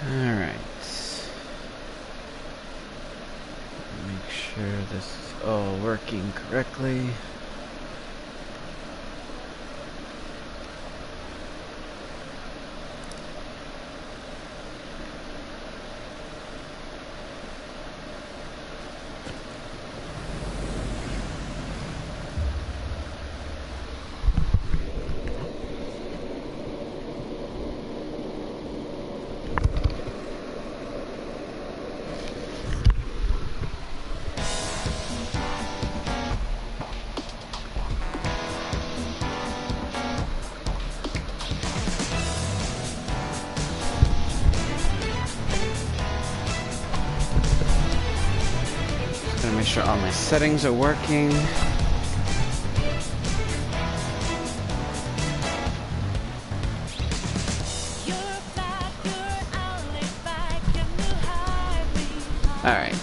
Alright. Make sure this is all working correctly. Make sure all my settings are working. Alright.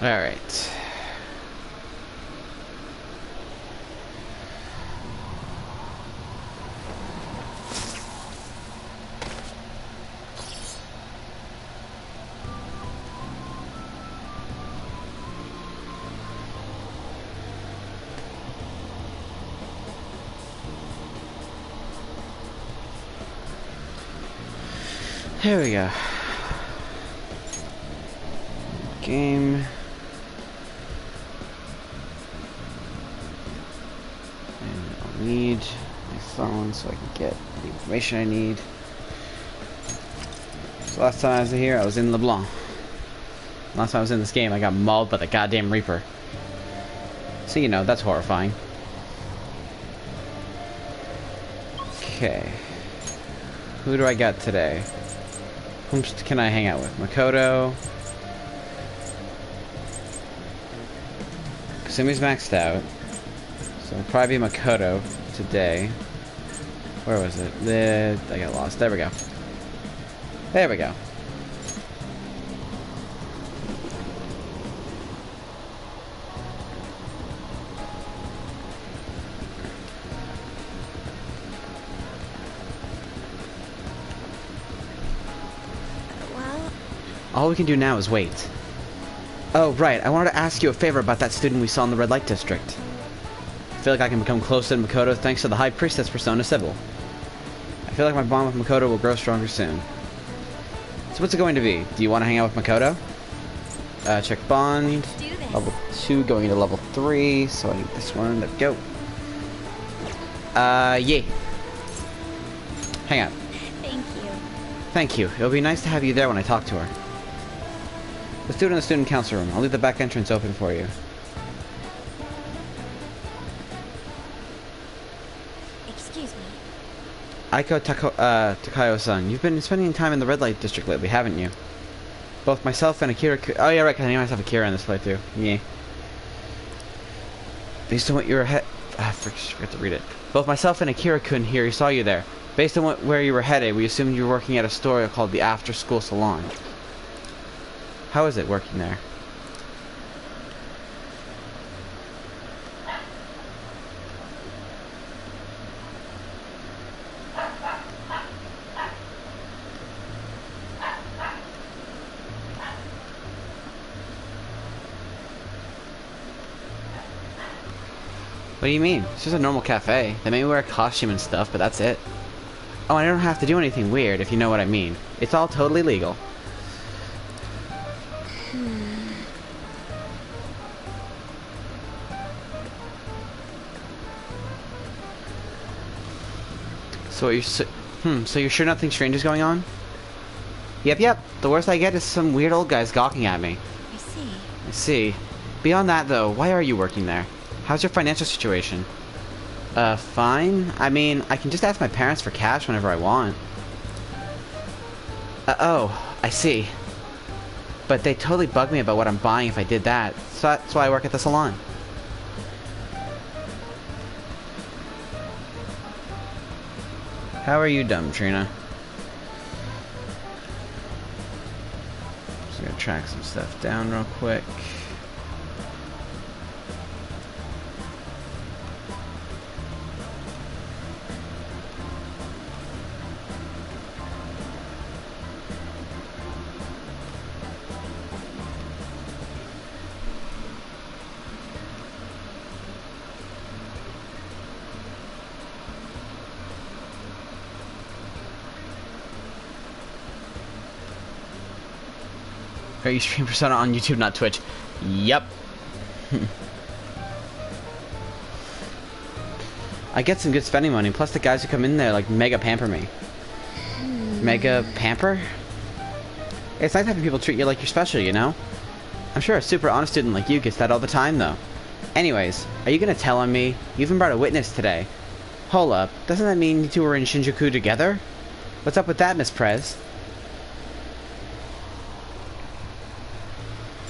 Alright. Here we go. Game. Need my phone so I can get the information I need. So last time I was here, I was in LeBlanc. Last time I was in this game, I got mauled by the goddamn Reaper. So you know, that's horrifying. Okay. Who do I got today? Whom can I hang out with? Makoto. Kasumi's maxed out. So it'll probably be Makoto today. Where was it? I got lost. There we go. There we go. Well, all we can do now is wait. Oh, right. I wanted to ask you a favor about that student we saw in the red light district. I feel like I can become closer to Makoto thanks to the High Priestess persona Sybil. I feel like my bond with Makoto will grow stronger soon. So what's it going to be? Do you want to hang out with Makoto? Check bond. Level 2 going into level 3, so I need this one. Let's go. Yeah. Hang on. thank you. Thank you. It'll be nice to have you there when I talk to her. Let's do it in the student council room. I'll leave the back entrance open for you. Excuse me. Aiko Takayo-san, you've been spending time in the red light district lately, haven't you? Both myself and Akira... Oh, yeah, right, because I name myself Akira in this playthrough. Yeah. Based on what you were I forgot to read it. Both myself and Akira-kun here saw you there. Based on where you were headed, we assumed you were working at a store called the After School Salon. How is it working there? What do you mean? It's just a normal cafe. They may wear a costume and stuff, but that's it. Oh, I don't have to do anything weird, if you know what I mean. It's all totally legal. So you're sure nothing strange is going on? Yep. The worst I get is some weird old guys gawking at me. I see. Beyond that, though, why are you working there? How's your financial situation? Fine. I mean, I can just ask my parents for cash whenever I want. Oh, I see. But they totally bug me about what I'm buying if I did that. So that's why I work at the salon. How are you, dumb Trina? Just gonna track some stuff down real quick. You stream Persona on YouTube, not Twitch. Yep. I get some good spending money, plus the guys who come in there like mega pamper me. Mega pamper? It's nice having people treat you like you're special, you know? I'm sure a super honest student like you gets that all the time, though. Anyways, are you gonna tell on me? You even brought a witness today. Hold up, doesn't that mean you two were in Shinjuku together? What's up with that, Miss Prez?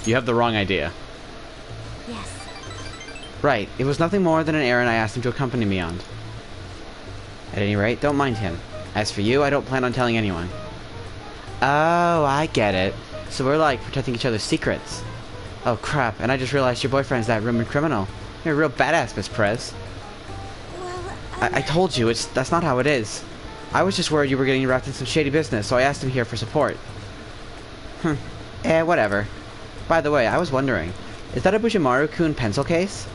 You have the wrong idea. Yes. Right, it was nothing more than an errand I asked him to accompany me on. At any rate, don't mind him. As for you, I don't plan on telling anyone. Oh, I get it. So we're like protecting each other's secrets. Oh crap, and I just realized your boyfriend's that rumored criminal. You're a real badass, Miss Prez. Well, I told you, that's not how it is. I was just worried you were getting wrapped in some shady business, so I asked him here for support. Whatever. By the way, I was wondering, is that a Buchimaru-kun pencil case?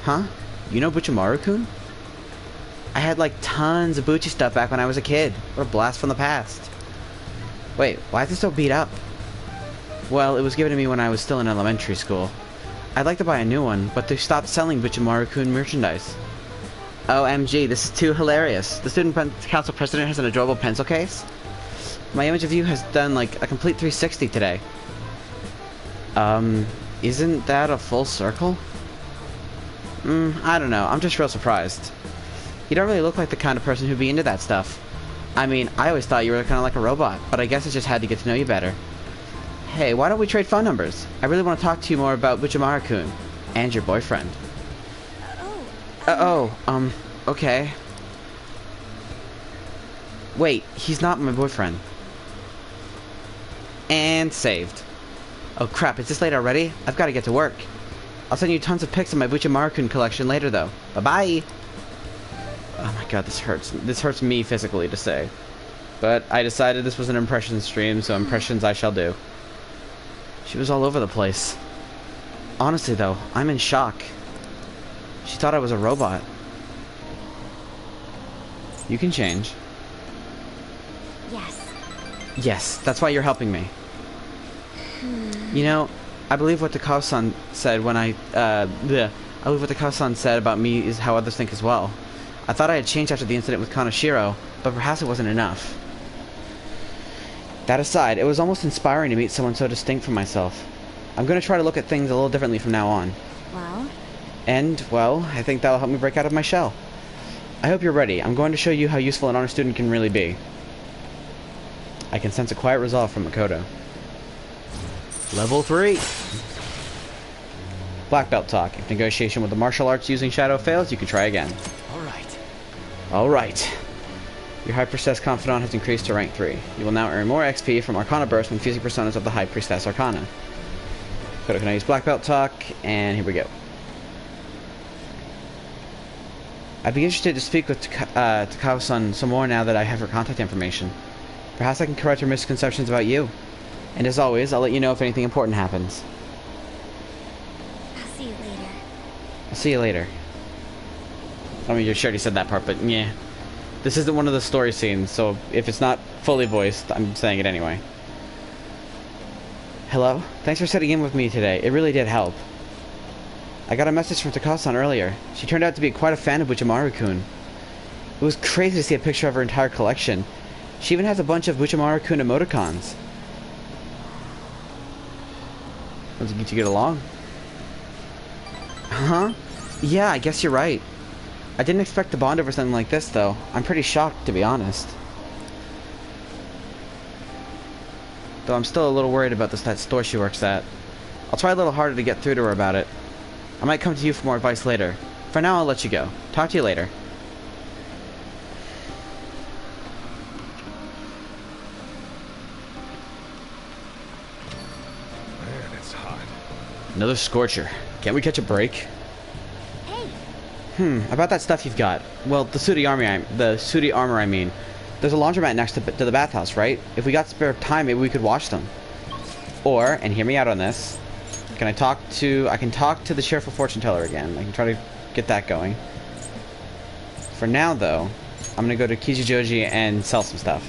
Huh? You know Buchimaru-kun? I had like tons of Buchi stuff back when I was a kid. What a blast from the past. Wait, why is it so beat up? Well, it was given to me when I was still in elementary school. I'd like to buy a new one, but they stopped selling Buchimaru-kun merchandise. OMG, this is too hilarious. The Student Council President has an adorable pencil case? My image of you has done like a complete 360 today. Isn't that a full circle? I don't know. I'm just real surprised. You don't really look like the kind of person who'd be into that stuff. I mean, I always thought you were kind of like a robot, but I guess I just had to get to know you better. Hey, why don't we trade phone numbers? I really want to talk to you more about Buchimaru-kun and your boyfriend. Okay. Wait, he's not my boyfriend. And saved. Oh crap, is this late already? I've got to get to work. I'll send you tons of pics of my Buchimaru-kun collection later, though. Bye-bye! Oh my god, this hurts. This hurts me physically to say. But I decided this was an impression stream, so impressions I shall do. She was all over the place. Honestly, though, I'm in shock. She thought I was a robot. You can change. Yes. Yes, that's why you're helping me. You know, I believe what Takao-san said when I believe what Takao-san said about me is how others think as well. I thought I had changed after the incident with Kaneshiro, but perhaps it wasn't enough. That aside, it was almost inspiring to meet someone so distinct from myself. I'm going to try to look at things a little differently from now on. Well? And, well, I think that'll help me break out of my shell. I hope you're ready. I'm going to show you how useful an honor student can really be. I can sense a quiet resolve from Makoto. Level 3. Black belt talk. If negotiation with the martial arts using shadow fails, you can try again. Alright. Your High Priestess Confidant has increased to rank 3. You will now earn more XP from Arcana Burst when fusing personas of the High Priestess Arcana. Makoto can I use black belt talk, and here we go. I'd be interested to speak with Takao-san some more now that I have her contact information. Perhaps I can correct her misconceptions about you. And as always, I'll let you know if anything important happens. I'll see you later. I'll see you later. I mean, you already said that part, but yeah. This isn't one of the story scenes, so if it's not fully voiced, I'm saying it anyway. Hello? Thanks for sitting in with me today. It really did help. I got a message from Takao-san earlier. She turned out to be quite a fan of Buchimaru-kun. It was crazy to see a picture of her entire collection. She even has a bunch of Buchimaru-kun emoticons. Did you get along? Huh? Yeah, I guess you're right. I didn't expect to bond over something like this, though. I'm pretty shocked, to be honest. Though I'm still a little worried about that store she works at. I'll try a little harder to get through to her about it. I might come to you for more advice later. For now, I'll let you go. Talk to you later. Man, it's hot. Another scorcher. Can't we catch a break? Hey. About that stuff you've got. Well, the sooty armor, I mean. There's a laundromat next to the bathhouse, right? If we got spare time, maybe we could wash them. Or, and hear me out on this, I can talk to the cheerful fortune teller again. I can try to get that going. For now, though, I'm gonna go to Kijijoji and sell some stuff.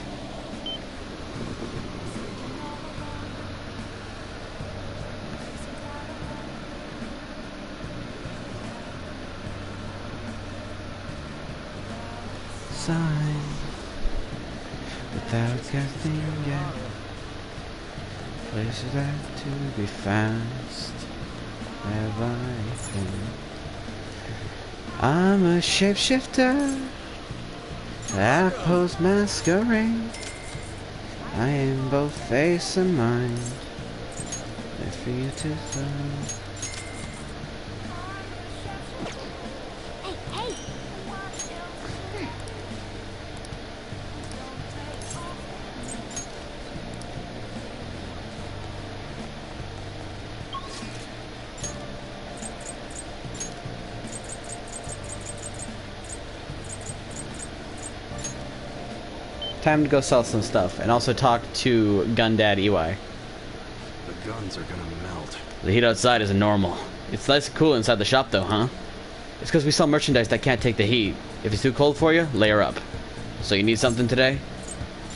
Sign without casting yet. Places that to be fast. Have I been? I'm a shapeshifter. Outpost masquerade. I am both face and mind. There for you to find. Hey. Time to go sell some stuff and also talk to Gundad Iwai. The guns are gonna melt. The heat outside isn't normal. It's nice and cool inside the shop though, huh? It's because we sell merchandise that can't take the heat. If it's too cold for you, layer up. So you need something today?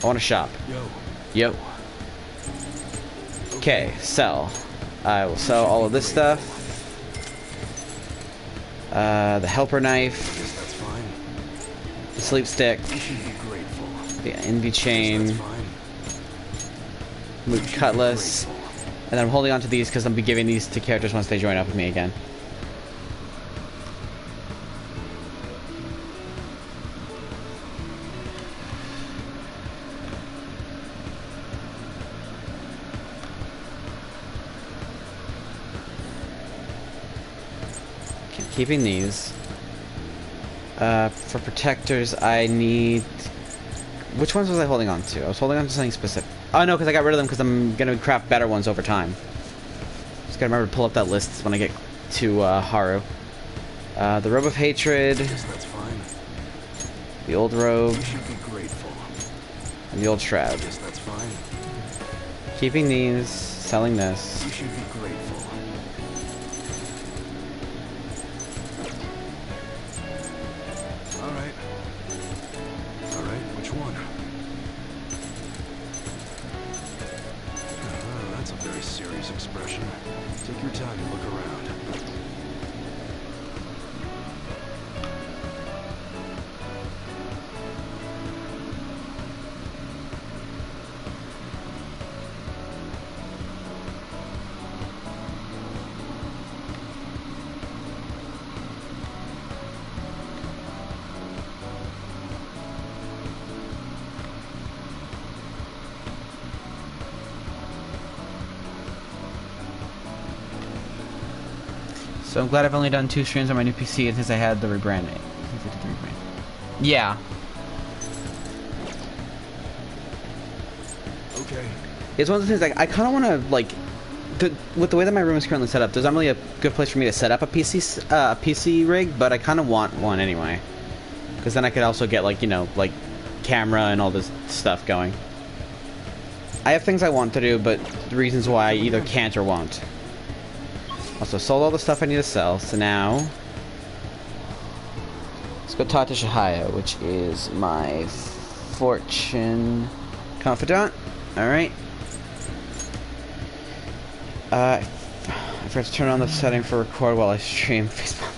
I want to shop. Yo. Okay, sell. I will sell all of this stuff. The helper knife. Guess that's fine. The sleep stick. You should be grateful. The envy chain. That's fine. Moot cutlass. And then I'm holding on to these because I'll be giving these to characters once they join up with me again. Okay, keeping these. For protectors, I need... Which ones was I holding on to? I was holding on to something specific. Oh no, because I got rid of them because I'm going to craft better ones over time. Just gotta remember to pull up that list when I get to Haru. The Robe of Hatred. Guess that's fine. The old robe. You should be grateful. And the old shroud. Guess that's fine. Keeping these, selling this. You should be grateful. Alright. Alright, which one? That's a very serious expression. Take your time and look around. So I'm glad I've only done 2 streams on my new PC since I had the rebranding. Yeah. Okay. It's one of the things like I kind of want to like, with the way that my room is currently set up, there's not really a good place for me to set up a PC rig, but I kind of want one anyway, because then I could also get like, you know, like camera and all this stuff going. I have things I want to do, but the reasons why I either can't or won't. Also sold all the stuff I need to sell, so now Let's go talk to Shahaya, which is my fortune confidant. Alright. I forgot to turn on the setting for record while I stream Facebook.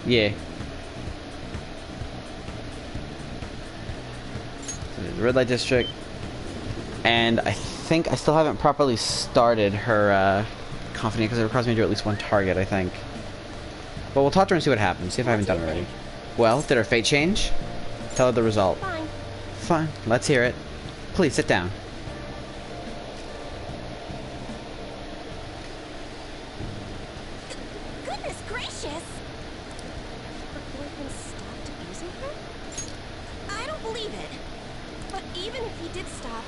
Yeah. So the red light district. And I think I still haven't properly started her confidant because it requires me to do at least one target, I think. But we'll talk to her and see what happens. See if I haven't done it already. Well, did her fate change? Tell her the result. Fine. Fine. Let's hear it. Please sit down. Goodness gracious! Her boyfriend stopped abusing her? I don't believe it. But even if he did stop,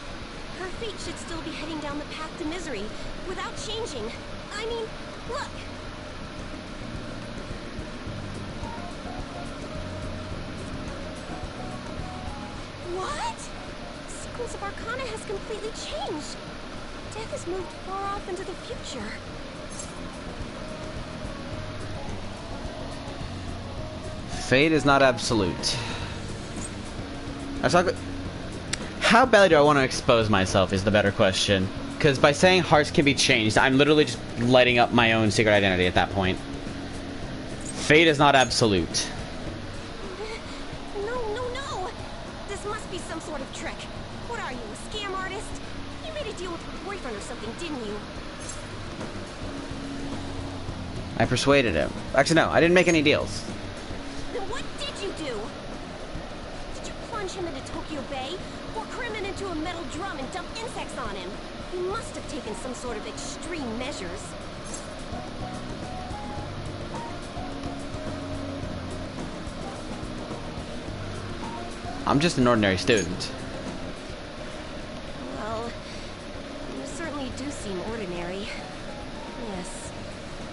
her fate should still be heading down the path to misery without changing. I mean, look! What? The sequence of Arcana has completely changed. Death has moved far off into the future. Fate is not absolute. How badly do I want to expose myself is the better question. Because by saying hearts can be changed, I'm literally just lighting up my own secret identity at that point. Fate is not absolute. No. This must be some sort of trick. What are you, a scam artist? You made a deal with your boyfriend or something, didn't you? I persuaded him. Actually, no, I didn't make any deals. Then what did you do? Did you plunge him into Tokyo Bay? Or cram him into a metal drum and dump insects on him? You must have taken some sort of extreme measures. I'm just an ordinary student. Well, you certainly do seem ordinary. Yes,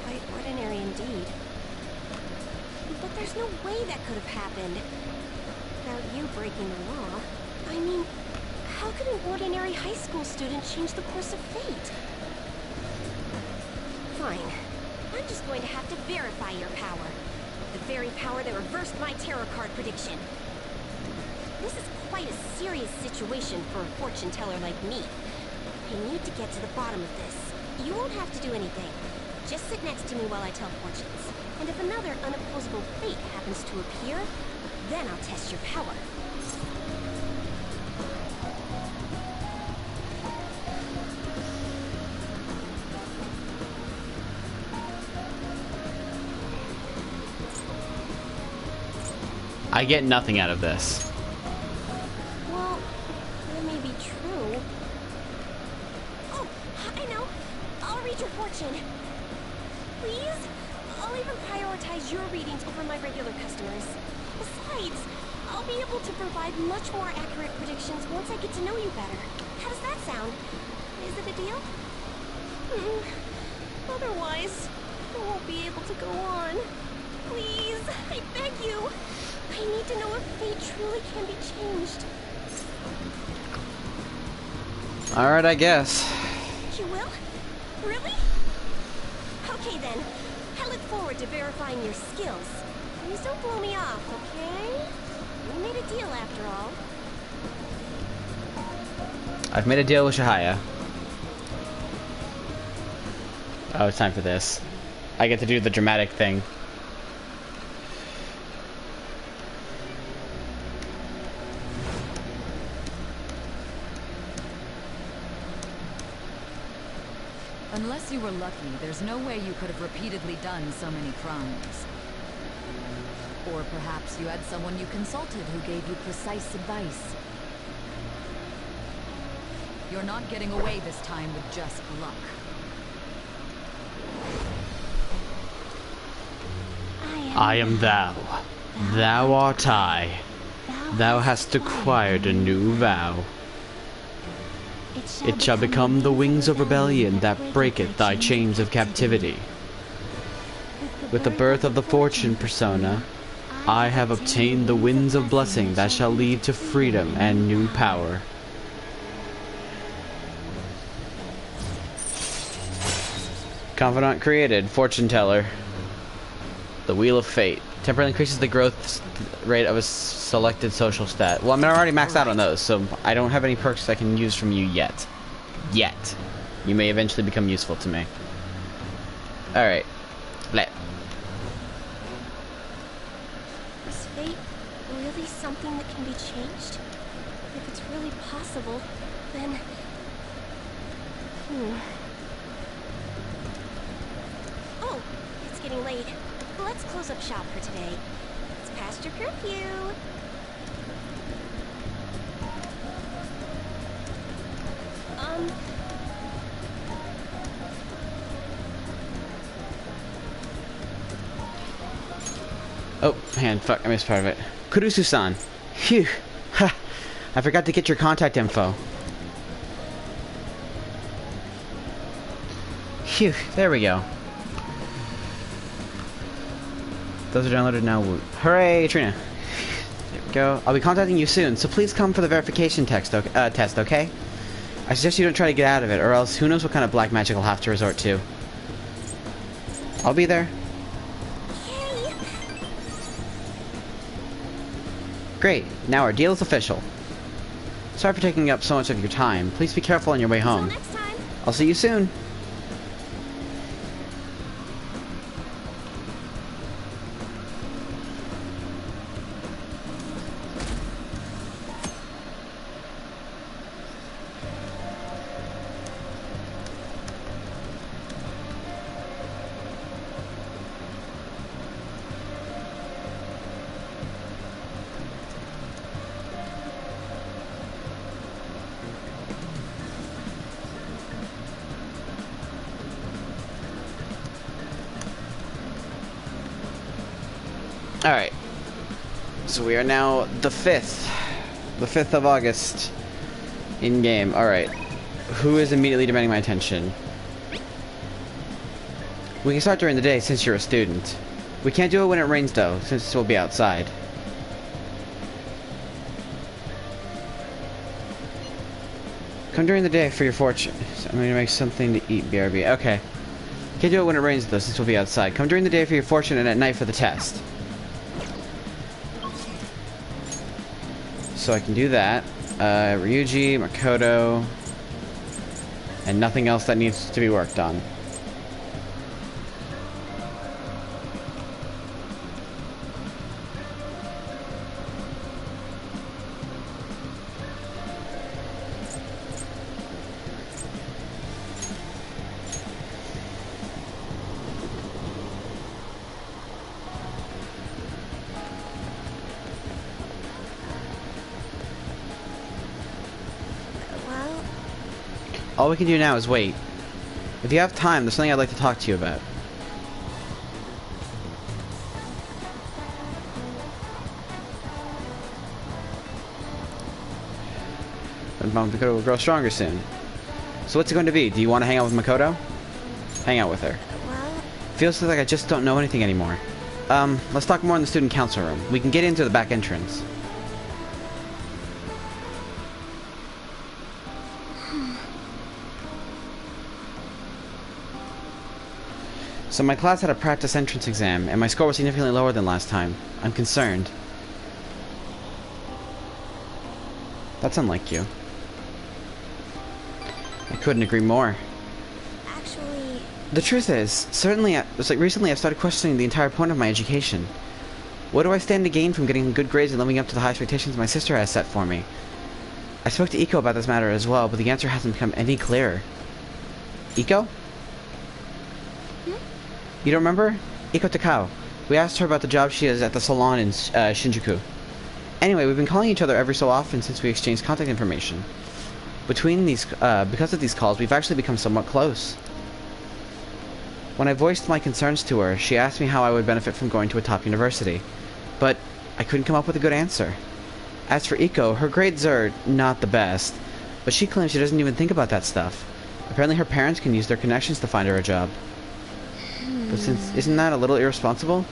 quite ordinary indeed. But there's no way that could have happened without you breaking the law. I mean, how could an ordinary high school student change the course of fate? Fine. I'm just going to have to verify your power. The very power that reversed my tarot card prediction. This is quite a serious situation for a fortune teller like me. I need to get to the bottom of this. You won't have to do anything. Just sit next to me while I tell fortunes. And if another unopposable fate happens to appear, then I'll test your power. I get nothing out of this. Well, that may be true. Oh, I know. I'll read your fortune. Please? I'll even prioritize your readings over my regular customers. Besides, I'll be able to provide much more accurate predictions once I get to know you better. How does that sound? Is it a deal? Otherwise, I won't be able to go on. Please, I beg you. I need to know if fate truly can be changed. Alright, I guess. You will? Really? Okay then. I look forward to verifying your skills. Please don't blow me off, okay? We made a deal after all. I've made a deal with Shahaya. Oh, it's time for this. I get to do the dramatic thing. Unless you were lucky, there's no way you could have repeatedly done so many crimes. Or perhaps you had someone you consulted who gave you precise advice. You're not getting away this time with just luck. I am thou. Thou art I. Thou hast acquired a new vow. It shall become the wings of rebellion that breaketh thy chains of captivity. With the birth of the fortune persona, I have obtained the winds of blessing that shall lead to freedom and new power. Confidant created, fortune teller. The Wheel of Fate. Temporarily increases the growth rate of a selected social stat. Well, I mean, I already maxed out on those, so I don't have any perks I can use from you yet. Yet. You may eventually become useful to me. Alright. Let. Is fate really something that can be changed? If it's really possible, then... Oh, it's getting late. Let's close up shop for today. It's past your curfew. Oh, man, fuck, I missed part of it. Kurusu-san. Phew. Ha. I forgot to get your contact info. Phew, there we go. Those are downloaded now. Hooray, Trina. There we go. I'll be contacting you soon, so please come for the verification test, okay? I suggest you don't try to get out of it, or else who knows what kind of black magic I'll have to resort to. I'll be there. Yay! Great, now our deal is official. Sorry for taking up so much of your time. Please be careful on your way home. Until next time. I'll see you soon. Alright. So we are now the 5th. The 5th of August. In-game. Alright. Who is immediately demanding my attention? We can start during the day since you're a student. We can't do it when it rains though, since we'll be outside. Come during the day for your fortune. So I'm going to make something to eat, BRB. Okay. Can't do it when it rains though, since we'll be outside. Come during the day for your fortune and at night for the test. So I can do that. Ryuji, Makoto, and nothing else that needs to be worked on. Well, All we can do now is wait. If you have time, there's something I'd like to talk to you about. And Makoto will grow stronger soon. So what's it going to be? Do you want to hang out with Makoto? Hang out with her. well, Feels like I just don't know anything anymore. Let's talk more in the student council room. We can get into the back entrance. So my class had a practice entrance exam, and my score was significantly lower than last time. I'm concerned. That's unlike you. I couldn't agree more. actually, The truth is, recently I've started questioning the entire point of my education. What do I stand to gain from getting good grades and living up to the high expectations my sister has set for me? I spoke to Iko about this matter as well, but the answer hasn't become any clearer. Iko? You don't remember? Iko Takao. We asked her about the job she has at the salon in Shinjuku. Anyway, we've been calling each other every so often since we exchanged contact information. Because of these calls, we've actually become somewhat close. When I voiced my concerns to her, she asked me how I would benefit from going to a top university. But I couldn't come up with a good answer. As for Iko, her grades are not the best, but she claims she doesn't even think about that stuff. Apparently her parents can use their connections to find her a job. But isn't that a little irresponsible?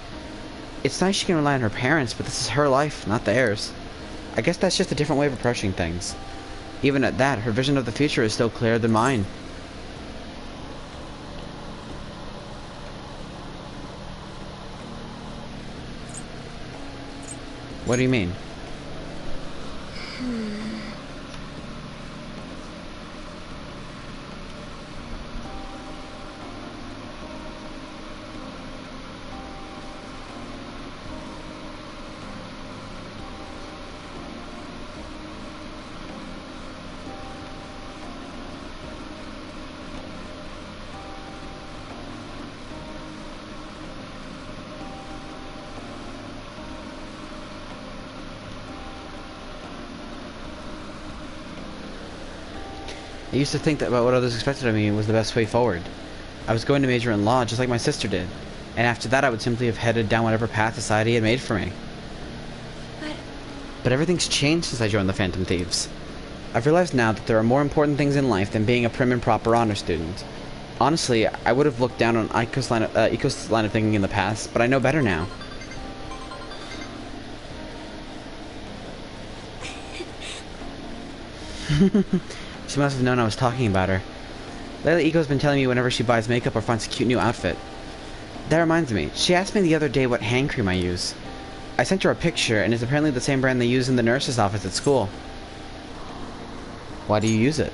It's nice she can rely on her parents, but this is her life, not theirs. I guess that's just a different way of approaching things. Even at that, her vision of the future is still clearer than mine. What do you mean? I used to think that about what others expected of me was the best way forward. I was going to major in law just like my sister did, and after that I would simply have headed down whatever path society had made for me. But everything's changed since I joined the Phantom Thieves. I've realized now that there are more important things in life than being a prim and proper honor student. Honestly, I would have looked down on Iko's line of thinking in the past, but I know better now. She must have known I was talking about her. Lately, Iko's been telling me whenever she buys makeup or finds a cute new outfit. That reminds me, she asked me the other day what hand cream I use. I sent her a picture, and it's apparently the same brand they use in the nurse's office at school. Why do you use it?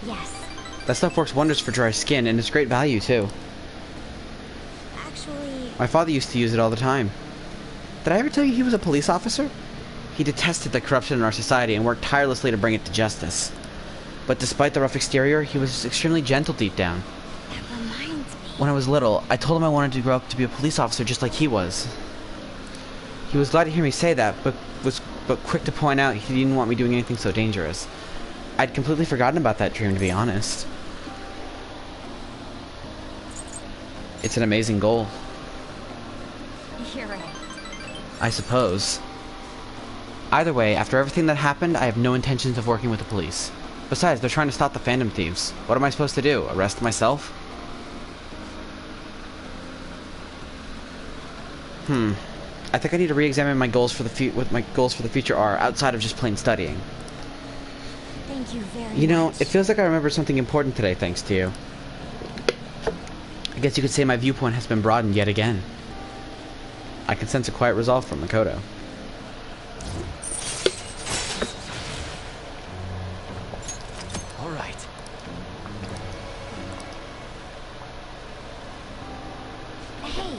Yes. That stuff works wonders for dry skin, and it's great value, too. Actually... My father used to use it all the time. Did I ever tell you he was a police officer? He detested the corruption in our society and worked tirelessly to bring it to justice. But despite the rough exterior, he was extremely gentle deep down. That reminds me. When I was little, I told him I wanted to grow up to be a police officer just like he was. He was glad to hear me say that, but was quick to point out he didn't want me doing anything so dangerous. I'd completely forgotten about that dream, to be honest. It's an amazing goal. You're right. I suppose. Either way, after everything that happened, I have no intentions of working with the police. Besides, they're trying to stop the Phantom Thieves. What am I supposed to do? Arrest myself? I think I need to re-examine my goals for the what my goals for the future are, outside of just plain studying. Thank you very much. You know, it feels like I remembered something important today thanks to you. I guess you could say my viewpoint has been broadened yet again. I can sense a quiet resolve from Makoto. All right. Hey,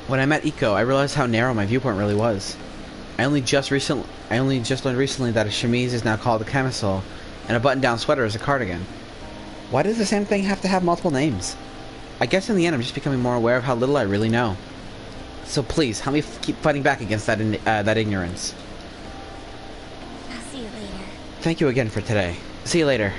When I met Iko, I realized how narrow my viewpoint really was. I only just learned recently that a chemise is now called a camisole, and a button-down sweater is a cardigan. Why does the same thing have to have multiple names? I guess in the end I'm just becoming more aware of how little I really know. So please, help me keep fighting back against that ignorance. I'll see you later. Thank you again for today. See you later.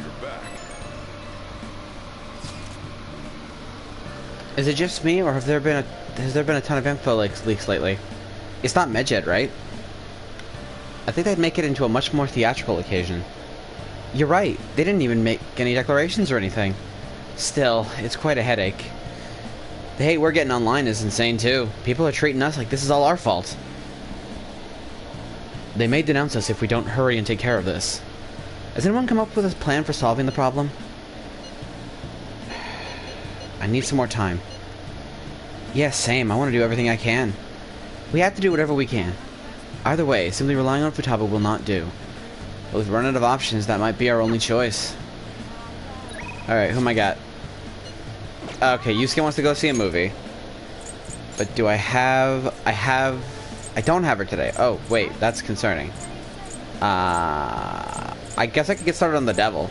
You're back. Is it just me, or has there been a ton of info leaks lately? It's not Medjed, right? I think they'd make it into a much more theatrical occasion. You're right, they didn't even make any declarations or anything. Still, it's quite a headache. The hate we're getting online is insane too. People are treating us like this is all our fault. They may denounce us if we don't hurry and take care of this. Has anyone come up with a plan for solving the problem? I need some more time. Yeah, same. I want to do everything I can. We have to do whatever we can. Either way, simply relying on Futaba will not do. But if we run out of options, that might be our only choice. Alright, who am I got? Okay, Yusuke wants to go see a movie. But do I have... I don't have her today. Oh, wait, that's concerning. I guess I could get started on the devil.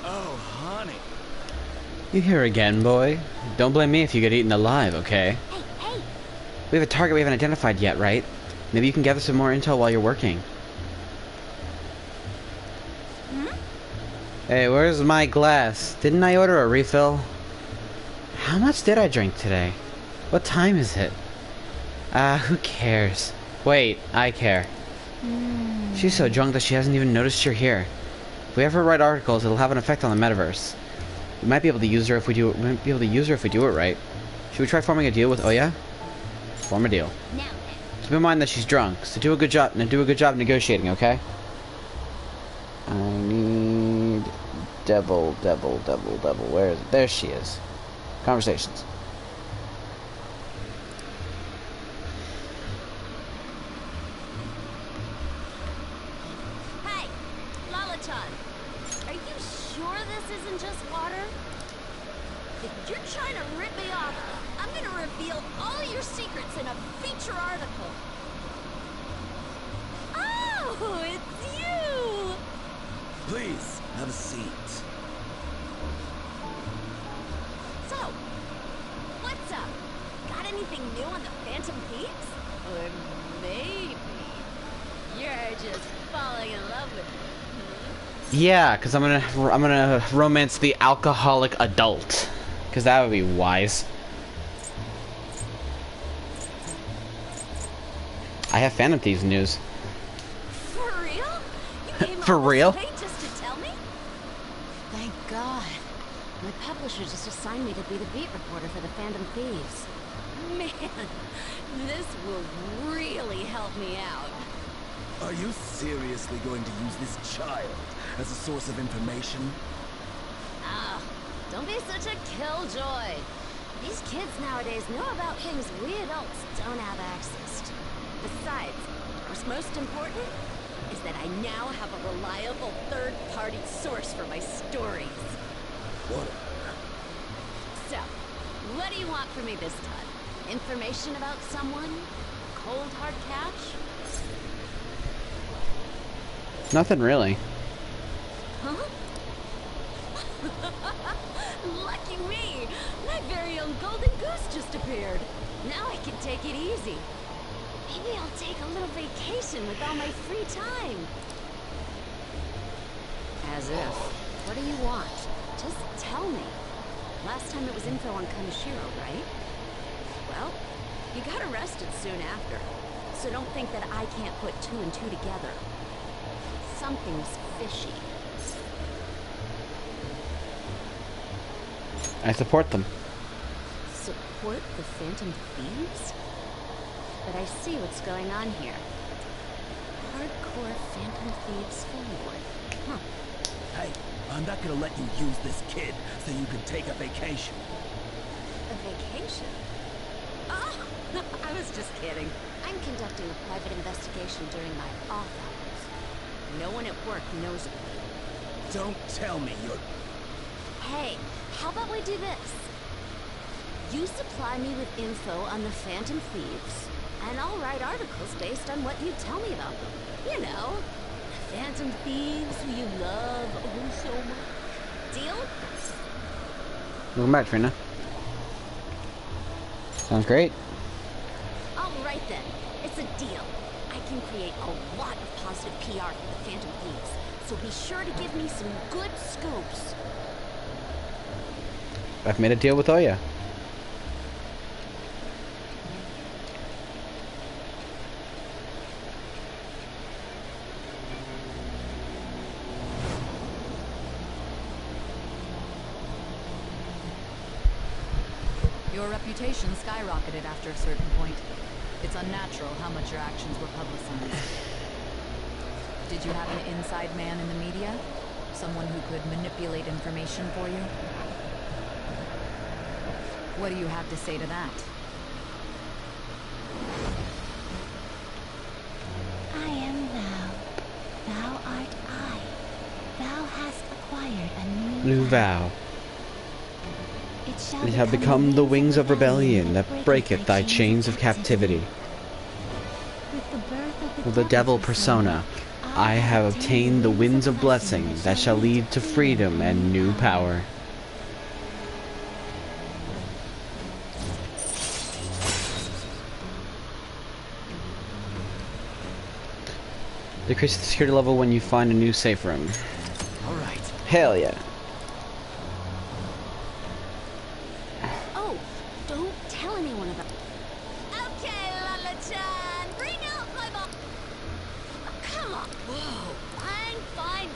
Oh, honey. You here again, boy? Don't blame me if you get eaten alive, okay? Hey, hey! We have a target we haven't identified yet, right? Maybe you can gather some more intel while you're working. Hey, where's my glass? Didn't I order a refill? How much did I drink today? What time is it? Who cares? Wait, I care. She's so drunk that she hasn't even noticed you're here. If we have her write articles, it'll have an effect on the metaverse. We might be able to use her if we do it. We might be able to use her if we do it right. Should we try forming a deal with Oya? Form a deal. Now, Keep in mind that she's drunk, so do a good job negotiating, okay? I need devil. Where is it? There she is. Conversations. hey! Lala-chan! Are you sure this isn't just water? If you're trying to rip me off, I'm gonna reveal all your secrets in a feature article. Oh, it's you! Please, have a seat. So, what's up? Got anything new on the Phantom Thieves? Or maybe you're just falling in love with me. Yeah, because I'm gonna romance the alcoholic adult, because that would be wise. I have Phantom Thieves news. For real? You came For all this real? way just to tell me? Thank God. My publisher just assigned me to be the beat reporter for the Phantom Thieves. Man, this will really help me out. Are you seriously going to use this child as a source of information? Ah, don't be such a killjoy. These kids nowadays know about things we adults don't have access to. Besides, what's most important is that I now have a reliable third-party source for my stories. Whatever. So, what do you want from me this time? Information about someone? Cold hard cash? Nothing really. Huh? Lucky me! My very own golden goose just appeared. Now I can take it easy. Maybe I'll take a little vacation with all my free time. As if. What do you want? Just tell me. Last time it was info on Kaneshiro, right? Well, you got arrested soon after. So don't think that I can't put two and two together. Something's fishy. I support them. Support the Phantom Thieves? But I see what's going on here. Hardcore Phantom Thieves fanboy. Huh. Hey, I'm not gonna let you use this kid so you can take a vacation. A vacation? Oh, I was just kidding. I'm conducting a private investigation during my off hours. No one at work knows of me. Don't tell me you're... Hey, how about we do this? You supply me with info on the Phantom Thieves, and I'll write articles based on what you tell me about them. You know, the Phantom Thieves who you love oh so much. Deal? Welcome back, Trina. Sounds great. All right then, it's a deal. I can create a lot of positive PR for the Phantom Thieves, so be sure to give me some good scopes. I've made a deal with Oya. Your reputation skyrocketed after a certain point. It's unnatural how much your actions were publicized. Did you have an inside man in the media? Someone who could manipulate information for you? What do you have to say to that? I am thou. Thou art I. Thou hast acquired a New vow. It They have become the wings of rebellion that breaketh thy chains of captivity. With the devil persona, I have obtained the winds of blessing that shall lead to freedom and new power. Decrease the security level when you find a new safe room. Alright. Hell yeah. Oh, don't tell anyone about. Okay, Lala-chan, bring out my ball. Oh, come on. Whoa. Fine.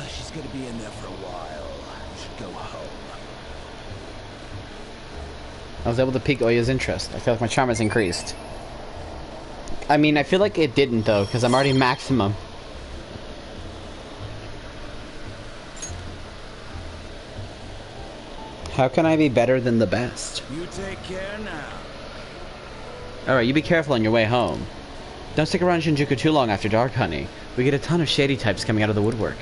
She's gonna be in there for a while. Should go home. I was able to pique Oya's interest. I feel like my charm has increased. I mean, I feel like it didn't though, because I'm already maximum. How can I be better than the best? You take care now. Alright, you be careful on your way home. Don't stick around Shinjuku too long after dark, honey. We get a ton of shady types coming out of the woodwork.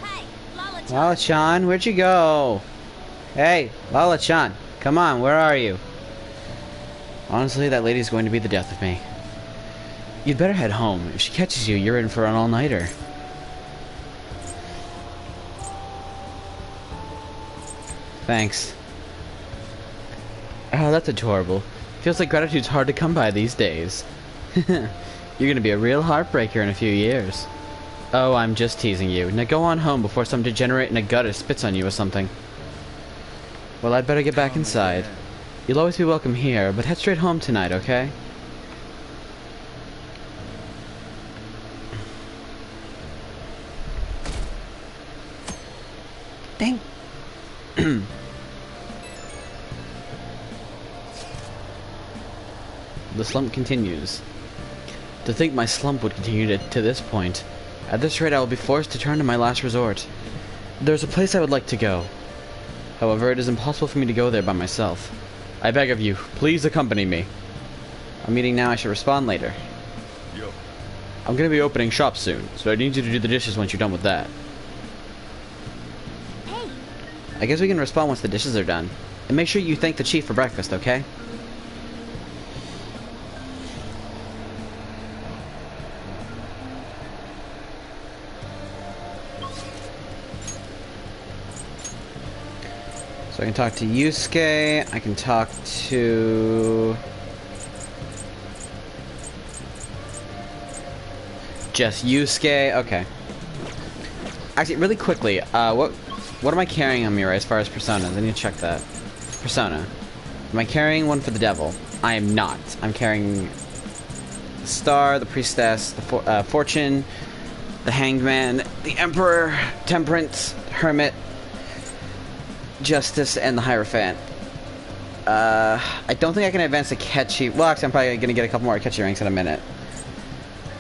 Hey, Lala-chan. Lala-chan, where'd you go? Hey, Lala-chan, come on, where are you? Honestly, that lady's going to be the death of me. You'd better head home. If she catches you, you're in for an all-nighter. Thanks. Oh, that's adorable. Feels like gratitude's hard to come by these days. You're gonna be a real heartbreaker in a few years. Oh, I'm just teasing you. Now go on home before some degenerate in a gutter spits on you or something. Well, I'd better get back inside. You'll always be welcome here, but head straight home tonight, okay? Dang. The slump continues. To think my slump would continue to this point. At this rate, I will be forced to turn to my last resort. There's a place I would like to go. However, it is impossible for me to go there by myself. I beg of you, please accompany me. I'm eating now, I should respond later. Yo. I'm gonna be opening shop soon, so I need you to do the dishes once you're done with that. Hey, I guess we can respond once the dishes are done. And make sure you thank the chief for breakfast, okay? So I can talk to Yusuke, I can talk to... just Yusuke, okay. Actually, really quickly, what am I carrying on me right as far as personas? I need to check that. Persona. Am I carrying one for the devil? I am not. I'm carrying the Star, the Priestess, the Fortune, the Hanged Man, the Emperor, Temperance, Hermit, Justice, and the Hierophant. I don't think I can advance the Akechi. Well, actually, I'm probably going to get a couple more Akechi ranks in a minute.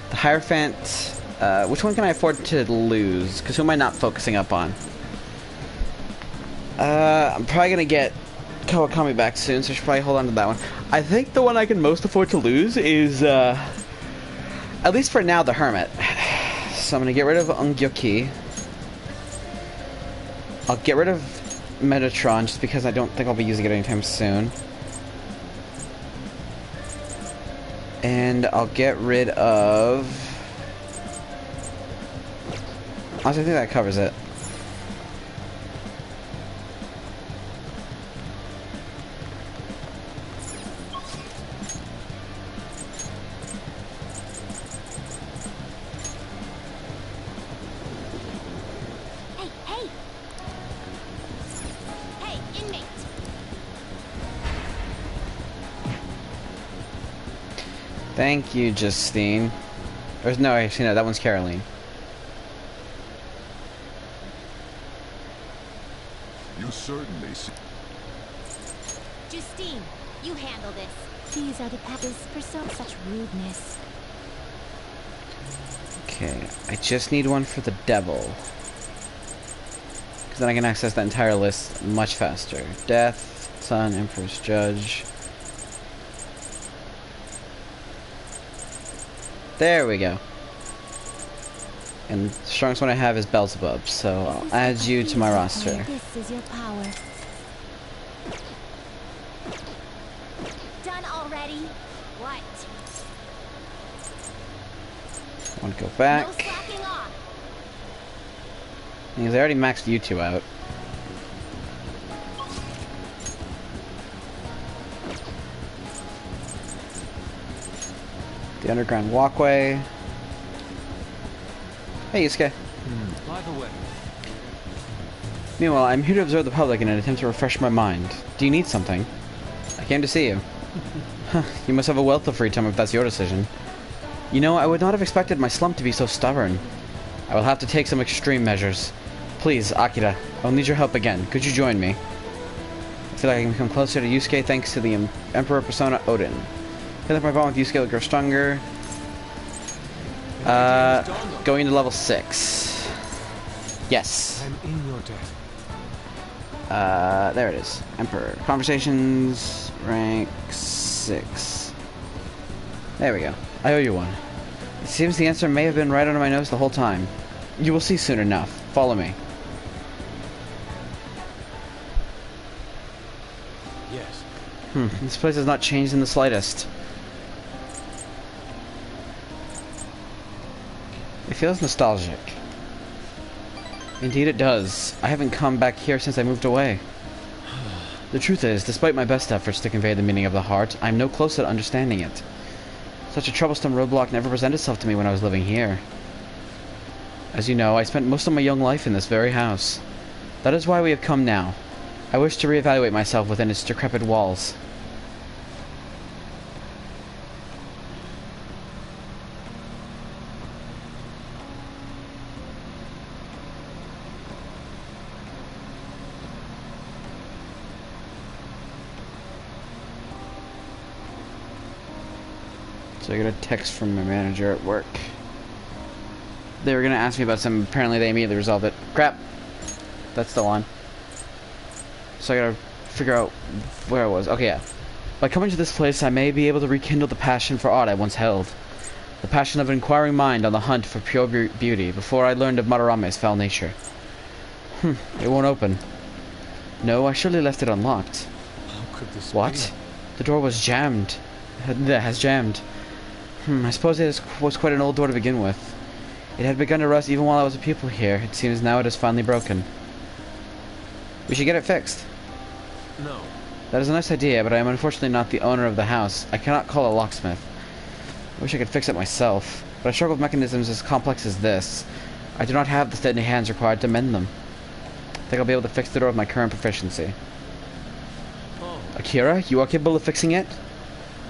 The Hierophant, which one can I afford to lose? Because who am I not focusing up on? I'm probably going to get Kawakami back soon, so I should probably hold on to that one. I think the one I can most afford to lose is, at least for now, the Hermit. So I'm going to get rid of Ungyoki. I'll get rid of Metatron, just because I don't think I'll be using it anytime soon. And I'll get rid of... Honestly, I think that covers it. Hey, inmate. Thank you, Justine. Or no, actually no, that one's Caroline. You certainly see. Justine, you handle this. These are the patterns for such rudeness. Okay, I just need one for the devil. Because then I can access that entire list much faster. Death, Sun, Emperor's Judge. There we go. And the strongest one I have is Beelzebub, so I'll add you to my roster. This is your power. Done already? What? I want to go back. No slacking off. Because I already maxed you two out. The underground walkway. Hey, Yusuke. By the way, Meanwhile, I'm here to observe the public in an attempt to refresh my mind. Do you need something? I came to see you. Huh, you must have a wealth of free time if that's your decision. You know, I would not have expected my slump to be so stubborn. I will have to take some extreme measures. Please, Akira, I'll need your help again. Could you join me? I feel like I can become closer to Yusuke thanks to the Emperor persona Odin. I feel like my bond with Yusuke will grow stronger. Going into level 6. Yes. I'm in your debt. There it is. Emperor. Conversations, rank 6. There we go. I owe you one. It seems the answer may have been right under my nose the whole time. You will see soon enough. Follow me. Yes. This place has not changed in the slightest. It feels nostalgic. Indeed it does. I haven't come back here since I moved away. The truth is, despite my best efforts to convey the meaning of the heart, I'm no closer to understanding it. Such a troublesome roadblock never presented itself to me when I was living here. As you know, I spent most of my young life in this very house. That is why we have come now. I wish to reevaluate myself within its decrepit walls. So I got a text from my manager at work. They were gonna ask me about some, apparently they immediately resolved it. Crap! That's still on. So I gotta figure out where I was. Okay, yeah. By coming to this place, I may be able to rekindle the passion for art I once held. The passion of an inquiring mind on the hunt for pure beauty, before I learned of Madarame's foul nature. It won't open. No, I surely left it unlocked. How could this What? be? The door was jammed. Has jammed. I suppose it was quite an old door to begin with. It had begun to rust even while I was a pupil here. It seems now it is finally broken. We should get it fixed. No. That is a nice idea, but I am unfortunately not the owner of the house. I cannot call a locksmith. I wish I could fix it myself, but I struggle with mechanisms as complex as this. I do not have the steady hands required to mend them. I think I'll be able to fix the door with my current proficiency. Oh. Akira, you are capable of fixing it?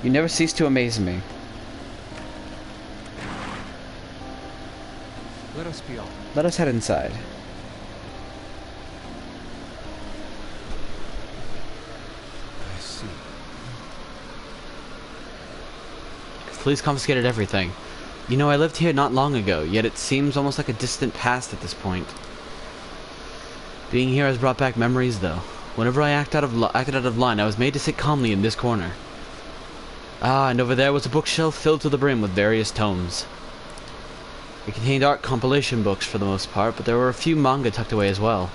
You never cease to amaze me. Let us be off. Let us head inside. I see. Police confiscated everything. You know, I lived here not long ago, yet it seems almost like a distant past at this point. Being here has brought back memories, though. Whenever I acted out of line, I was made to sit calmly in this corner. Ah, and over there was a bookshelf filled to the brim with various tomes. It contained art compilation books for the most part, but there were a few manga tucked away as well.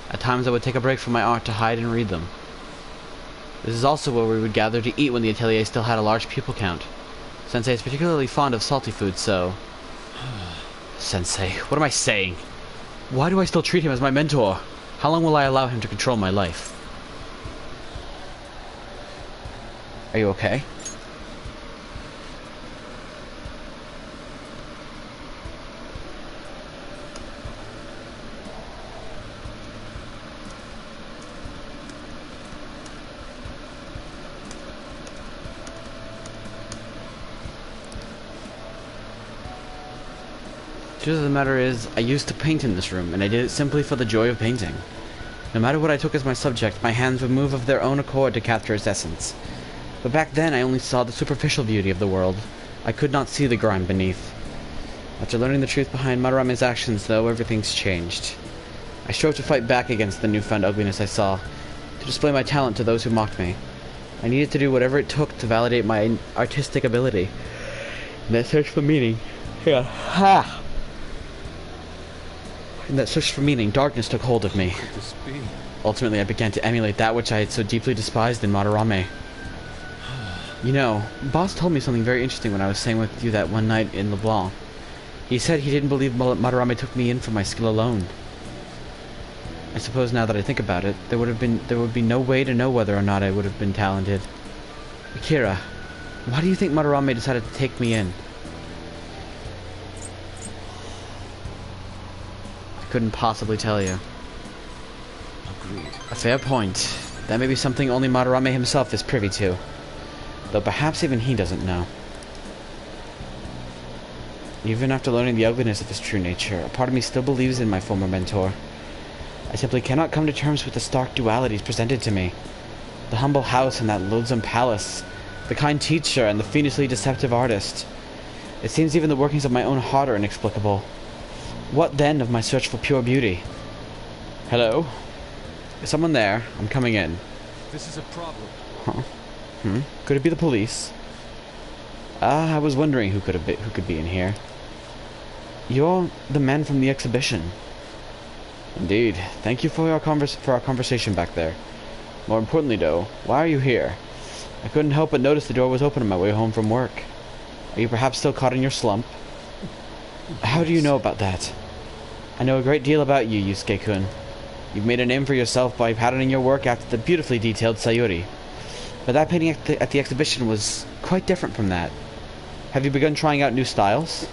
At times I would take a break from my art to hide and read them. This is also where we would gather to eat when the atelier still had a large pupil count. Sensei is particularly fond of salty food, so... Sensei, what am I saying? Why do I still treat him as my mentor? How long will I allow him to control my life? Are you okay? The truth of the matter is, I used to paint in this room, and I did it simply for the joy of painting. No matter what I took as my subject, my hands would move of their own accord to capture its essence. But back then I only saw the superficial beauty of the world. I could not see the grime beneath. After learning the truth behind Madarame's actions, though, everything's changed. I strove to fight back against the newfound ugliness I saw, to display my talent to those who mocked me. I needed to do whatever it took to validate my artistic ability. In that search for meaning... Ha! In that search for meaning, darkness took hold of me. Could this be? Ultimately, I began to emulate that which I had so deeply despised in Madarame. You know, Boss told me something very interesting when I was staying with you that one night in LeBlanc. He said he didn't believe Madarame took me in for my skill alone. I suppose now that I think about it, there would be no way to know whether or not I would have been talented. Akira, why do you think Madarame decided to take me in? I couldn't possibly tell you. Agreed. A fair point. That may be something only Madarame himself is privy to. Though perhaps even he doesn't know. Even after learning the ugliness of his true nature, a part of me still believes in my former mentor. I simply cannot come to terms with the stark dualities presented to me. The humble house and that loathsome palace. The kind teacher and the fiendishly deceptive artist. It seems even the workings of my own heart are inexplicable. What then of my search for pure beauty? Hello? Is someone there? I'm coming in. This is a problem. Huh? Could it be the police? I was wondering who could be in here. You're the man from the exhibition. Indeed. Thank you for our conversation back there. More importantly, though, why are you here? I couldn't help but notice the door was open on my way home from work. Are you perhaps still caught in your slump? How do you know about that? I know a great deal about you, Yusuke-kun. You've made a name for yourself by patterning your work after the beautifully detailed Sayuri. But that painting at the exhibition was quite different from that. Have you begun trying out new styles?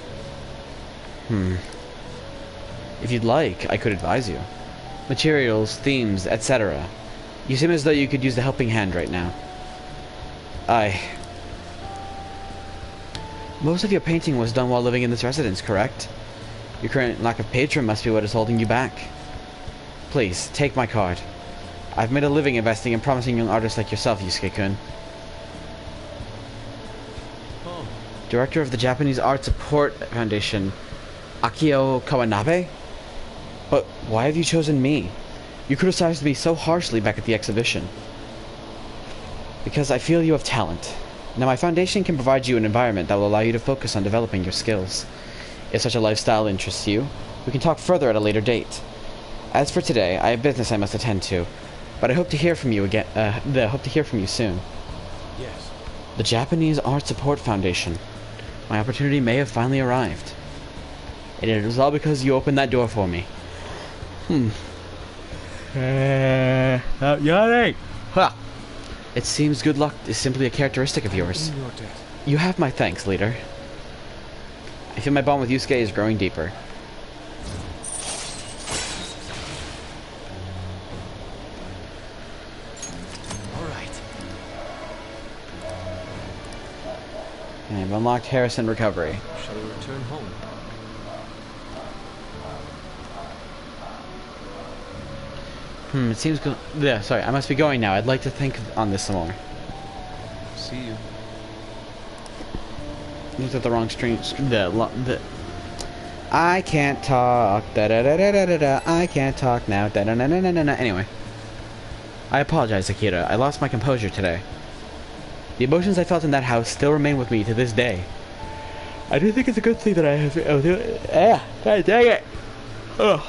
If you'd like, I could advise you. Materials, themes, etc. You seem as though you could use the helping hand right now. Most of your painting was done while living in this residence, correct? Your current lack of patron must be what is holding you back. Please, take my card. I've made a living investing in promising young artists like yourself, Yusuke-kun. Oh. Director of the Japanese Art Support Foundation, Akio Kawanabe? But why have you chosen me? You criticized me so harshly back at the exhibition. Because I feel you have talent. Now my foundation can provide you an environment that will allow you to focus on developing your skills. If such a lifestyle interests you, we can talk further at a later date. As for today, I have business I must attend to, but I hope to hear from you again. Hope to hear from you soon. Yes. The Japanese Art Support Foundation. My opportunity may have finally arrived. And it was all because you opened that door for me. Yawning. Ha! It seems good luck is simply a characteristic of yours. In your debt. You have my thanks, leader. I feel my bond with Yusuke is growing deeper. All right. And I've unlocked Harrison Recovery. Shall we return home? It seems good. Yeah, sorry, I must be going now. I'd like to think on this some more. See you. Looked at the wrong stream. I can't talk. Da da da da da da da. I can't talk now. Da da da da da da da. Anyway, I apologize, Akira. I lost my composure today. The emotions I felt in that house still remain with me to this day. I do think it's a good thing that I have. God dang it! Ugh.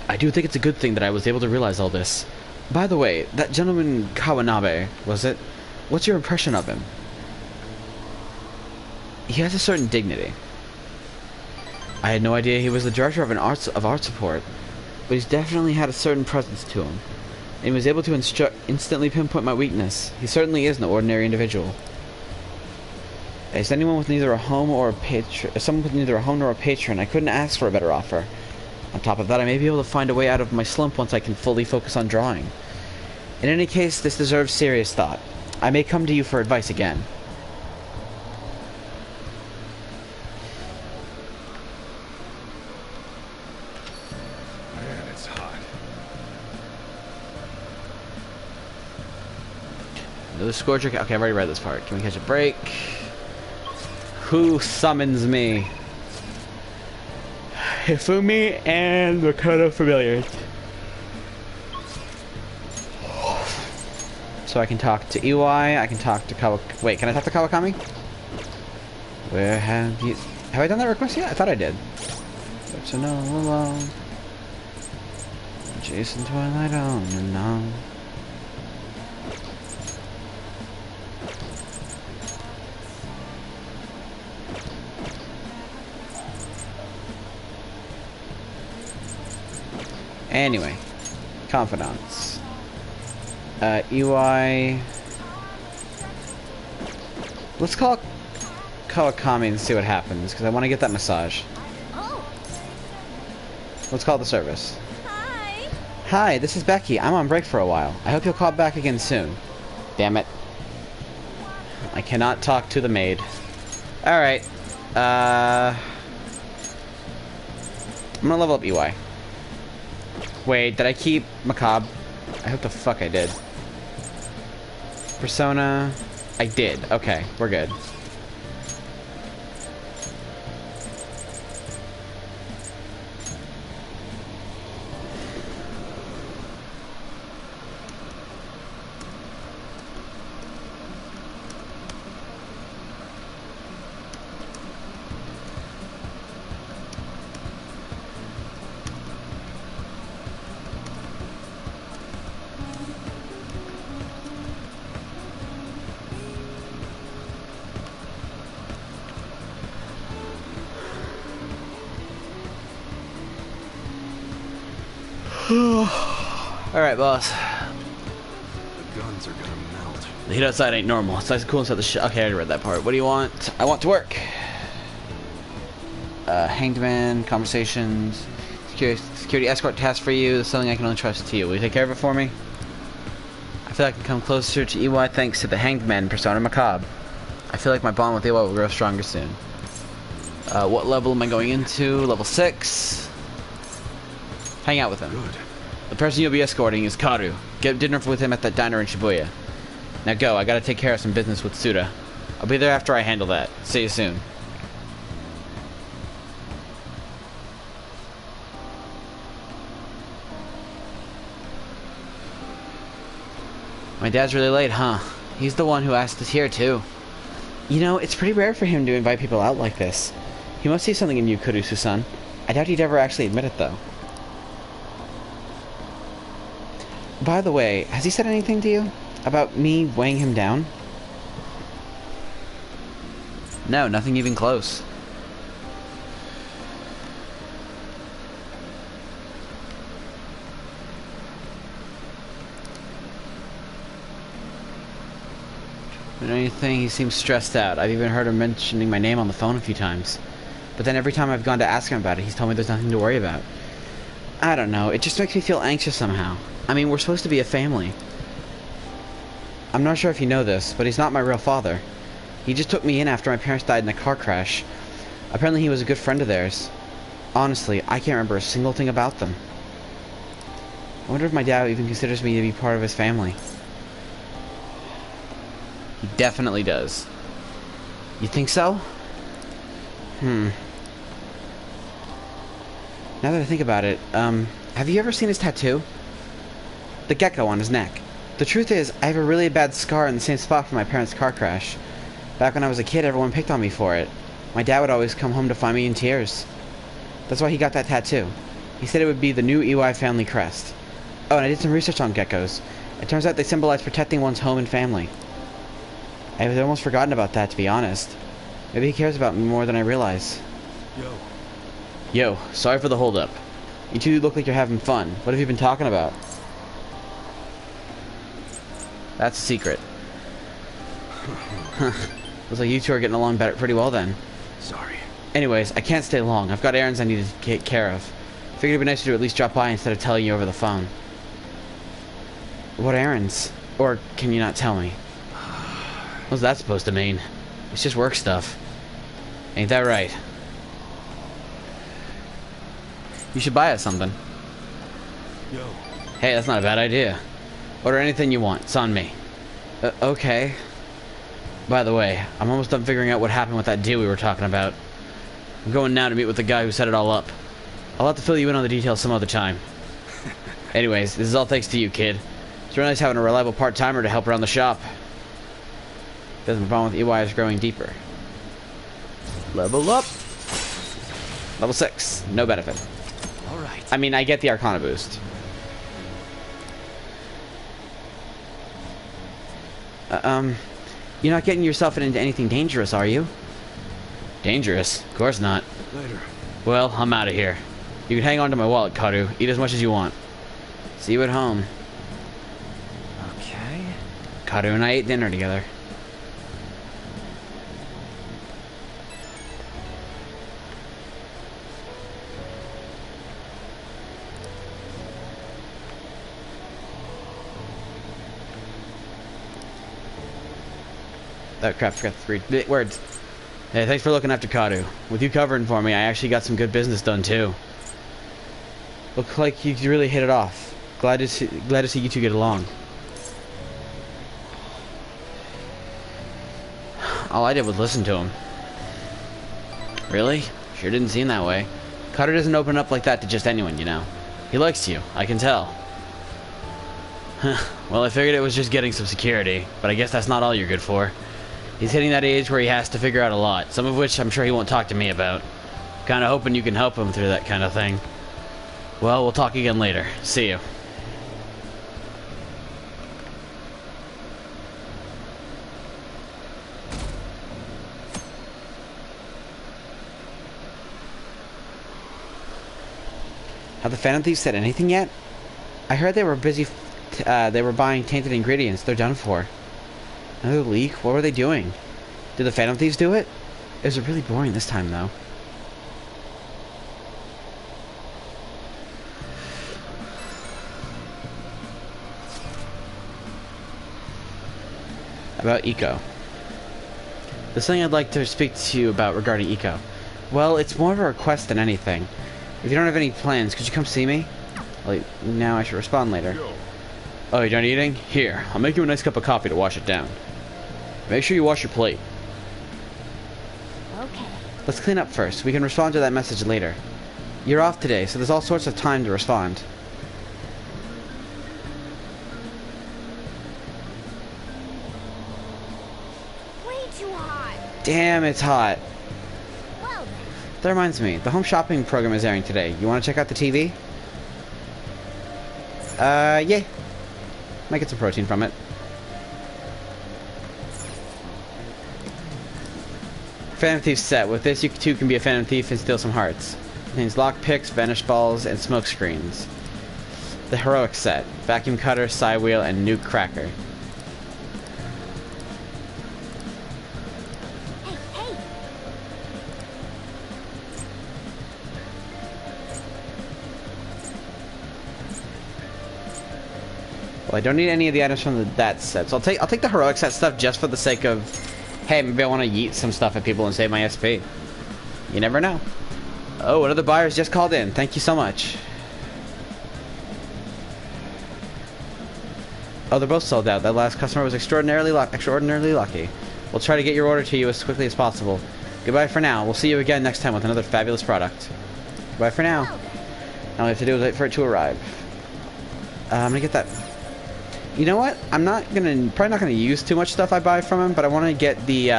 I do think it's a good thing that I was able to realize all this. By the way, that gentleman Kawanabe, was it? What's your impression of him? He has a certain dignity. I had no idea he was the director of art support, but he's definitely had a certain presence to him. And he was able to instantly pinpoint my weakness. He certainly is an ordinary individual. As someone with neither a home nor a patron, I couldn't ask for a better offer. On top of that, I may be able to find a way out of my slump once I can fully focus on drawing. In any case, this deserves serious thought. I may come to you for advice again. Man, it's hot. Another scourge. Okay, I've already read this part. Can we catch a break? Who summons me? Hifumi and the Code of Familiars. So I can talk to Iwai, I can talk to Kawakami. Wait, can I talk to Kawakami? Where have you... Have I done that request yet? I thought I did. Searching all alone. Chasing twilight on and on. Anyway, confidants. EY. Let's call Kawakami and see what happens, because I want to get that massage. Oh, Let's call the service. hi. Hi, this is Becky. I'm on break for a while. I hope you'll call back again soon. Damn it. I cannot talk to the maid. Alright. I'm gonna level up EY. Wait, did I keep Macabre? I hope the fuck I did. Persona. I did. Okay, we're good. Alright, boss. The guns are gonna melt. The heat outside ain't normal. It's nice and cool inside the shop. Okay, I already read that part. What do you want? I want to work. Hanged man, conversations, security escort task for you. There's something I can only trust to you. Will you take care of it for me? I feel like I can come closer to EY thanks to the Hanged man persona Macabre. I feel like my bond with EY will grow stronger soon. What level am I going into? Level 6. Hang out with him. Good. The person you'll be escorting is Karu. Get dinner with him at that diner in Shibuya. Now go, I gotta take care of some business with Suda. I'll be there after I handle that. See you soon. My dad's really late, huh? He's the one who asked us here, too. You know, it's pretty rare for him to invite people out like this. He must see something in you, Kurusu-san. I doubt he'd ever actually admit it, though. By the way, has he said anything to you? About me weighing him down? No, nothing even close. But anything, he seems stressed out. I've even heard him mentioning my name on the phone a few times. But then every time I've gone to ask him about it, he's told me there's nothing to worry about. I don't know, it just makes me feel anxious somehow. I mean, we're supposed to be a family. I'm not sure if you know this, but he's not my real father. He just took me in after my parents died in a car crash. Apparently he was a good friend of theirs. Honestly, I can't remember a single thing about them. I wonder if my dad even considers me to be part of his family. He definitely does. You think so? Now that I think about it, have you ever seen his tattoo? The gecko on his neck. The truth is, I have a really bad scar in the same spot from my parents' car crash. Back when I was a kid, everyone picked on me for it. My dad would always come home to find me in tears. That's why he got that tattoo. He said it would be the new EY family crest. Oh, and I did some research on geckos. It turns out they symbolize protecting one's home and family. I had almost forgotten about that, to be honest. Maybe he cares about me more than I realize. Yo, sorry for the holdup. You two look like you're having fun. What have you been talking about? That's a secret. Looks like you two are getting along pretty well then. Sorry. Anyways, I can't stay long. I've got errands I need to take care of. Figured it'd be nicer to at least drop by instead of telling you over the phone. What errands? Or can you not tell me? What's that supposed to mean? It's just work stuff. Ain't that right? You should buy us something. Yo. Hey, that's not a bad idea. Order anything you want. It's on me. Okay. By the way, I'm almost done figuring out what happened with that deal we were talking about. I'm going now to meet with the guy who set it all up. I'll have to fill you in on the details some other time. Anyways, this is all thanks to you, kid. It's really nice having a reliable part-timer to help around the shop. Doesn't bond with EY is growing deeper. Level up! Level 6. No benefit. Alright. I mean, I get the Arcana boost. You're not getting yourself into anything dangerous, are you? Dangerous? Of course not. Later. Well, I'm out of here. You can hang on to my wallet, Karu. Eat as much as you want. See you at home. Okay. Karu and I ate dinner together. Oh crap, forgot the 3 words. Hey, thanks for looking after Karu. With you covering for me, I actually got some good business done too. Look like you really hit it off. Glad to see you two get along. All I did was listen to him. Really? Sure didn't seem that way. Karu doesn't open up like that to just anyone, you know. He likes you, I can tell. Well, I figured it was just getting some security, but I guess that's not all you're good for. He's hitting that age where he has to figure out a lot, some of which I'm sure he won't talk to me about. Kinda hoping you can help him through that kind of thing. Well, we'll talk again later. See you. Have the Phantom Thieves said anything yet? I heard they were busy. They were buying tainted ingredients. They're done for. Another leak? What were they doing? Did the Phantom Thieves do it? It was really boring this time, though. About Eco. There's something I'd like to speak to you about regarding Eco. Well, it's more of a request than anything. If you don't have any plans, could you come see me? Well, now I should respond later. Oh, you're done eating? Here, I'll make you a nice cup of coffee to wash it down. Make sure you wash your plate. Okay. Let's clean up first. We can respond to that message later. You're off today, so there's all sorts of time to respond. Way too hot. Damn, it's hot. Well, That reminds me, the home shopping program is airing today. You want to check out the TV? Yeah. Might get some protein from it. Phantom Thief set. With this, you too can be a Phantom Thief and steal some hearts. It contains lockpicks, vanish balls, and smoke screens. The Heroic set. Vacuum cutter, side wheel, and nuke cracker. hey, hey. Well, I don't need any of the items from that set, so I'll take the Heroic set stuff just for the sake of, hey, maybe I want to yeet some stuff at people and save my SP. You never know. Oh, one of the buyers just called in. Thank you so much. Oh, they're both sold out. That last customer was extraordinarily lucky. We'll try to get your order to you as quickly as possible. Goodbye for now. We'll see you again next time with another fabulous product. Goodbye for now. All we have to do is wait for it to arrive. I'm gonna get that. You know what? Probably not gonna use too much stuff I buy from him, but I want to get the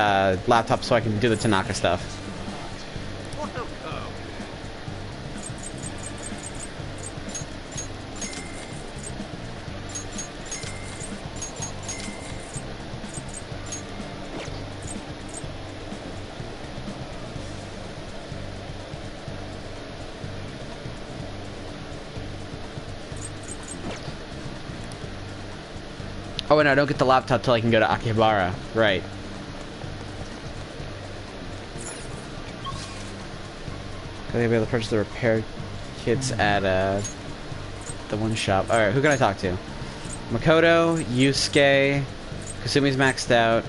laptop so I can do the Tanaka stuff. Oh, and I don't get the laptop till I can go to Akihabara. Right. Gotta be able to purchase the repair kits at the one shop. Alright, who can I talk to? Makoto, Yusuke, Kasumi's maxed out.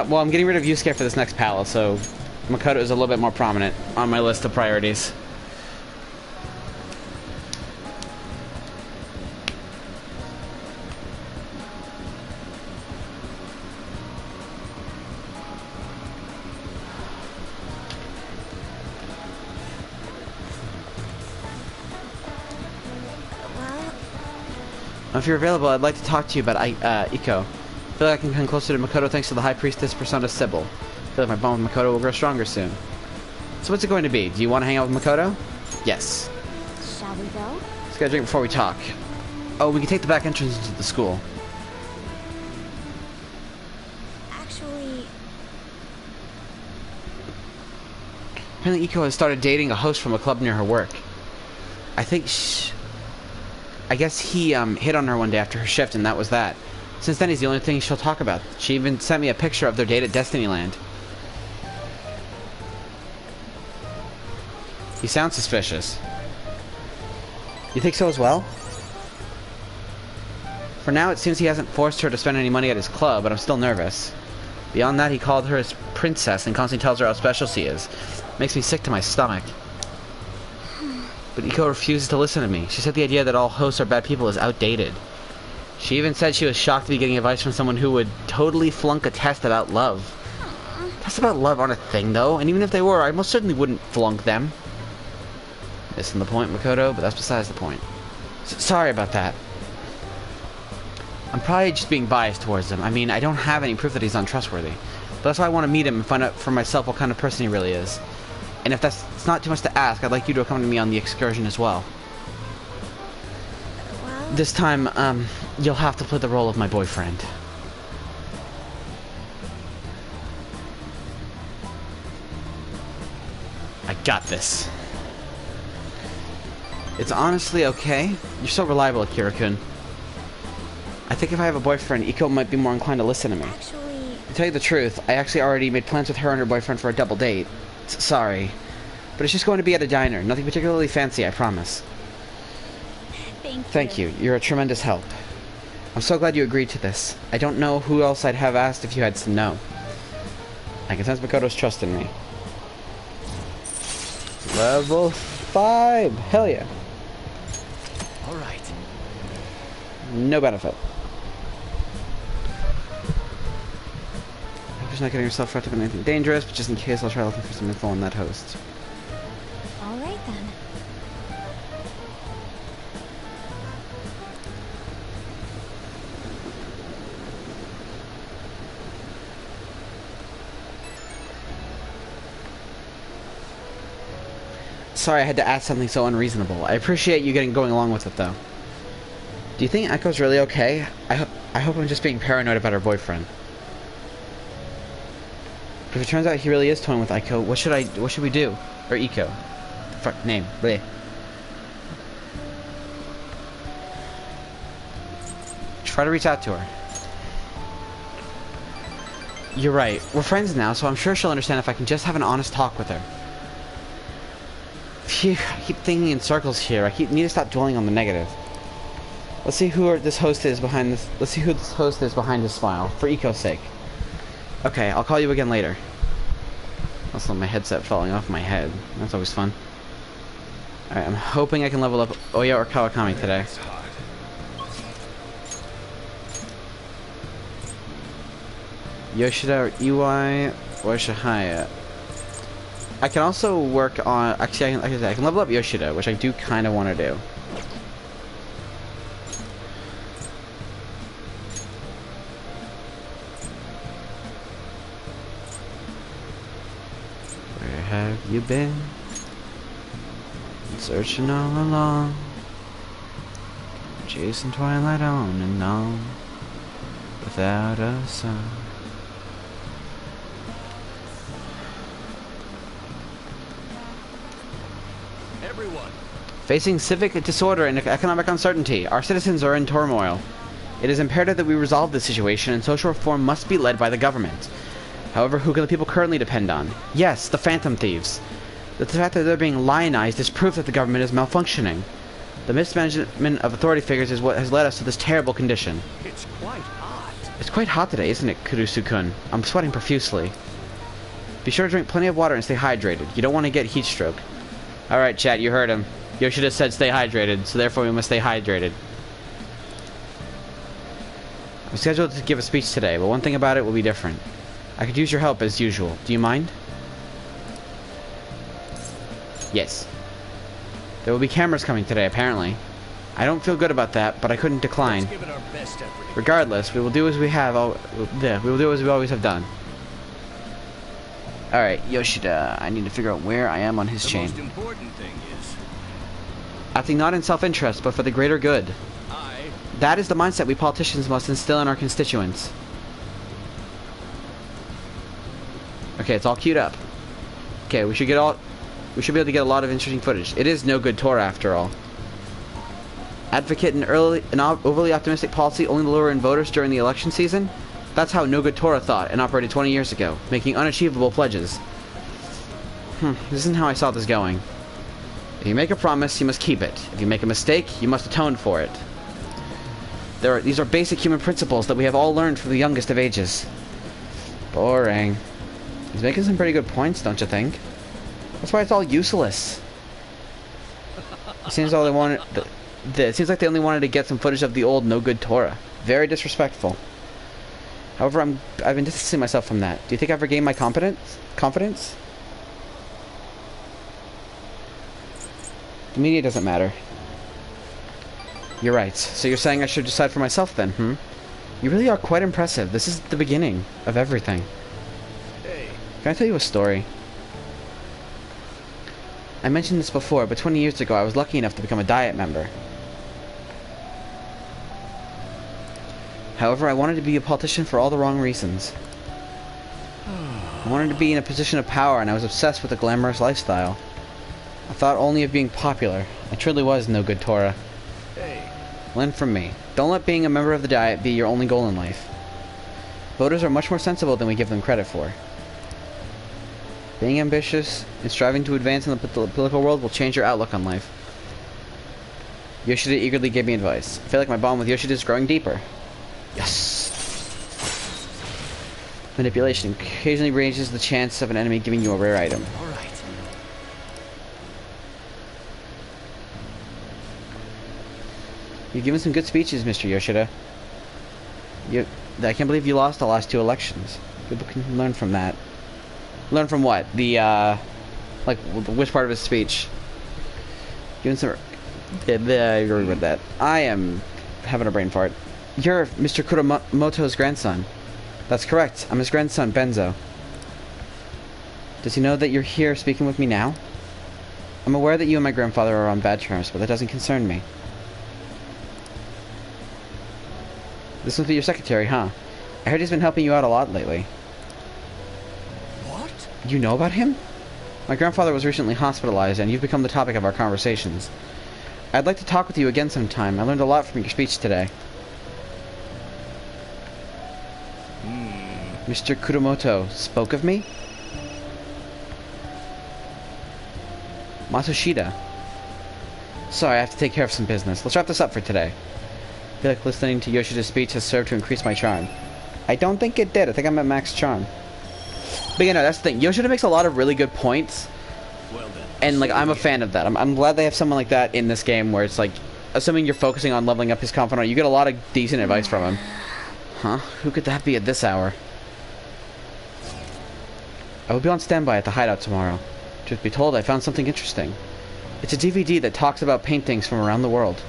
Well, I'm getting rid of Yusuke for this next palace, so Makoto is a little bit more prominent on my list of priorities. If you're available, I'd like to talk to you about Iko. I feel like I can come closer to Makoto thanks to the High Priestess persona Sybil. I feel like my bond with Makoto will grow stronger soon. So what's it going to be? Do you want to hang out with Makoto? Yes. Shall we go? Let's get a drink before we talk. Oh, we can take the back entrance into the school. Actually, Apparently Iko has started dating a host from a club near her work. I guess he hit on her one day after her shift, and that was that. Since then, he's the only thing she'll talk about. She even sent me a picture of their date at Destinyland. He sounds suspicious. You think so as well? For now, it seems he hasn't forced her to spend any money at his club, but I'm still nervous. Beyond that, he called her his princess and constantly tells her how special she is. Makes me sick to my stomach. But Iko refuses to listen to me. She said the idea that all hosts are bad people is outdated. She even said she was shocked to be getting advice from someone who would totally flunk a test about love. Tests about love aren't a thing, though, and even if they were, I most certainly wouldn't flunk them. Missing the point, Makoto, but that's besides the point. Sorry about that. I'm probably just being biased towards him. I mean, I don't have any proof that he's untrustworthy. But that's why I want to meet him and find out for myself what kind of person he really is. And if it's not too much to ask, I'd like you to accompany me on the excursion as well. well, This time, you'll have to play the role of my boyfriend. I got this. It's honestly okay. You're so reliable, Akira-kun. I think if I have a boyfriend, Iko might be more inclined to listen to me. actually, To tell you the truth, I actually already made plans with her and her boyfriend for a double date. Sorry. But it's just going to be at a diner. Nothing particularly fancy, I promise. thank you. You're a tremendous help. I'm so glad you agreed to this. I don't know who else I'd have asked if you had said no. I can sense Makoto's trust in me. Level 5! Hell yeah. Alright. No benefit. I hope she's not getting herself wrapped up in anything dangerous, but just in case, I'll try looking for some info on that host. All right then. Sorry I had to ask something so unreasonable. I appreciate you going along with it, though. Do you think Echo's really okay? I hope I'm just being paranoid about her boyfriend. But if it turns out he really is toying with Echo, what should we do? Or Eiko. Fuck, name. Bleh. Try to reach out to her. You're right. We're friends now, so I'm sure she'll understand if I can just have an honest talk with her. Phew, I keep thinking in circles here. Need to stop dwelling on the negative. Let's see who this host is behind this. Let's see who this host is behind this smile, for Iko's sake. Okay, I'll call you again later. Also, my headset falling off my head. That's always fun. Alright, I'm hoping I can level up Oya or Kawakami today. Yoshida or Iwai or Shihaya. I can also work on... Actually, I can level up Yoshida, which I do kind of want to do. Where have you been? Searching all along, chasing twilight on and on, without a sun. Everyone. Facing civic disorder and economic uncertainty, our citizens are in turmoil. It is imperative that we resolve this situation, and social reform must be led by the government. However, who can the people currently depend on? Yes, the phantom thieves. The fact that they're being lionized is proof that the government is malfunctioning. The mismanagement of authority figures is what has led us to this terrible condition. It's quite hot. It's quite hot today, isn't it, Kurusu-kun? I'm sweating profusely. Be sure to drink plenty of water and stay hydrated. You don't want to get heat stroke. Alright, chat, you heard him. Yoshida said stay hydrated, so therefore we must stay hydrated. I'm scheduled to give a speech today, but one thing about it will be different. I could use your help as usual. Do you mind? Yes. There will be cameras coming today, apparently. I don't feel good about that, but I couldn't decline. Let's give it our best effort. Regardless, we will do as we have. We will do as we always have done. All right, Yoshida. I need to figure out where I am on his chain. The most important thing is, Acting not in self-interest, but for the greater good. That is the mindset we politicians must instill in our constituents. Okay, it's all queued up. Okay, we should be able to get a lot of interesting footage. It is no good Torah after all. Advocate an overly optimistic policy only to lure in voters during the election season? That's how no good Torah thought and operated 20 years ago, making unachievable pledges. This isn't how I saw this going. If you make a promise, you must keep it. If you make a mistake, you must atone for it. These are basic human principles that we have all learned from the youngest of ages. Boring. He's making some pretty good points, don't you think? That's why it's all useless. It seems all they wanted. It seems like they only wanted to get some footage of the old no good Torah. Very disrespectful. However, I've been distancing myself from that. Do you think I've regained my confidence? The media doesn't matter. You're right. So you're saying I should decide for myself then, You really are quite impressive. This is the beginning of everything. hey, Can I tell you a story? I mentioned this before, but 20 years ago I was lucky enough to become a Diet member. However, I wanted to be a politician for all the wrong reasons. I wanted to be in a position of power, and I was obsessed with a glamorous lifestyle. I thought only of being popular. I truly was no good Torah. hey, Learn from me. Don't let being a member of the Diet be your only goal in life. Voters are much more sensible than we give them credit for. Being ambitious and striving to advance in the political world will change your outlook on life. Yoshida eagerly gave me advice. I feel like my bond with Yoshida is growing deeper. Yes! Manipulation occasionally raises the chance of an enemy giving you a rare item. all right. You've given some good speeches, Mr. Yoshida. I can't believe you lost the last 2 elections. People can learn from that. Learn from what? Which part of his speech? Given some... I already read that. I am having a brain fart. You're Mr. Kuromoto's grandson. That's correct. I'm his grandson, Benzo. Does he know that you're here speaking with me now? I'm aware that you and my grandfather are on bad terms, but that doesn't concern me. This must be your secretary, huh? I heard he's been helping you out a lot lately. What? You know about him? My grandfather was recently hospitalized, and you've become the topic of our conversations. I'd like to talk with you again sometime. I learned a lot from your speech today. Mr. Kuromoto spoke of me? Matsushita. Sorry, I have to take care of some business. Let's wrap this up for today. I feel like listening to Yoshida's speech has served to increase my charm. I don't think it did. I think I'm at max charm. But you know, that's the thing. Yoshida makes a lot of really good points. Well then. And like, I'm a fan of that. I'm glad they have someone like that in this game where it's like, assuming you're focusing on leveling up his confidence, you get a lot of decent advice from him. Huh? Who could that be at this hour? I will be on standby at the hideout tomorrow. Truth be told, I found something interesting. It's a DVD that talks about paintings from around the world.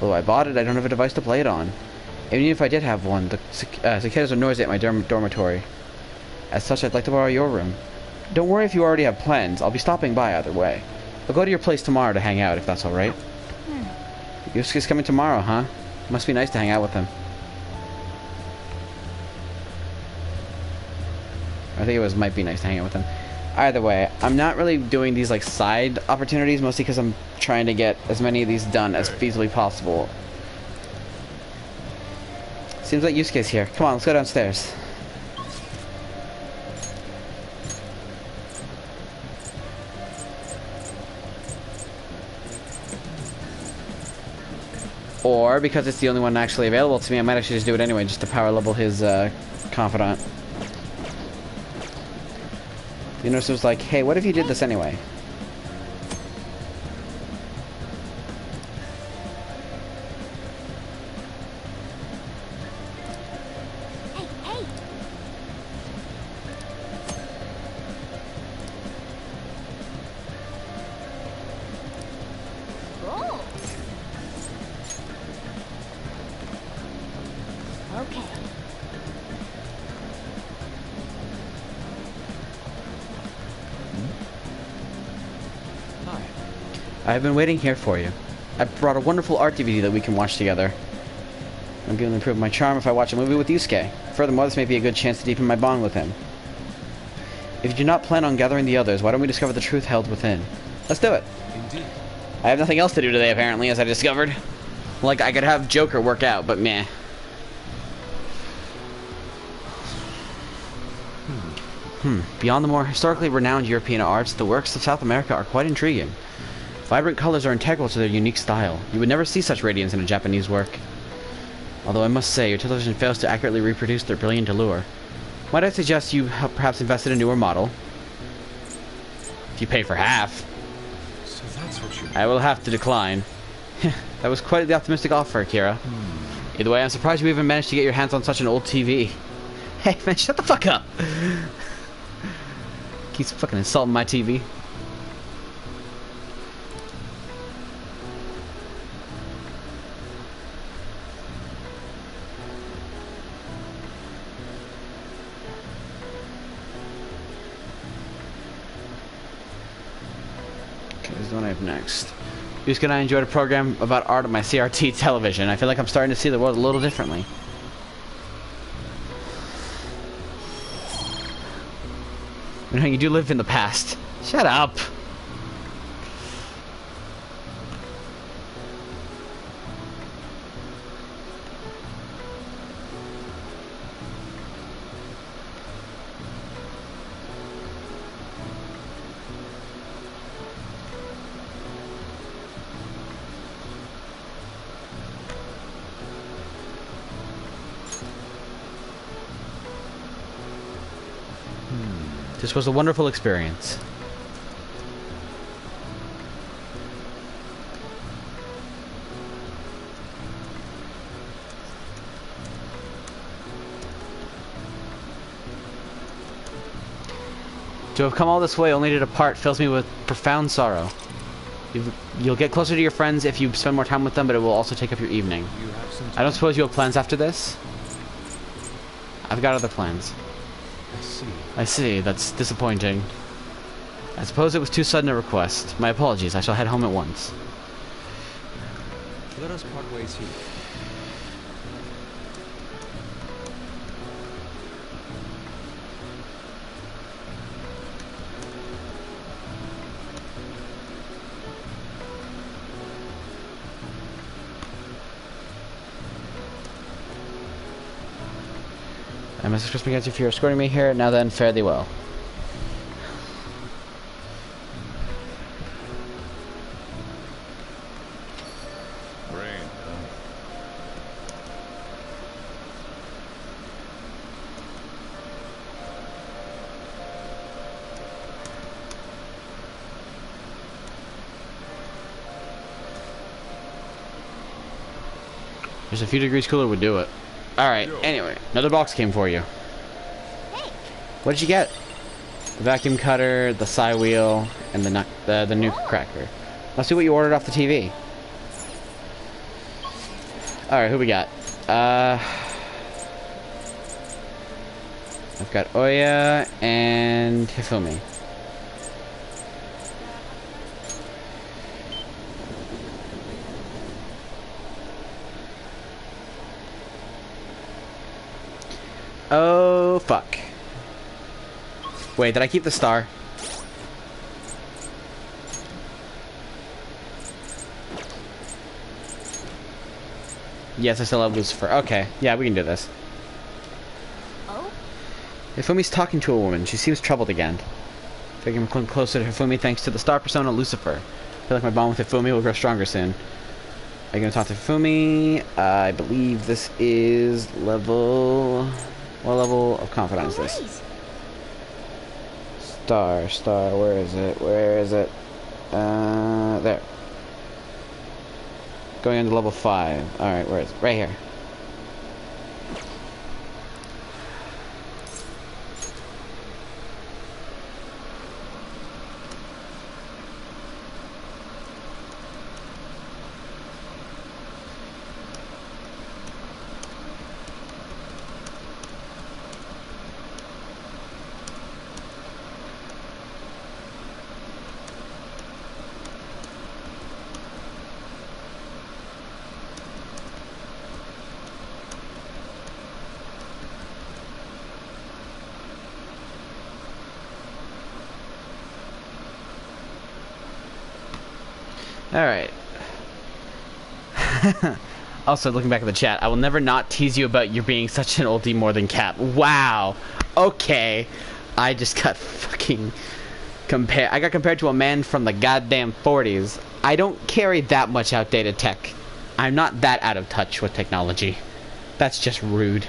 Although I bought it, I don't have a device to play it on. Even if I did have one, the cicadas are noisy at my dormitory. As such, I'd like to borrow your room. Don't worry if you already have plans. I'll be stopping by either way. I'll go to your place tomorrow to hang out, if that's alright. Yusuke's coming tomorrow, huh? Must be nice to hang out with him. I think it might be nice to hang out with him. Either way, I'm not really doing these like side opportunities, mostly because I'm trying to get as many of these done as feasibly possible. Seems like Yusuke's here. Come on, let's go downstairs. Or, because it's the only one actually available to me, I might actually just do it anyway, just to power level his confidant. The nurse was like, hey, what if you did this anyway? Hey, hey! Oh! I've been waiting here for you. I brought a wonderful art DVD that we can watch together. I'm going to improve my charm if I watch a movie with Yusuke. Furthermore, this may be a good chance to deepen my bond with him. If you do not plan on gathering the others, why don't we discover the truth held within? Let's do it. Indeed. I have nothing else to do today, apparently, as I discovered. Like, I could have Joker work out, but meh. Beyond the more historically renowned European arts, the works of South America are quite intriguing. Vibrant colors are integral to their unique style. You would never see such radiance in a Japanese work. Although I must say, your television fails to accurately reproduce their brilliant allure. Might I suggest you perhaps invest in a newer model? If you pay for half. So that's what you... I will have to decline. That was quite the optimistic offer, Akira. Either way, I'm surprised you even managed to get your hands on such an old TV. Hey, man, shut the fuck up! Keeps fucking insulting my TV. Okay, this is the one I have next. Yusuke and I enjoyed a program about art on my CRT television. I feel like I'm starting to see the world a little differently. You know, you do live in the past. Shut up. This was a wonderful experience. To have come all this way only to depart fills me with profound sorrow. You'll get closer to your friends if you spend more time with them, but it will also take up your evening. I don't suppose you have plans after this? I've got other plans. I see, that's disappointing. I suppose it was too sudden a request. My apologies, I shall head home at once. Let us part ways here. I must express my gratitude for your escorting me here. Now then, fare thee well. Rain. Just a few degrees cooler would do it. Alright, anyway, another box came for you. Hey, What did you get? The vacuum cutter, the Psy wheel, and the nuke cracker. Let's see what you ordered off the TV. Alright, who we got? I've got Oya and Hifumi. Oh, fuck. Wait, did I keep the star? Yes, I still have Lucifer. Okay, yeah, we can do this. oh, Hifumi's talking to a woman. She seems troubled again. If I can come closer to Hifumi thanks to the star persona Lucifer. I feel like my bond with Hifumi will grow stronger soon. Are you going to talk to Hifumi? I believe this is level... What level of confidence is this? Star, where is it? Where is it? There. Going into level 5. Alright, where is it? Right here. Alright. Also, looking back at the chat, I will never not tease you about you being such an oldie more than Cap. Wow. Okay. I just got fucking I got compared to a man from the goddamn 40s. I don't carry that much outdated tech. I'm not that out of touch with technology. That's just rude.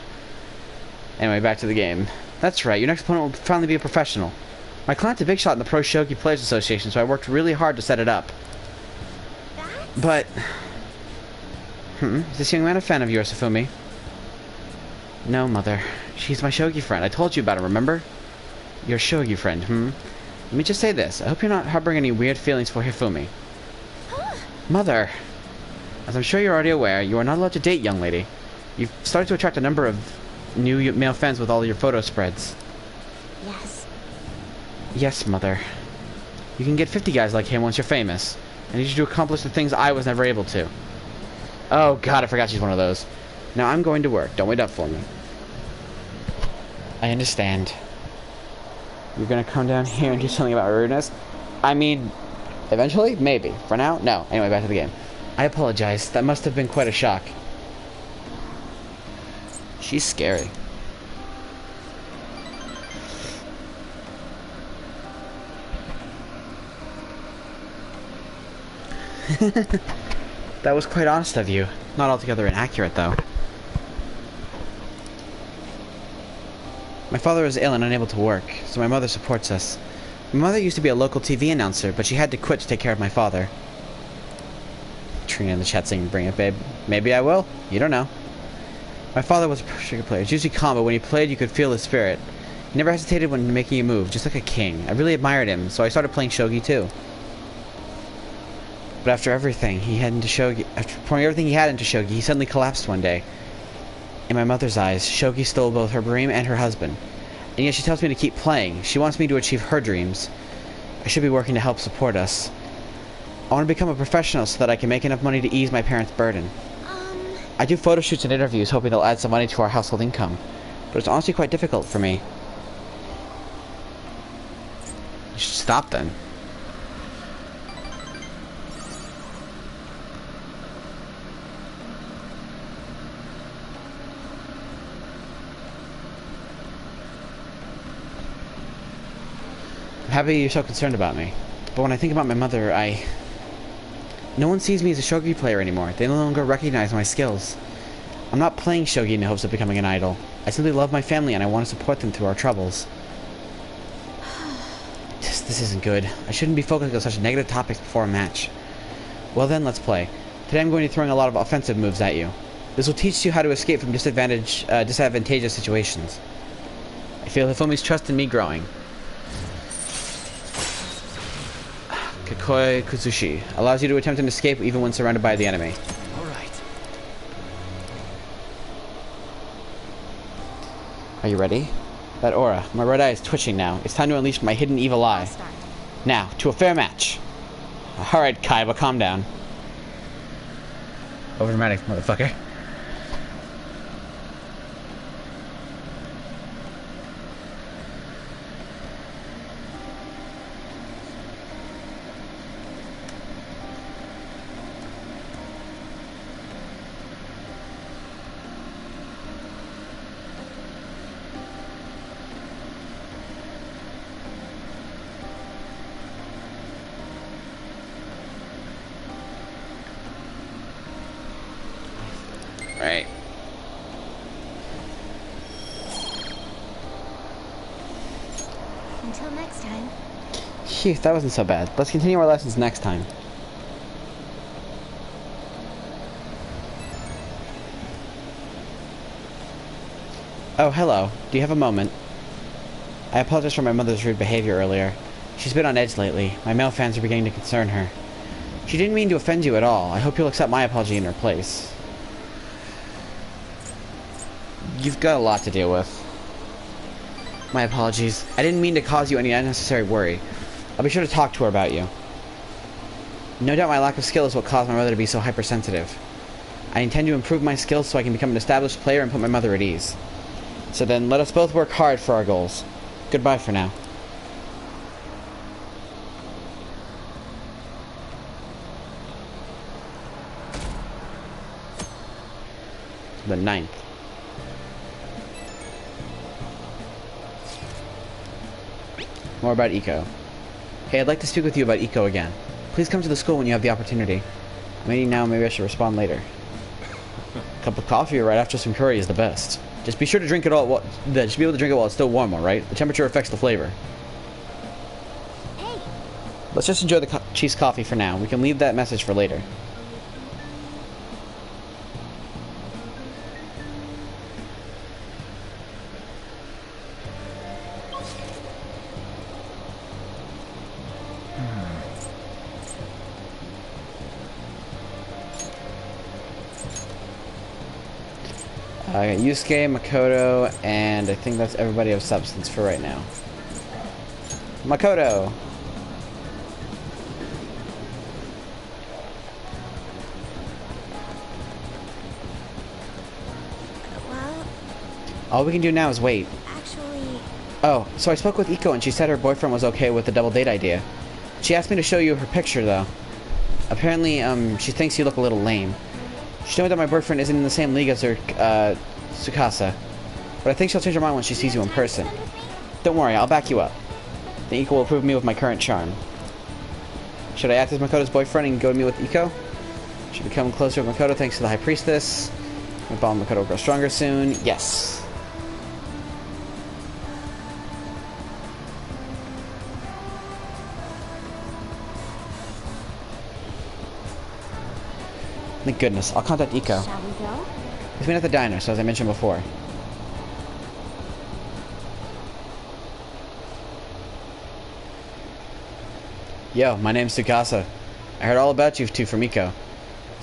Anyway, back to the game. That's right, your next opponent will finally be a professional. My client's a big shot in the Pro Shogi Players Association, so I worked really hard to set it up. But... is this young man a fan of yours, Safumi? No, Mother. She's my shogi friend. I told you about her, remember? Your shogi friend, Let me just say this. I hope you're not harboring any weird feelings for Hifumi. Mother! As I'm sure you're already aware, you are not allowed to date, young lady. You've started to attract a number of new male fans with all your photo spreads. Yes. Yes, Mother. You can get 50 guys like him once you're famous. I need you to accomplish the things I was never able to. Oh god, I forgot she's one of those. Now I'm going to work. Don't wait up for me. I understand. You're gonna come down here and do something about rudeness? I mean, eventually? Maybe. For now? No. Anyway, back to the game. I apologize. That must have been quite a shock. She's scary. That was quite honest of you. Not altogether inaccurate, though. My father is ill and unable to work, so my mother supports us. My mother used to be a local TV announcer, but she had to quit to take care of my father. Trina in the chat saying, bring it, babe. Maybe I will. You don't know. My father was a pro player. It's usually calm, but when he played, you could feel his spirit. He never hesitated when making a move, just like a king. I really admired him, so I started playing shogi too. But after everything he had into shogi, after pouring everything he had into shogi, he suddenly collapsed one day. In my mother's eyes, shogi stole both her dream and her husband. And yet she tells me to keep playing. She wants me to achieve her dreams. I should be working to help support us. I want to become a professional so that I can make enough money to ease my parents' burden. I do photo shoots and interviews, hoping they'll add some money to our household income. But it's honestly quite difficult for me. You should stop then. I'm happy you're so concerned about me. But when I think about my mother, no one sees me as a shogi player anymore. They no longer recognize my skills. I'm not playing shogi in the hopes of becoming an idol. I simply love my family and I want to support them through our troubles. This isn't good. I shouldn't be focusing on such negative topics before a match. Well then, let's play. Today I'm going to be throwing a lot of offensive moves at you. This will teach you how to escape from disadvantageous situations. I feel Hifumi's trust in me growing. Kakoi Kuzushi allows you to attempt an escape even when surrounded by the enemy. Alright. Are you ready? That aura. My red eye is twitching now. It's time to unleash my hidden evil eye. Now, to a fair match. Alright, Kaiba, calm down. Overdramatic, motherfucker. Right. Until next time. Phew, that wasn't so bad. Let's continue our lessons next time. Oh, hello. Do you have a moment? I apologize for my mother's rude behavior earlier. She's been on edge lately. My male fans are beginning to concern her. She didn't mean to offend you at all. I hope you'll accept my apology in her place. You've got a lot to deal with. My apologies. I didn't mean to cause you any unnecessary worry. I'll be sure to talk to her about you. No doubt my lack of skill is what caused my mother to be so hypersensitive. I intend to improve my skills so I can become an established player and put my mother at ease. So then, let us both work hard for our goals. Goodbye for now. The 9th. More about Eco. Hey, I'd like to speak with you about Eco again. Please come to the school when you have the opportunity. I'm eating now, maybe I should respond later. A cup of coffee right after some curry is the best. Just be sure to drink it all. Just be able to drink it while it's still warm, alright? The temperature affects the flavor. Hey. Let's just enjoy the cheese coffee for now. We can leave that message for later. I got Yusuke, Makoto, and I think that's everybody of substance for right now. Makoto! Well, all we can do now is wait. actually... Oh, so I spoke with Iko and she said her boyfriend was okay with the double date idea. She asked me to show you her picture, though. Apparently, she thinks you look a little lame. She told me that my boyfriend isn't in the same league as her, Tsukasa. But I think she'll change her mind when she sees you in person. Don't worry, I'll back you up. The Iko will approve me with my current charm. Should I act as Makoto's boyfriend and go to meet with Iko? Should become closer with Makoto thanks to the High Priestess. My bond with Makoto will grow stronger soon. Yes. Thank goodness. I'll contact Iko. Shall we go? Let's meet at the diner, so as I mentioned before. Yo, my name's Tsukasa. I heard all about you two from Iko.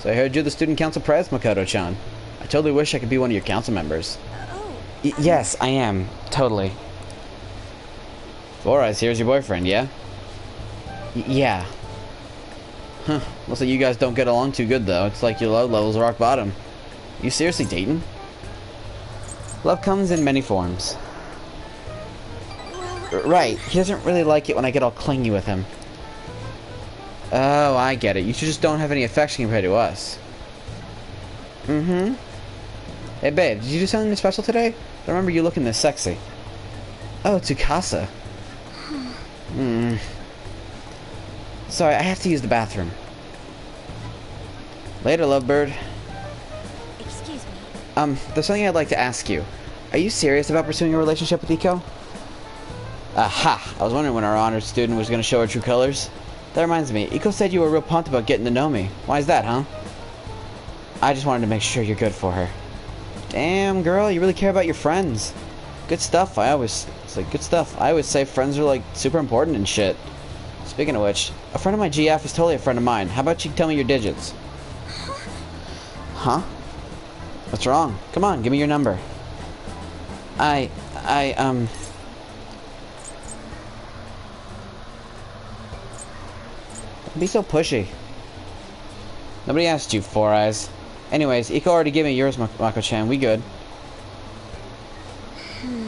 So I heard you're the student council pres, Makoto-chan. I totally wish I could be one of your council members. Oh. Yes, I am. Totally. Four Eyes, here's your boyfriend, yeah? Yeah. Huh. Looks like you guys don't get along too good, though. It's like your love level's rock bottom. You seriously dating? Love comes in many forms. Well, Right. He doesn't really like it when I get all clingy with him. Oh, I get it. You just don't have any affection compared to us. Mm-hmm. Hey, babe, did you do something special today? I don't remember you looking this sexy. Oh, Tsukasa. Sorry, I have to use the bathroom. Later, lovebird. excuse me. There's something I'd like to ask you. Are you serious about pursuing a relationship with Iko? Aha! I was wondering when our honored student was going to show her true colors. That reminds me, Iko said you were real pumped about getting to know me. Why is that, huh? I just wanted to make sure you're good for her. Damn, girl, you really care about your friends. Good stuff. Good stuff. I always say friends are like super important and shit. Speaking of which, a friend of my GF is totally a friend of mine. How about you tell me your digits? Huh? What's wrong? Come on, give me your number. Don't be so pushy. Nobody asked you, Four Eyes. Anyways, Iko already gave me yours, Mako-chan. We good.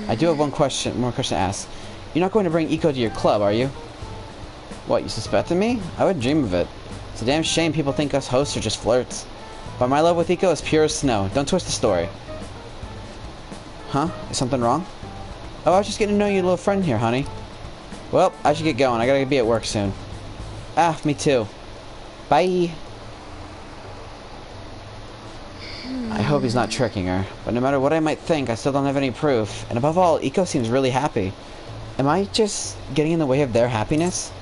I do have more question to ask. You're not going to bring Iko to your club, are you? What, you suspected me? I would dream of it. It's a damn shame people think us hosts are just flirts. But my love with Iko is pure as snow. Don't twist the story. Huh? Is something wrong? Oh, I was just getting to know your little friend here, honey. Well, I should get going. I gotta be at work soon. Ah, me too. Bye. I hope he's not tricking her. But no matter what I might think, I still don't have any proof. And above all, Iko seems really happy. Am I just getting in the way of their happiness?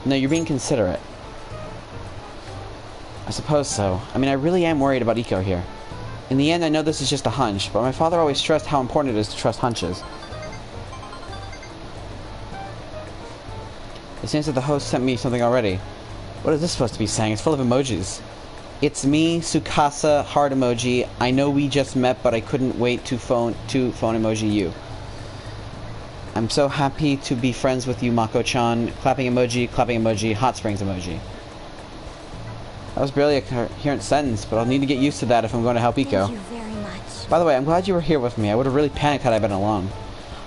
No, you're being considerate. I suppose so. I mean, I really am worried about Iko here. In the end, I know this is just a hunch, but my father always stressed how important it is to trust hunches. It seems that the host sent me something already. What is this supposed to be saying? It's full of emojis. It's me, Tsukasa, heart emoji. I know we just met, but I couldn't wait to phone emoji you. I'm so happy to be friends with you, Mako-chan. Clapping emoji, hot springs emoji. That was barely a coherent sentence, but I'll need to get used to that if I'm going to help Iko. Thank you very much. By the way, I'm glad you were here with me. I would have really panicked had I been alone.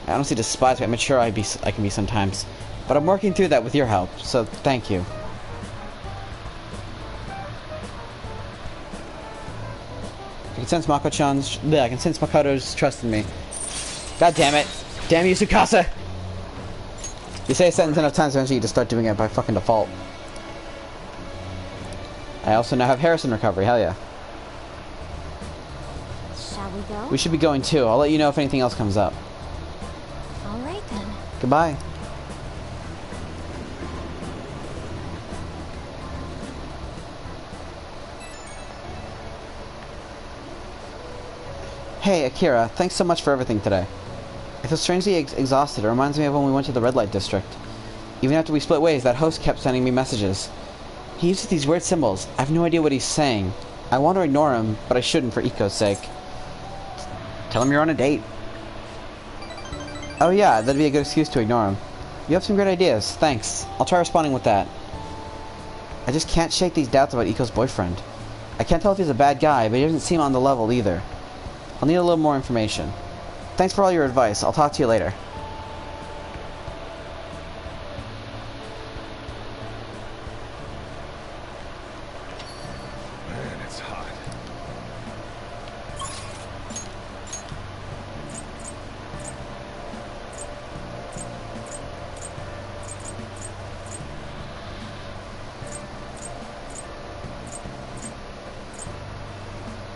I honestly despise how immature I can be sometimes. But I'm working through that with your help, so thank you. I can sense Mako-chan's... Yeah, I can sense Makoto's trust in me. God damn it. Damn you, Tsukasa! You say a sentence enough times, eventually you just start doing it by fucking default. I also now have Harrison recovery, hell yeah. Shall we go? We should be going too. I'll let you know if anything else comes up. All right then. Goodbye. Hey, Akira, thanks so much for everything today. I feel strangely exhausted. It reminds me of when we went to the red light district. Even after we split ways, that host kept sending me messages. He uses these weird symbols. I have no idea what he's saying. I want to ignore him, but I shouldn't for Iko's sake. Tell him you're on a date. Oh yeah, that'd be a good excuse to ignore him. You have some great ideas. Thanks. I'll try responding with that. I just can't shake these doubts about Iko's boyfriend. I can't tell if he's a bad guy, but he doesn't seem on the level either. I'll need a little more information. Thanks for all your advice. I'll talk to you later. Man, it's hot.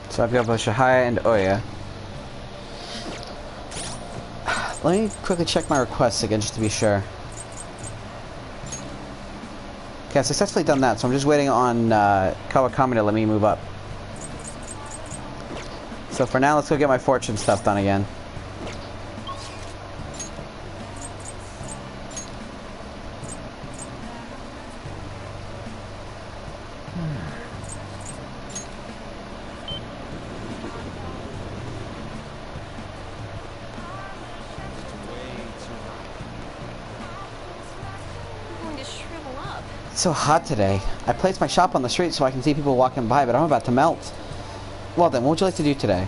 So I've got both Shihaya and Oya. Let me quickly check my requests again just to be sure. Okay, I've successfully done that, so I'm just waiting on Kawakami to let me move up. So for now, let's go get my fortune stuff done again. It's so hot today. I placed my shop on the street so I can see people walking by, but I'm about to melt. Well then, what would you like to do today?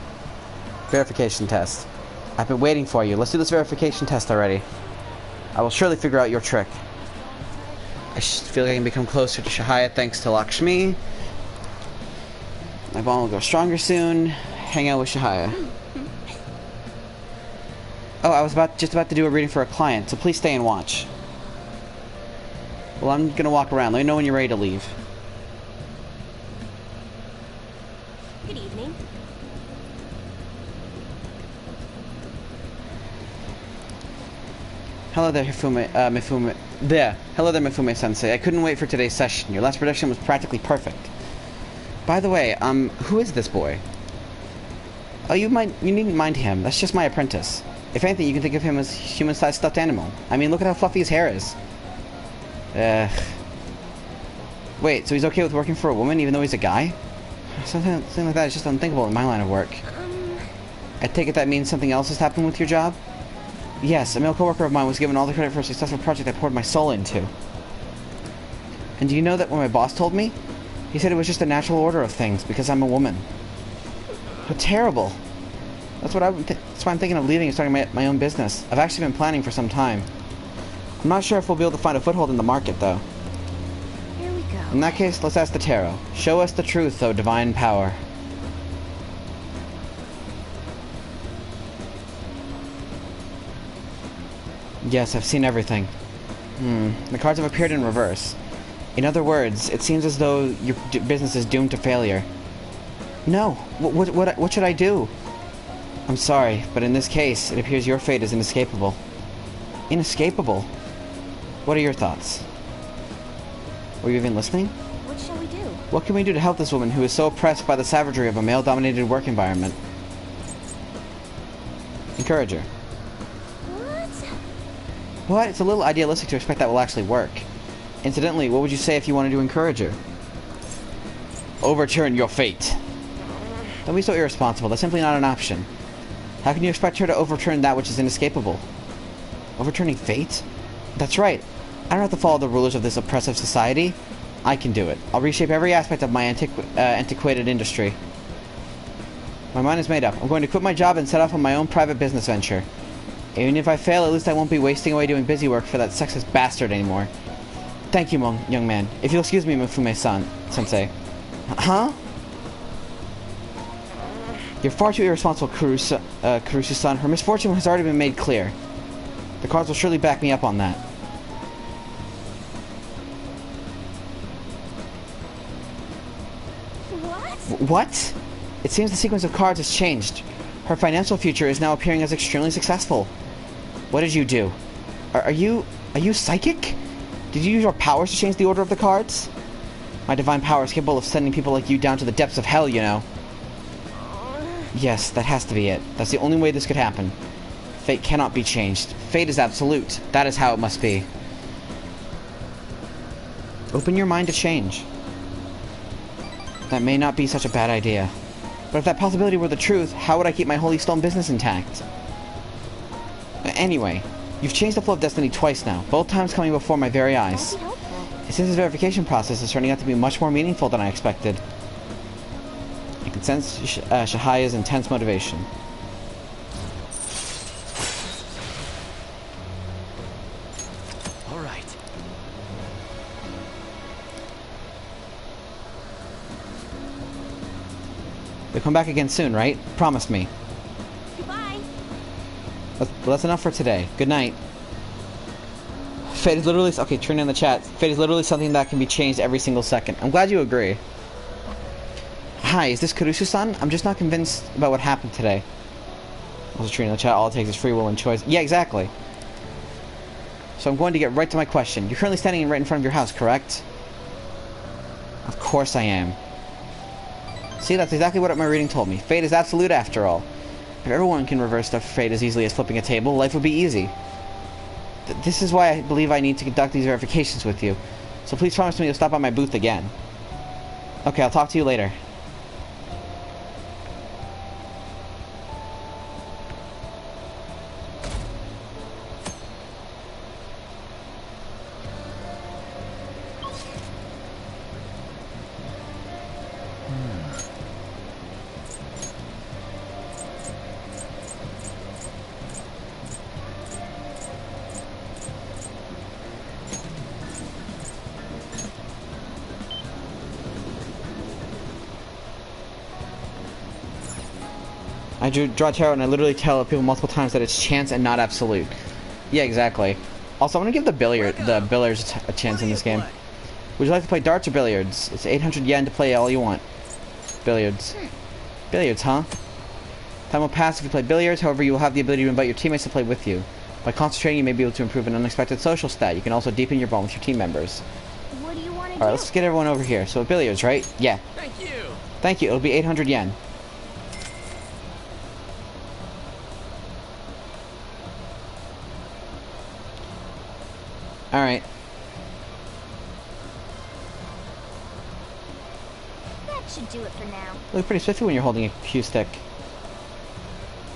Verification test. I've been waiting for you. Let's do this verification test already. I will surely figure out your trick. I feel like I can become closer to Shihaya thanks to Lakshmi. My bond will grow stronger soon. Hang out with Shihaya. Oh, I was just about to do a reading for a client, so please stay and watch. Well, I'm gonna walk around. Let me know when you're ready to leave. Good evening. Hello there, Mifune. Hello there, Mifune-sensei. I couldn't wait for today's session. Your last prediction was practically perfect. By the way, who is this boy? Oh, you needn't mind him. That's just my apprentice. If anything, you can think of him as a human-sized stuffed animal. I mean, look at how fluffy his hair is. Wait, so he's okay with working for a woman even though he's a guy? Something like that is just unthinkable in my line of work. I take it that means something else has happened with your job? Yes, a male coworker of mine was given all the credit for a successful project I poured my soul into. And do you know that when my boss told me? He said it was just a natural order of things because I'm a woman. How terrible. That's why I'm thinking of leaving and starting my own business. I've actually been planning for some time. I'm not sure if we'll be able to find a foothold in the market, though. Here we go. In that case, let's ask the tarot. Show us the truth, O divine power. Yes, I've seen everything. The cards have appeared in reverse. In other words, it seems as though your business is doomed to failure. No. What should I do? I'm sorry, but in this case, it appears your fate is inescapable. Inescapable? What are your thoughts? Were you even listening? What shall we do? What can we do to help this woman who is so oppressed by the savagery of a male-dominated work environment? Encourage her. What? It's a little idealistic to expect that will actually work. Incidentally, what would you say if you wanted to encourage her? Overturn your fate. Don't be so irresponsible. That's simply not an option. How can you expect her to overturn that which is inescapable? Overturning fate? That's right. I don't have to follow the rulers of this oppressive society. I can do it. I'll reshape every aspect of my antiquated industry. My mind is made up. I'm going to quit my job and set off on my own private business venture. Even if I fail, at least I won't be wasting away doing busy work for that sexist bastard anymore. Thank you, young man. If you'll excuse me, Mifune-san, sensei. Huh? You're far too irresponsible, Caruso-san. Her misfortune has already been made clear. The cards will surely back me up on that. What? It seems the sequence of cards has changed. Her financial future is now appearing as extremely successful. What did you do? Are you psychic? Did you use your powers to change the order of the cards? My divine power is capable of sending people like you down to the depths of hell, you know. Yes, that has to be it. That's the only way this could happen. Fate cannot be changed. Fate is absolute. That is how it must be. Open your mind to change. That may not be such a bad idea. But if that possibility were the truth, how would I keep my Holy Stone business intact? Anyway, you've changed the flow of destiny twice now, both times coming before my very eyes. It seems this verification process is turning out to be much more meaningful than I expected. I can sense Shahaya's intense motivation. All right. You'll come back again soon, right? Promise me. Goodbye. That's enough for today. Good night. Fate is literally... Okay, turn in the chat. Fate is literally something that can be changed every single second. I'm glad you agree. Hi, is this Caruso-san? I'm just not convinced about what happened today. Also, turn in the chat. All it takes is free will and choice. Yeah, exactly. So I'm going to get right to my question. You're currently standing right in front of your house, correct? Of course I am. See, that's exactly what my reading told me. Fate is absolute after all. If everyone can reverse their fate as easily as flipping a table, life would be easy. This is why I believe I need to conduct these verifications with you. So please promise me you'll stop by my booth again. Okay, I'll talk to you later. I draw tarot and I literally tell people multiple times that it's chance and not absolute. Yeah, exactly. Also, I'm gonna give the billiards a chance in this game. Would you like to play darts or billiards? It's 800 yen to play all you want. Billiards. Billiards, huh? Time will pass if you play billiards, however you will have the ability to invite your teammates to play with you. By concentrating, you may be able to improve an unexpected social stat. You can also deepen your bond with your team members. What do you want to do? Alright, let's get everyone over here. So, billiards, right? Yeah. Thank you. Thank you, it'll be 800 yen. Alright. That should do it for now. You look pretty spiffy when you're holding a cue stick.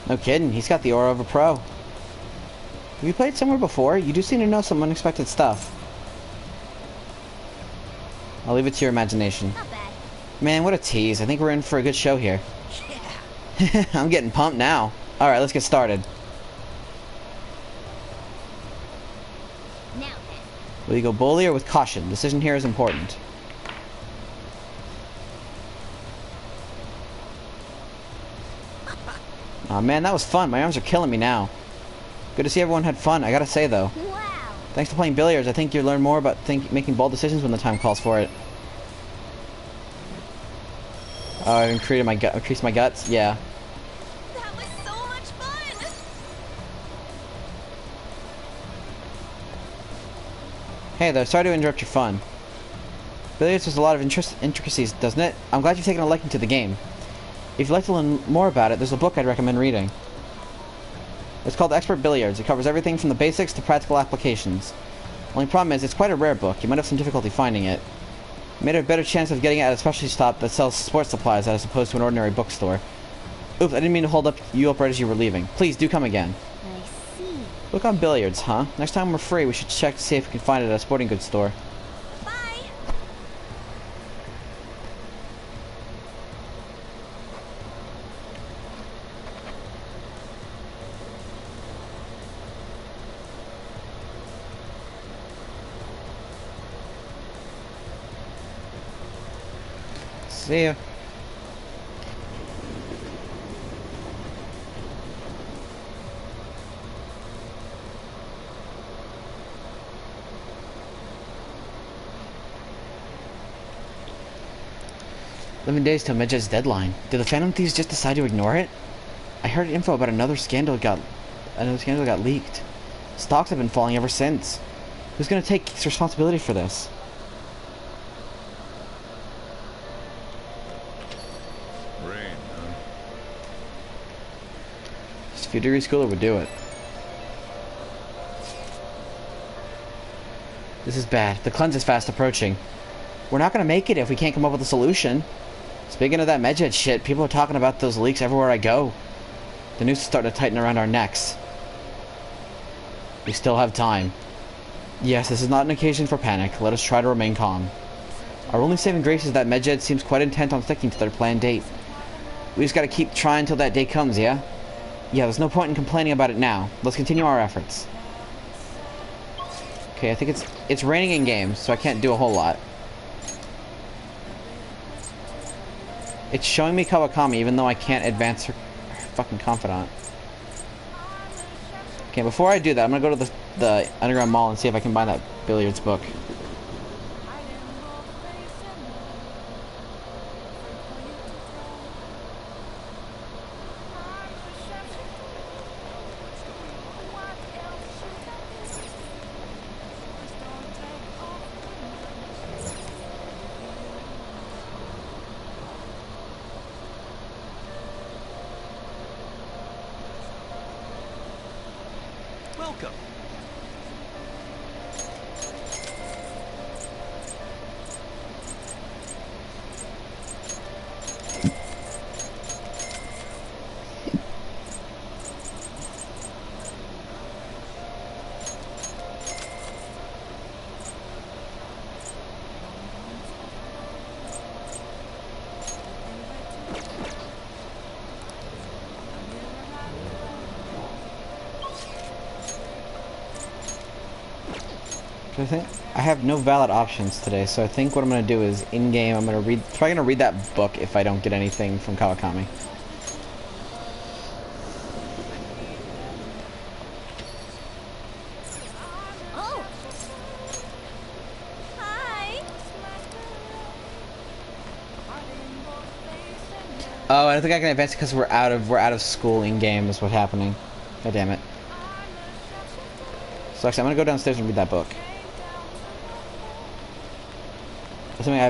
No kidding, he's got the aura of a pro. Have you played somewhere before? You do seem to know some unexpected stuff. I'll leave it to your imagination. Not bad. Man, what a tease. I think we're in for a good show here. Yeah. I'm getting pumped now. Alright, let's get started. Now then. Will you go boldly or with caution? Decision here is important. Aw, man, that was fun. My arms are killing me now. Good to see everyone had fun, I gotta say, though. Wow. Thanks to playing billiards, I think you'll learn more about making bold decisions when the time calls for it. Oh, I've increased my guts? Yeah. That was so much fun. Hey there, sorry to interrupt your fun. Billiards has a lot of intricacies, doesn't it? I'm glad you've taken a liking to the game. If you'd like to learn more about it, there's a book I'd recommend reading. It's called Expert Billiards. It covers everything from the basics to practical applications. Only problem is, it's quite a rare book. You might have some difficulty finding it. You may have a better chance of getting it at a specialty shop that sells sports supplies as opposed to an ordinary bookstore. Oops, I didn't mean to hold you up right as you were leaving. Please, do come again. I see. Book on billiards, huh? Next time we're free, we should check to see if we can find it at a sporting goods store. Bye. See ya. 11 days till Medjed's deadline. Did the Phantom Thieves just decide to ignore it? I heard info about another scandal got leaked. Stocks have been falling ever since. Who's gonna take responsibility for this? Rain, huh? Just a few degrees cooler would do it. This is bad. The cleanse is fast approaching. We're not gonna make it if we can't come up with a solution. Speaking of that Medjed shit, people are talking about those leaks everywhere I go. The noose is starting to tighten around our necks. We still have time. Yes, this is not an occasion for panic. Let us try to remain calm. Our only saving grace is that Medjed seems quite intent on sticking to their planned date. We just gotta keep trying till that day comes, yeah? Yeah, there's no point in complaining about it now. Let's continue our efforts. Okay, I think it's raining in game, so I can't do a whole lot. It's showing me Kawakami, even though I can't advance her fucking confidant. Okay, before I do that, I'm gonna go to the underground mall and see if I can buy that billiards book. Welcome. I think I have no valid options today, so I think what I'm gonna do is in-game I'm gonna probably gonna read that book if I don't get anything from Kawakami. Oh. Hi. Oh, I don't think I can advance because we're out of school in-game is what's happening. God damn it. So actually I'm gonna go downstairs and read that book. Assuming I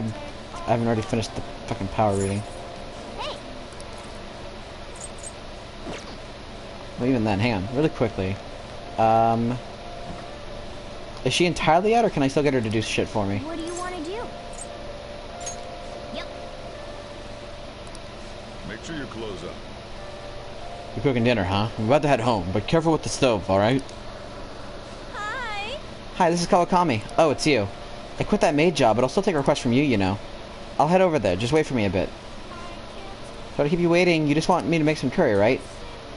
haven't already finished the fucking power reading. Hey. Well, even then, hang on, really quickly. Is she entirely out, or can I still get her to do shit for me? What do you want to do? Yep. Make sure your clothes up. You're cooking dinner, huh? I'm about to head home, but careful with the stove, alright? Hi. Hi, this is Kawakami. Oh, it's you. I quit that maid job, but I'll still take requests from you, you know. I'll head over there. Just wait for me a bit. Sorry to keep you waiting. You just want me to make some curry, right?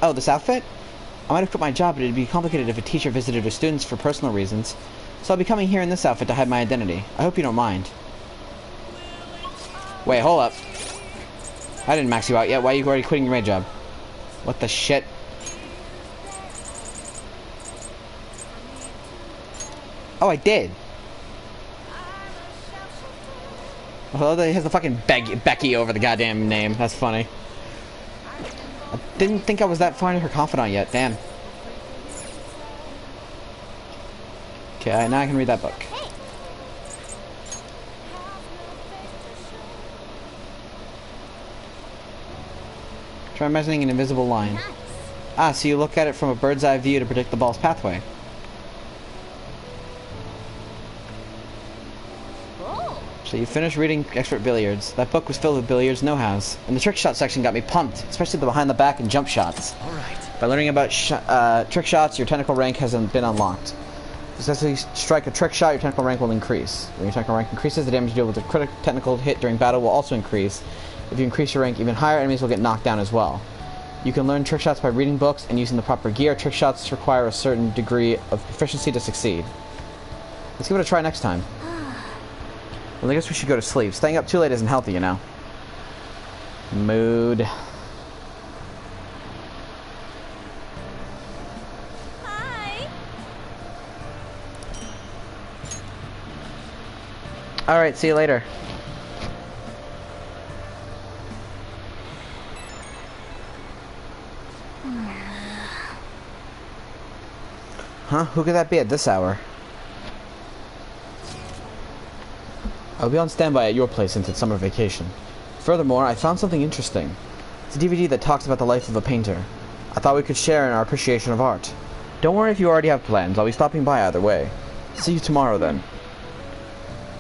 Oh, this outfit? I might have quit my job, but it'd be complicated if a teacher visited her students for personal reasons. So I'll be coming here in this outfit to hide my identity. I hope you don't mind. Wait, hold up. I didn't max you out yet. Why are you already quitting your maid job? What the shit? Oh, I did. Well, he has the fucking Becky over the goddamn name. That's funny. I didn't think I was that far into her confidant yet. Damn. Okay, now I can read that book. Try imagining an invisible line. Nice. Ah, so you look at it from a bird's eye view to predict the ball's pathway. Oh. So you finished reading Expert Billiards. That book was filled with billiards know-hows. And the trick shot section got me pumped, especially the behind the back and jump shots. Alright. By learning about trick shots, your technical rank has been unlocked. Successfully strike a trick shot, your technical rank will increase. When your technical rank increases, the damage you deal with a critical technical hit during battle will also increase. If you increase your rank even higher, enemies will get knocked down as well. You can learn trick shots by reading books and using the proper gear. Trick shots require a certain degree of proficiency to succeed. Let's give it a try next time. Well, I guess we should go to sleep. Staying up too late isn't healthy, you know. Mood. Hi. Alright, see you later. Huh? Who could that be at this hour? I'll be on standby at your place since it's summer vacation. Furthermore, I found something interesting. It's a DVD that talks about the life of a painter. I thought we could share in our appreciation of art. Don't worry if you already have plans. I'll be stopping by either way. See you tomorrow then.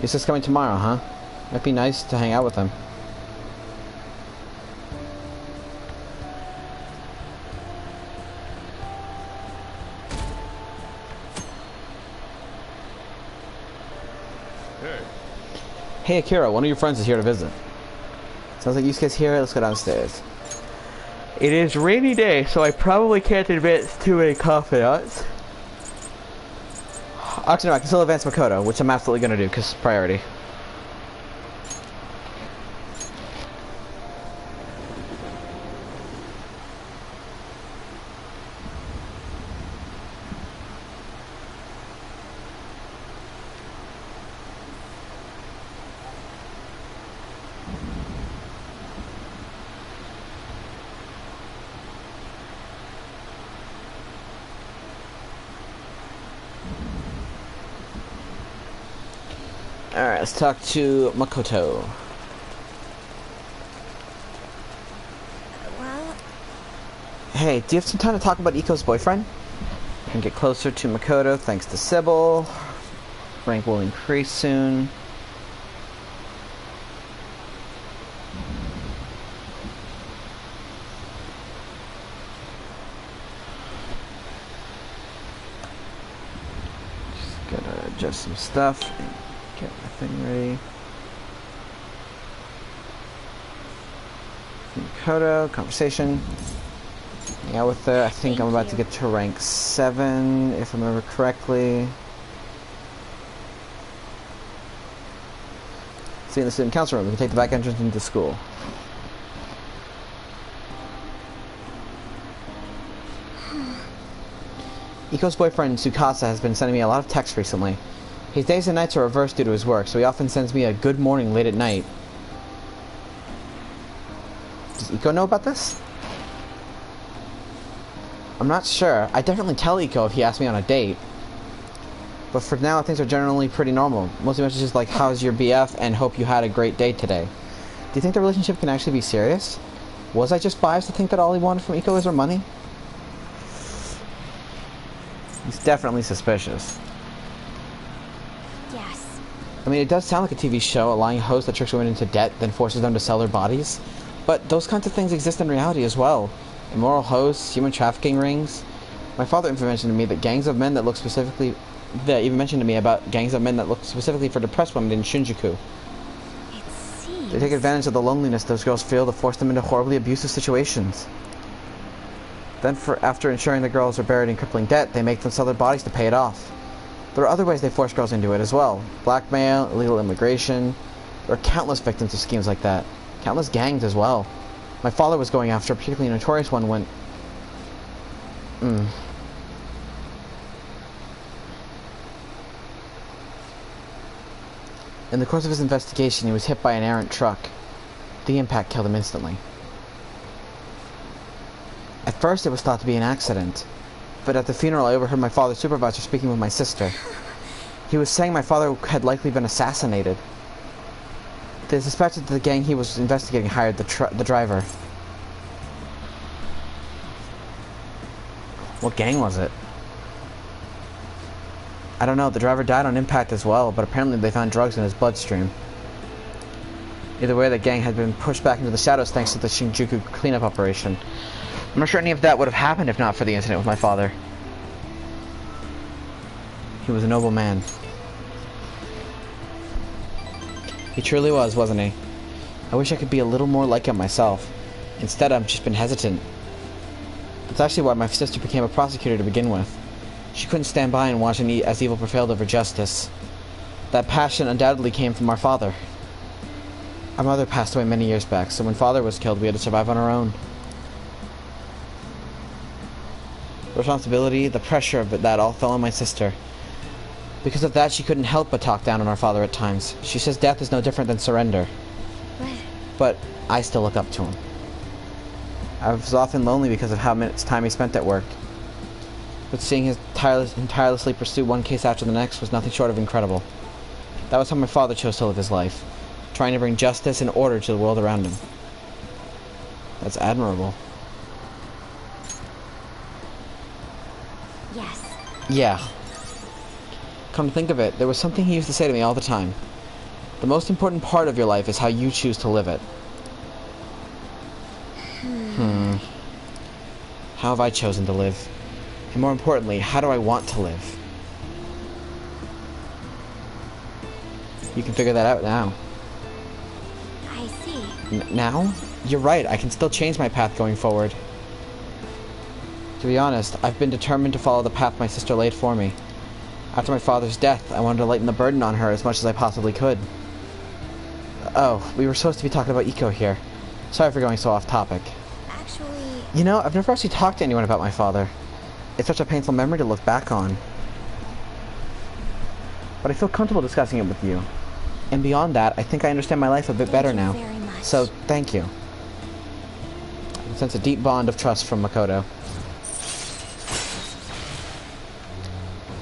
You're just coming tomorrow, huh? Might be nice to hang out with him. Hey Akira, one of your friends is here to visit. Sounds like Yusuke's here. Let's go downstairs. It is a rainy day, so I probably can't advance too many confidants. Actually, no, I can still advance Makoto, which I'm absolutely going to do, because priority. Alright, let's talk to Makoto. Well... Hey, do you have some time to talk about Iko's boyfriend? I can get closer to Makoto thanks to Sybil. Rank will increase soon. Just gotta adjust some stuff. Get my thing ready. Makoto, conversation. Hang out with her. I think I'm about to get to rank 7, if I remember correctly. See you in the student council room. We can take the back entrance into school. Iko's boyfriend Tsukasa has been sending me a lot of texts recently. His days and nights are reversed due to his work, so he often sends me a good morning late at night. Does Iko know about this? I'm not sure. I definitely tell Iko if he asks me on a date. But for now, things are generally pretty normal. Mostly messages like, how's your BF, and hope you had a great day today. Do you think the relationship can actually be serious? Was I just biased to think that all he wanted from Iko is her money? He's definitely suspicious. Yes. I mean, it does sound like a TV show, a lying host that tricks women into debt, then forces them to sell their bodies. But those kinds of things exist in reality as well. Immoral hosts, human trafficking rings. My father even mentioned to me that gangs of men that look specifically... even mentioned to me about gangs of men that look specifically for depressed women in Shinjuku. It seems... They take advantage of the loneliness those girls feel to force them into horribly abusive situations. Then, after ensuring the girls are buried in crippling debt, they make them sell their bodies to pay it off. There are other ways they force girls into it as well. Blackmail, illegal immigration. There are countless victims of schemes like that. Countless gangs as well. My father was going after a particularly notorious one when... In the course of his investigation, he was hit by an errant truck. The impact killed him instantly. At first, it was thought to be an accident. But at the funeral, I overheard my father's supervisor speaking with my sister. He was saying my father had likely been assassinated. They suspected that the gang he was investigating hired the driver. What gang was it? I don't know. The driver died on impact as well, but apparently they found drugs in his bloodstream. Either way, the gang had been pushed back into the shadows thanks to the Shinjuku cleanup operation. I'm not sure any of that would have happened if not for the incident with my father. He was a noble man. He truly was, wasn't he? I wish I could be a little more like him myself. Instead, I've just been hesitant. That's actually why my sister became a prosecutor to begin with. She couldn't stand by and watch as evil prevailed over justice. That passion undoubtedly came from our father. Our mother passed away many years back, so when father was killed, we had to survive on our own. The responsibility, the pressure of that all fell on my sister. Because of that, she couldn't help but talk down on our father at times. She says death is no different than surrender. But I still look up to him. I was often lonely because of how much time he spent at work. But seeing him tirelessly pursue one case after the next was nothing short of incredible. That was how my father chose to live his life, trying to bring justice and order to the world around him. That's admirable. Yes. Yeah. Come to think of it, there was something he used to say to me all the time. The most important part of your life is how you choose to live it. How have I chosen to live? And more importantly, how do I want to live? You can figure that out now. I see. Now? You're right, I can still change my path going forward. To be honest, I've been determined to follow the path my sister laid for me. After my father's death, I wanted to lighten the burden on her as much as I possibly could. Oh, we were supposed to be talking about Eco here. Sorry for going so off topic. Actually... You know, I've never actually talked to anyone about my father. It's such a painful memory to look back on. But I feel comfortable discussing it with you. And beyond that, I think I understand my life a bit better now. Very much. So, thank you. I sense a deep bond of trust from Makoto.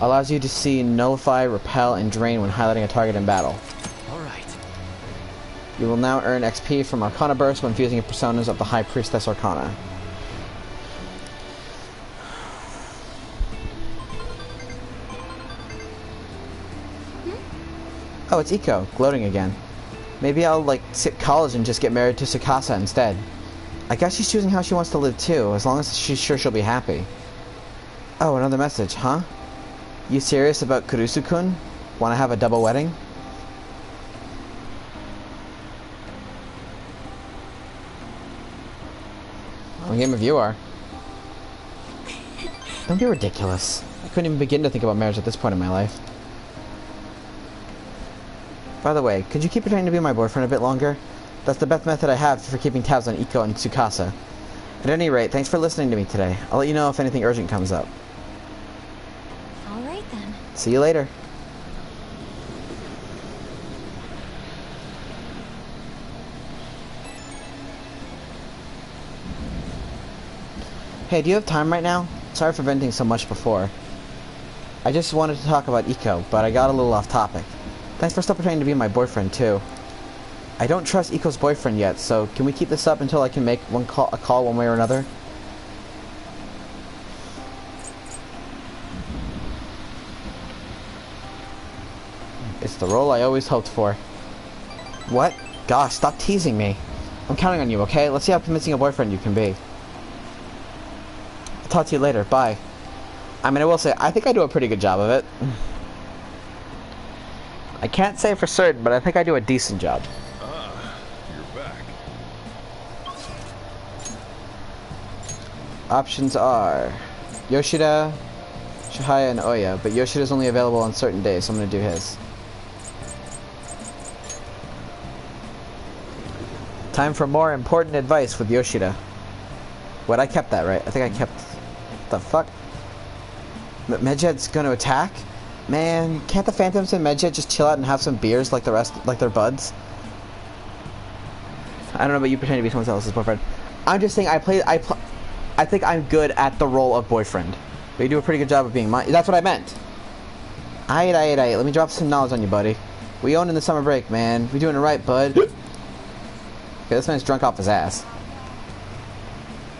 Allows you to see, nullify, repel, and drain when highlighting a target in battle. Alright. You will now earn XP from Arcana Burst when fusing personas of the High Priestess Arcana. Oh, it's Eco, gloating again. Maybe I'll, like, skip college and just get married to Tsukasa instead. I guess she's choosing how she wants to live too, as long as she's sure she'll be happy. Oh, another message, huh? You serious about Kurusu-kun? Want to have a double wedding? Well, game if you are. Don't be ridiculous. I couldn't even begin to think about marriage at this point in my life. By the way, could you keep pretending to be my boyfriend a bit longer? That's the best method I have for keeping tabs on Iko and Tsukasa. At any rate, thanks for listening to me today. I'll let you know if anything urgent comes up. Alright then. See you later. Hey, do you have time right now? Sorry for venting so much before. I just wanted to talk about Iko, but I got a little off topic. Thanks for still pretending to be my boyfriend, too. I don't trust Iko's boyfriend yet, so can we keep this up until I can make a call one way or another? It's the role I always hoped for. What? Gosh, stop teasing me. I'm counting on you, okay? Let's see how convincing a boyfriend you can be. I'll talk to you later. Bye. I mean, I will say, I think I do a pretty good job of it. I can't say for certain, but I think I do a decent job. Ah, you're back. Options are Yoshida, Shihaya, and Oya, but Yoshida's only available on certain days, so I'm going to do his. Time for more important advice with Yoshida. What, I kept that right? I think I kept... The fuck? Medjed's going to attack? Man, can't the Phantoms and Medjed just chill out and have some beers like the rest, like their buds? I don't know about you pretending to be someone else's boyfriend. I'm just saying I think I'm good at the role of boyfriend. But you do a pretty good job of being mine. That's what I meant. Aight. Let me drop some knowledge on you, buddy. We own in the summer break, man. We doing it right, bud. Okay, this man's drunk off his ass.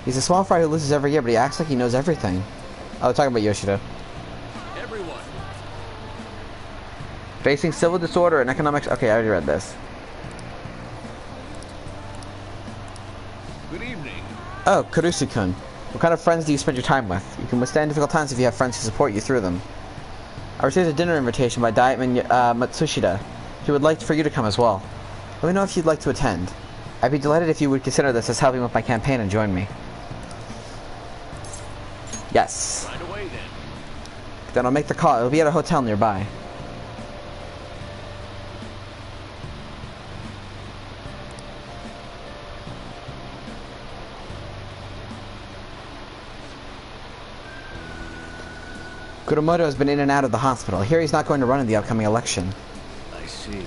He's a small fry who loses every year, but he acts like he knows everything. Oh, we're talking about Yoshida. Facing civil disorder and economics... Okay, I already read this. Good evening. Oh, Kurusu-kun. What kind of friends do you spend your time with? You can withstand difficult times if you have friends who support you through them. I received a dinner invitation by Dietman Matsushita. He would like for you to come as well. Let me know if you'd like to attend. I'd be delighted if you would consider this as helping with my campaign and join me. Yes. Right away then. Then I'll make the call. It'll be at a hotel nearby. Kuromoto has been in and out of the hospital. I hear he's not going to run in the upcoming election. I see.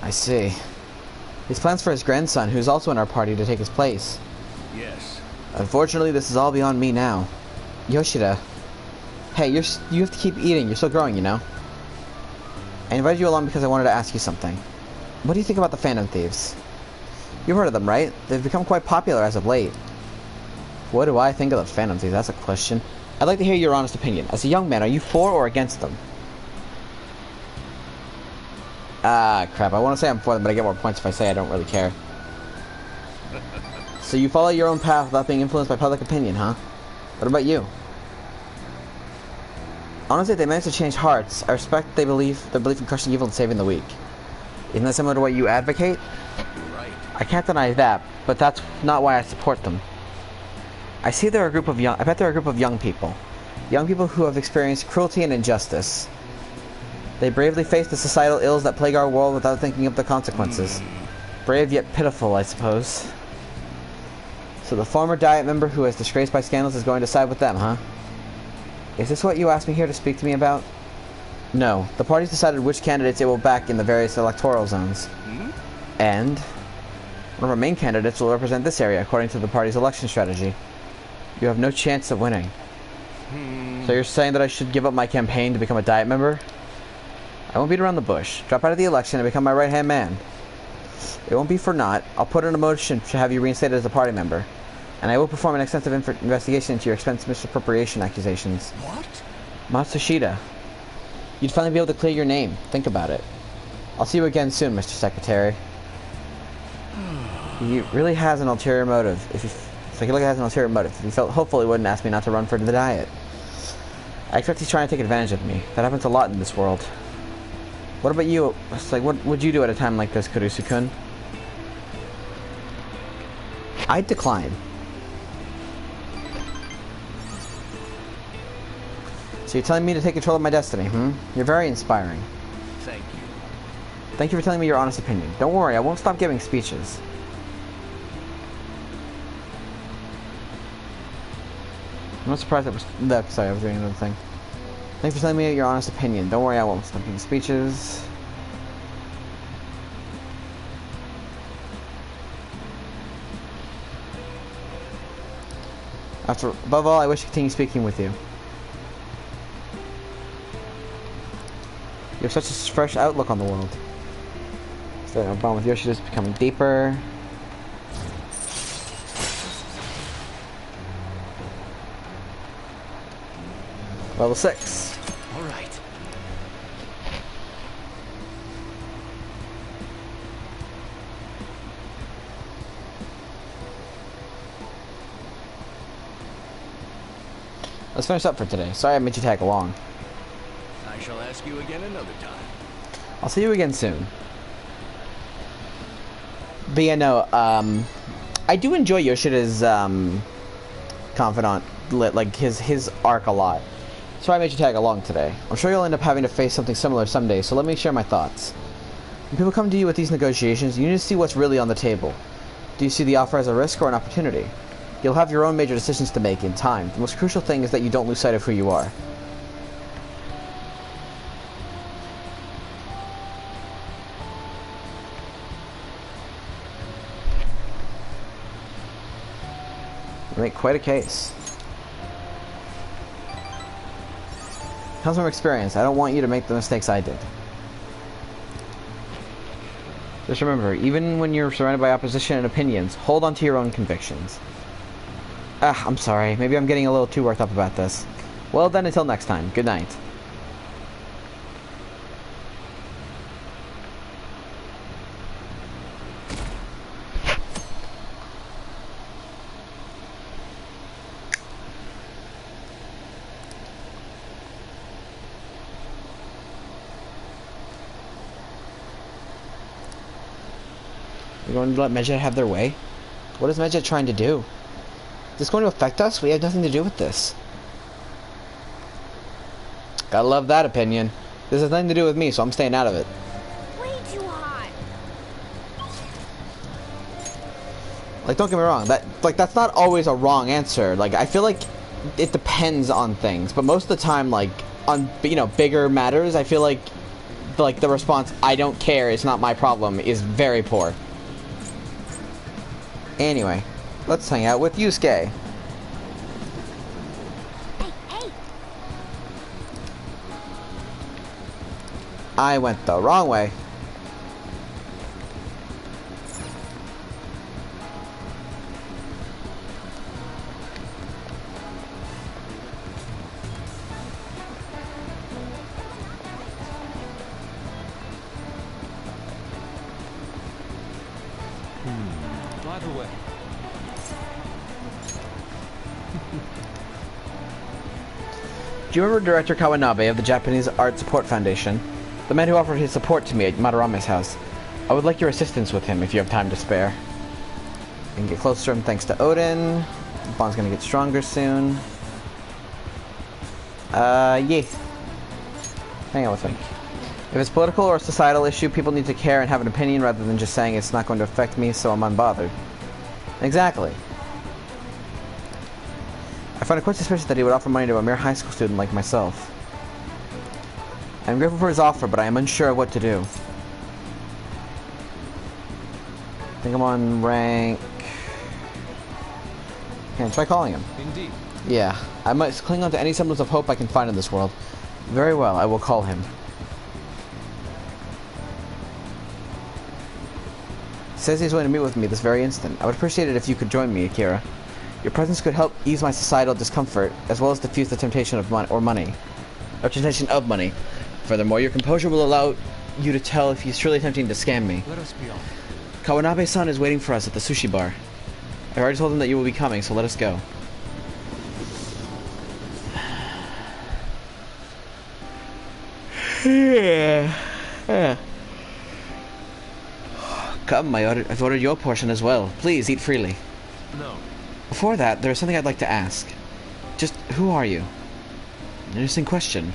I see. He's plans for his grandson, who's also in our party, to take his place. Yes. Unfortunately, this is all beyond me now. Yoshida. Hey, you have to keep eating. You're still growing, you know. I invited you along because I wanted to ask you something. What do you think about the Phantom Thieves? You've heard of them, right? They've become quite popular as of late. What do I think of the Phantom Thieves? That's a question. I'd like to hear your honest opinion. As a young man, are you for or against them? Ah, crap. I want to say I'm for them, but I get more points if I say I don't really care. So you follow your own path without being influenced by public opinion, huh? What about you? Honestly, if they manage to change hearts, I respect their belief in crushing evil and saving the weak. Isn't that similar to what you advocate? Right. I can't deny that, but that's not why I support them. I bet they're a group of young people. Young people who have experienced cruelty and injustice. They bravely face the societal ills that plague our world without thinking of the consequences. Brave yet pitiful, I suppose. So the former Diet member who is disgraced by scandals is going to side with them, huh? Is this what you asked me here to speak to me about? No. The party's decided which candidates it will back in the various electoral zones. And one of our main candidates will represent this area according to the party's election strategy. You have no chance of winning. So you're saying that I should give up my campaign to become a Diet member? I won't beat around the bush. Drop out of the election and become my right-hand man. It won't be for naught. I'll put in a motion to have you reinstated as a party member. And I will perform an extensive investigation into your expense misappropriation accusations. What? Matsushita. You'd finally be able to clear your name. Think about it. I'll see you again soon, Mr. Secretary. He really has an ulterior motive. It's like he has an ulterior motive. If he felt hopeful, he wouldn't ask me not to run for the Diet. I expect he's trying to take advantage of me. That happens a lot in this world. What about you? It's like, what would you do at a time like this, Kurusu-kun? I'd decline. So you're telling me to take control of my destiny, You're very inspiring. Thank you. Thank you for telling me your honest opinion. Don't worry, I won't stop giving speeches. I'm not surprised that was... No, sorry, I was doing another thing. Thanks for telling me your honest opinion. Don't worry, I won't stop giving speeches. Above all, I wish to continue speaking with you. You have such a fresh outlook on the world. So, our bond with Yoshida is becoming deeper. Level 6. All right. Let's finish up for today. Sorry I made you tag along. I shall ask you again another time. I'll see you again soon. But yeah, no, I do enjoy Yoshida's confidant, like his arc a lot. So I made you tag along today. I'm sure you'll end up having to face something similar someday, so let me share my thoughts. When people come to you with these negotiations, you need to see what's really on the table. Do you see the offer as a risk or an opportunity? You'll have your own major decisions to make in time. The most crucial thing is that you don't lose sight of who you are. You make quite a case. Comes from experience. I don't want you to make the mistakes I did. Just remember, even when you're surrounded by opposition and opinions, hold on to your own convictions. I'm sorry. Maybe I'm getting a little too worked up about this. Well then, until next time. Good night. You're going to let Medjet have their way? What is Medjet trying to do? Is this going to affect us? We have nothing to do with this. Gotta love that opinion. This has nothing to do with me, so I'm staying out of it. Way too hot. Like, don't get me wrong. That's not always a wrong answer. Like, I feel like it depends on things, but most of the time, like, on, bigger matters, I feel like the response, I don't care, it's not my problem, is very poor. Anyway, Let's hang out with Yusuke. Hey, hey! I went the wrong way. By the way, Do you remember Director Kawanabe of the Japanese Art Support Foundation? The man who offered his support to me at Madarame's house. I would like your assistance with him if you have time to spare. You can get closer to him thanks to Odin. The bond's gonna get stronger soon. Yeah. Hang out with him. If it's political or a societal issue, people need to care and have an opinion rather than just saying it's not going to affect me, so I'm unbothered. Exactly. I find it quite suspicious that he would offer money to a mere high school student like myself. I'm grateful for his offer, but I am unsure of what to do. I think I'm on rank... Okay, try calling him. indeed. Yeah, I must cling on to any semblance of hope I can find in this world. Very well, I will call him. He says he's willing to meet with me this very instant. I would appreciate it if you could join me, Akira. Your presence could help ease my societal discomfort, as well as diffuse the temptation of money. Furthermore, your composure will allow you to tell if he's truly attempting to scam me. Let us be off. Kawanabe-san is waiting for us at the sushi bar. I've already told him that you will be coming, so let us go. Come, I've ordered your portion as well. Please, eat freely. No. Before that, there is something I'd like to ask. Just, who are you? Interesting question.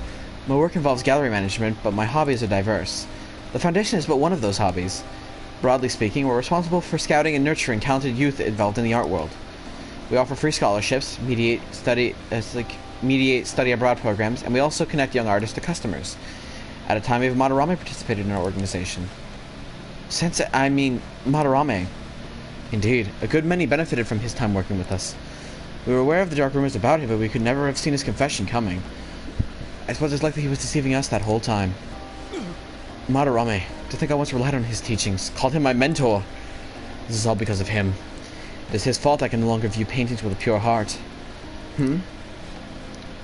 My work involves gallery management, but my hobbies are diverse. The Foundation is but one of those hobbies. Broadly speaking, we're responsible for scouting and nurturing talented youth involved in the art world. We offer free scholarships, mediate study abroad programs, and we also connect young artists to customers. At a time, even Madarame participated in our organization. Madarame. Indeed, a good many benefited from his time working with us. We were aware of the dark rumors about him, but we could never have seen his confession coming. I suppose it's likely he was deceiving us that whole time. Madarame, to think I once relied on his teachings, called him my mentor. This is all because of him. It is his fault I can no longer view paintings with a pure heart. In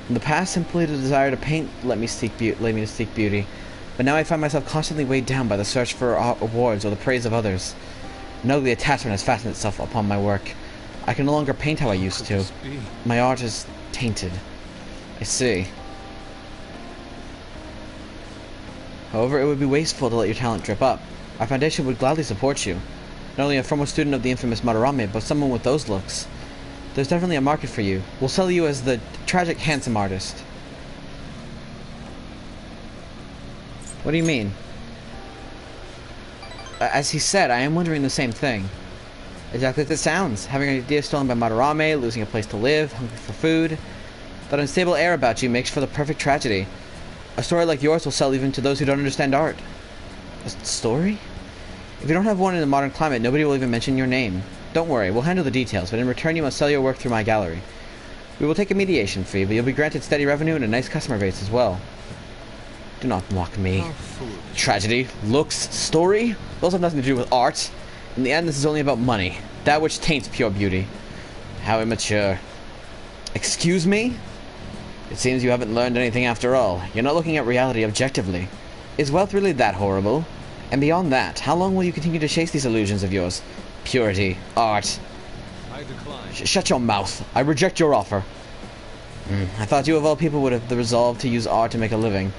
the past, simply the desire to paint led me to seek beauty, but now I find myself constantly weighed down by the search for awards or the praise of others. An ugly attachment has fastened itself upon my work. I can no longer paint how I used to. My art is tainted. I see. However, it would be wasteful to let your talent drip up. Our foundation would gladly support you. Not only a former student of the infamous Madarame, but someone with those looks. There's definitely a market for you. We'll sell you as the tragic handsome artist. What do you mean? As he said, I am wondering the same thing. Exactly as it sounds. Having an idea stolen by Madarame, losing a place to live, hungry for food. That unstable air about you makes for the perfect tragedy. A story like yours will sell even to those who don't understand art. A story? If you don't have one in the modern climate, nobody will even mention your name. Don't worry, we'll handle the details, but in return you must sell your work through my gallery. We will take a mediation fee, but you'll be granted steady revenue and a nice customer base as well. Do not mock me. Tragedy, looks, story? Those have nothing to do with art. In the end, this is only about money. That which taints pure beauty. How immature. Excuse me? It seems you haven't learned anything after all. You're not looking at reality objectively. Is wealth really that horrible? And beyond that, how long will you continue to chase these illusions of yours? Purity, art. I decline. Shut your mouth. I reject your offer. I thought you of all people would have the resolve to use art to make a living.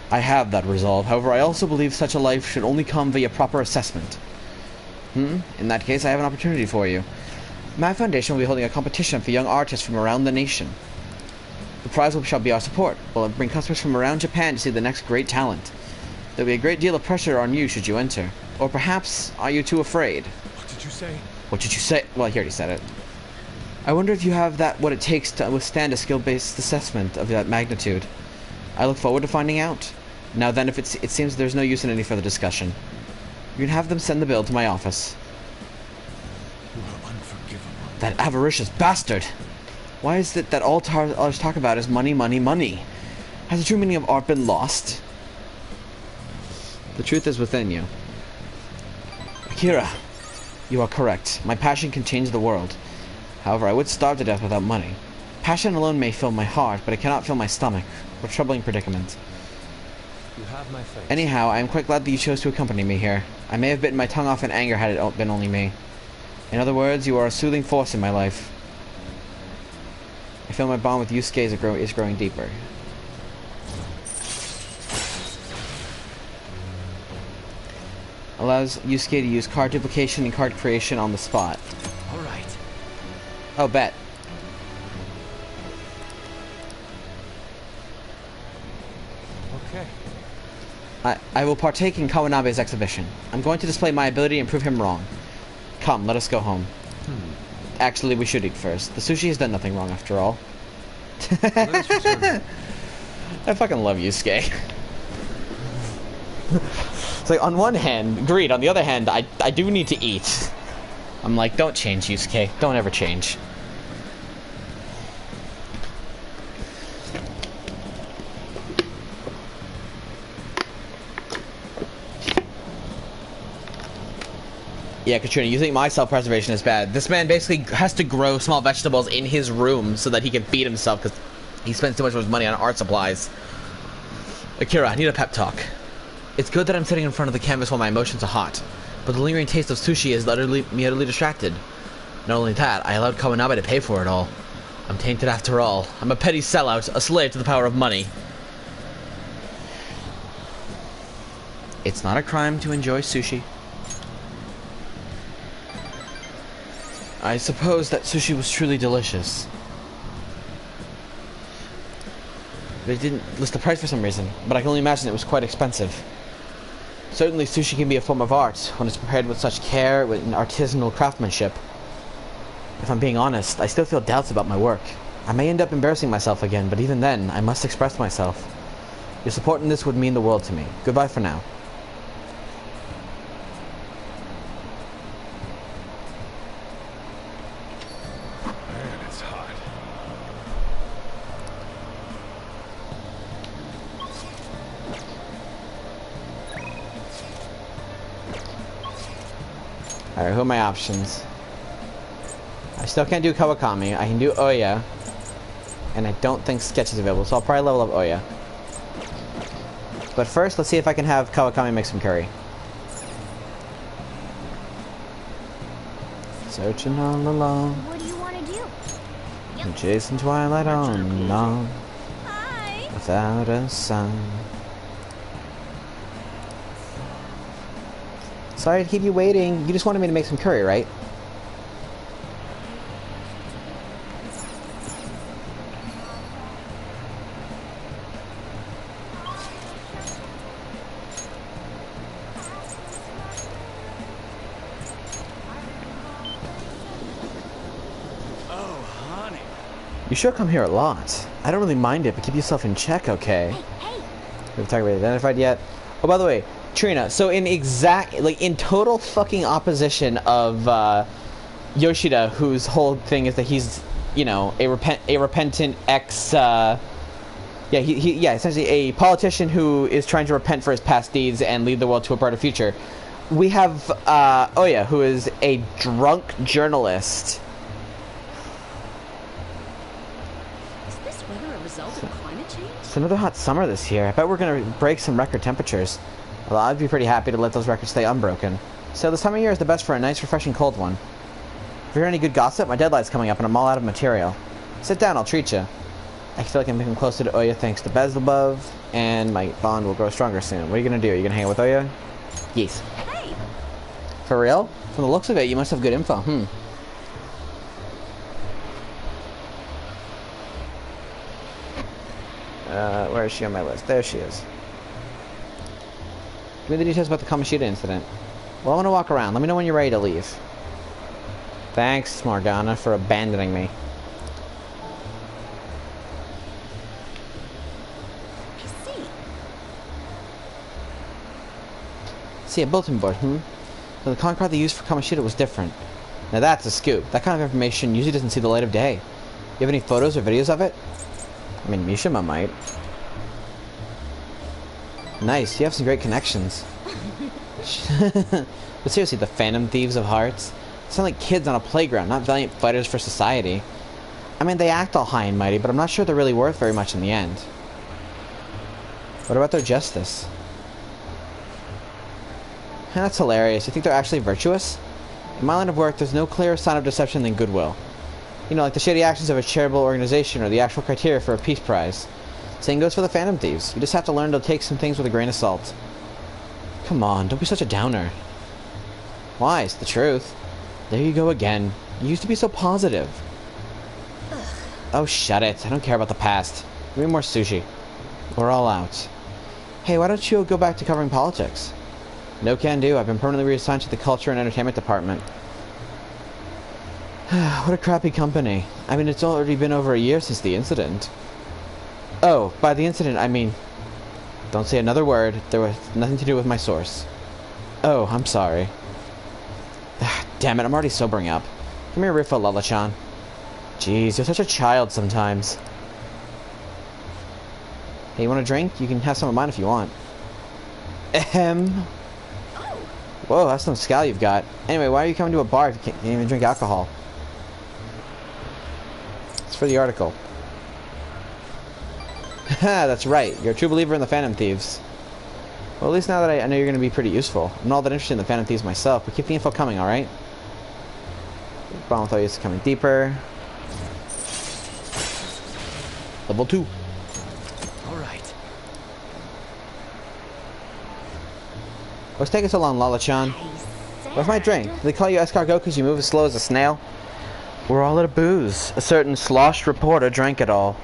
I have that resolve. However, I also believe such a life should only come via proper assessment. In that case, I have an opportunity for you. My foundation will be holding a competition for young artists from around the nation. The prize shall be our support. We'll bring customers from around Japan to see the next great talent. There'll be a great deal of pressure on you should you enter. Or perhaps, are you too afraid? What did you say? What did you say? Well, he already said it. I wonder if you have what it takes to withstand a skill-based assessment of that magnitude. I look forward to finding out. Now then, if it seems there's no use in any further discussion. You can have them send the bill to my office. You are unforgivable. That avaricious bastard! Why is it that all others talk about is money, money, money? Has the true meaning of art been lost? The truth is within you. Akira, you are correct. My passion can change the world. However, I would starve to death without money. Passion alone may fill my heart, but it cannot fill my stomach. What a troubling predicament. You have my faith. Anyhow, I am quite glad that you chose to accompany me here. I may have bitten my tongue off in anger had it been only me. In other words, you are a soothing force in my life. I feel my bond with Yusuke is growing deeper. Allows Yusuke to use card duplication and card creation on the spot. Alright. Oh, bet. Okay. I will partake in Kawanabe's exhibition. I'm going to display my ability and prove him wrong. Come, let us go home. Actually, we should eat first. The sushi has done nothing wrong after all. Let us return. I fucking love Yusuke. It's like, on one hand, agreed. On the other hand, I do need to eat. I'm like, don't change, Yusuke. Don't ever change. Yeah, Katrina, you think my self-preservation is bad. This man basically has to grow small vegetables in his room so that he can feed himself because he spends too much of his money on art supplies. Akira, I need a pep talk. It's good that I'm sitting in front of the canvas while my emotions are hot, but the lingering taste of sushi has me utterly distracted. Not only that, I allowed Kawanabe to pay for it all. I'm tainted after all. I'm a petty sellout, a slave to the power of money. It's not a crime to enjoy sushi. I suppose that sushi was truly delicious. They didn't list the price for some reason, but I can only imagine it was quite expensive. Certainly sushi can be a form of art when it's prepared with such care and artisanal craftsmanship. If I'm being honest, I still feel doubts about my work. I may end up embarrassing myself again, but even then, I must express myself. Your support in this would mean the world to me. Goodbye for now. Man, it's hot. Alright, who are my options? I still can't do Kawakami. I can do Oya. And I don't think Sketch is available, so I'll probably level up Oya. But first, let's see if I can have Kawakami make some curry. Searching all along. What do you want to do? Chasing twilight on and on. Hi. Without a sun. Sorry to keep you waiting. You just wanted me to make some curry, right? Oh, honey. You sure come here a lot. I don't really mind it, but keep yourself in check, okay? Hey. We've talked about identified yet. Oh, by the way, Trina, so in total fucking opposition of Yoshida, whose whole thing is that he's, you know, a repentant ex, essentially a politician who is trying to repent for his past deeds and lead the world to a brighter future. We have Oya, who is a drunk journalist. Is this weather a result of climate change? It's another hot summer this year. I bet we're gonna break some record temperatures. Well, I'd be pretty happy to let those records stay unbroken. So this time of year is the best for a nice, refreshing cold one. If you hear any good gossip, my deadline's coming up and I'm all out of material. Sit down, I'll treat you. I feel like I'm getting closer to Oya thanks to Beelzebub, and my bond will grow stronger soon. What are you gonna do? Are you gonna hang out with Oya? Yes. Hey. For real? From the looks of it, you must have good info. Where is she on my list? There she is. Give me the details about the Kamoshida incident. Well, I want to walk around. Let me know when you're ready to leave. Thanks, Morgana, for abandoning me. I see. See, a bulletin board, So the concrete they used for Kamoshida was different. Now that's a scoop. That kind of information usually doesn't see the light of day. You have any photos or videos of it? I mean, Mishima might. Nice, you have some great connections. But seriously, the Phantom Thieves of Hearts? They sound like kids on a playground, not valiant fighters for society. I mean, they act all high and mighty, but I'm not sure they're really worth very much in the end. What about their justice? That's hilarious. You think they're actually virtuous? In my line of work, there's no clearer sign of deception than goodwill. You know, like the shady actions of a charitable organization or the actual criteria for a peace prize. Same goes for the Phantom Thieves. You just have to learn to take some things with a grain of salt. Come on, don't be such a downer. Why? It's the truth. There you go again. You used to be so positive. Oh, shut it. I don't care about the past. Give me more sushi. We're all out. Hey, why don't you go back to covering politics? No can do. I've been permanently reassigned to the Culture and Entertainment Department. What a crappy company. I mean, it's already been over a year since the incident. Oh, by the incident, I mean... Don't say another word. There was nothing to do with my source. Oh, I'm sorry. Damn it, I'm already sobering up. Give me a refill, Lala-chan. Jeez, you're such a child sometimes. Hey, you want a drink? You can have some of mine if you want. Ahem. Whoa, that's some scowl you've got. Anyway, why are you coming to a bar if you can't even drink alcohol? It's for the article. Haha, that's right. You're a true believer in the Phantom Thieves. Well, at least now that I know you're going to be pretty useful. I'm not all that interested in the Phantom Thieves myself, but keep the info coming, alright? Problem with all you coming deeper. Level 2. Alright. What's taking so long, Lala-chan? Where's my drink? Did they call you escargot because you move as slow as a snail? We're all out of booze. A certain sloshed reporter drank it all.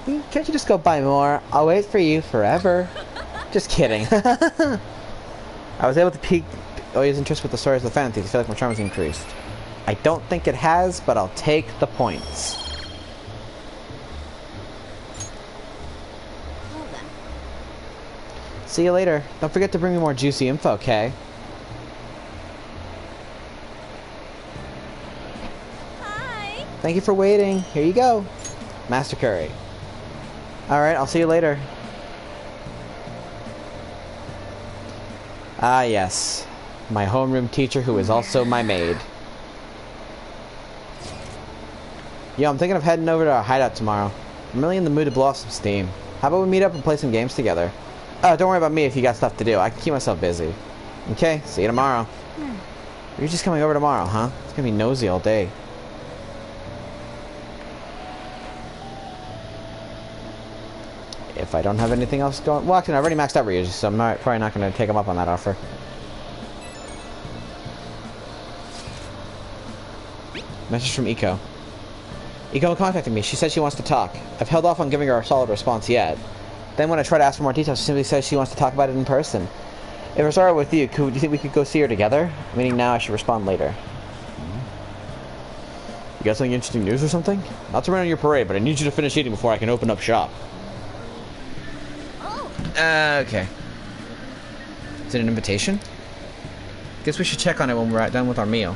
Can't you just go buy more? I'll wait for you forever. Just kidding. I was able to pique Oya's interest with the stories of the Phantom Thieves. I feel like my charm has increased. I don't think it has, but I'll take the points. See you later. Don't forget to bring me more juicy info, okay? Hi. Thank you for waiting. Here you go. Master Curry. Alright, I'll see you later. Ah, yes. My homeroom teacher who is also my maid. Yo, I'm thinking of heading over to our hideout tomorrow. I'm really in the mood to blow off some steam. How about we meet up and play some games together? Oh, don't worry about me if you got stuff to do. I can keep myself busy. Okay, see you tomorrow. You're just coming over tomorrow, huh? It's gonna be nosy all day. If I don't have anything else going... Well, actually, I've already maxed out Ryuji, so I'm probably not going to take him up on that offer. Message from Iko. Iko contacted me. She said she wants to talk. I've held off on giving her a solid response yet. Then when I try to ask for more details, she simply says she wants to talk about it in person. If it's alright with you, do you think we could go see her together? Meaning now I should respond later. You got something interesting news or something? Not to rain on your parade, but I need you to finish eating before I can open up shop. Okay. Is it an invitation? Guess we should check on it when we're done with our meal.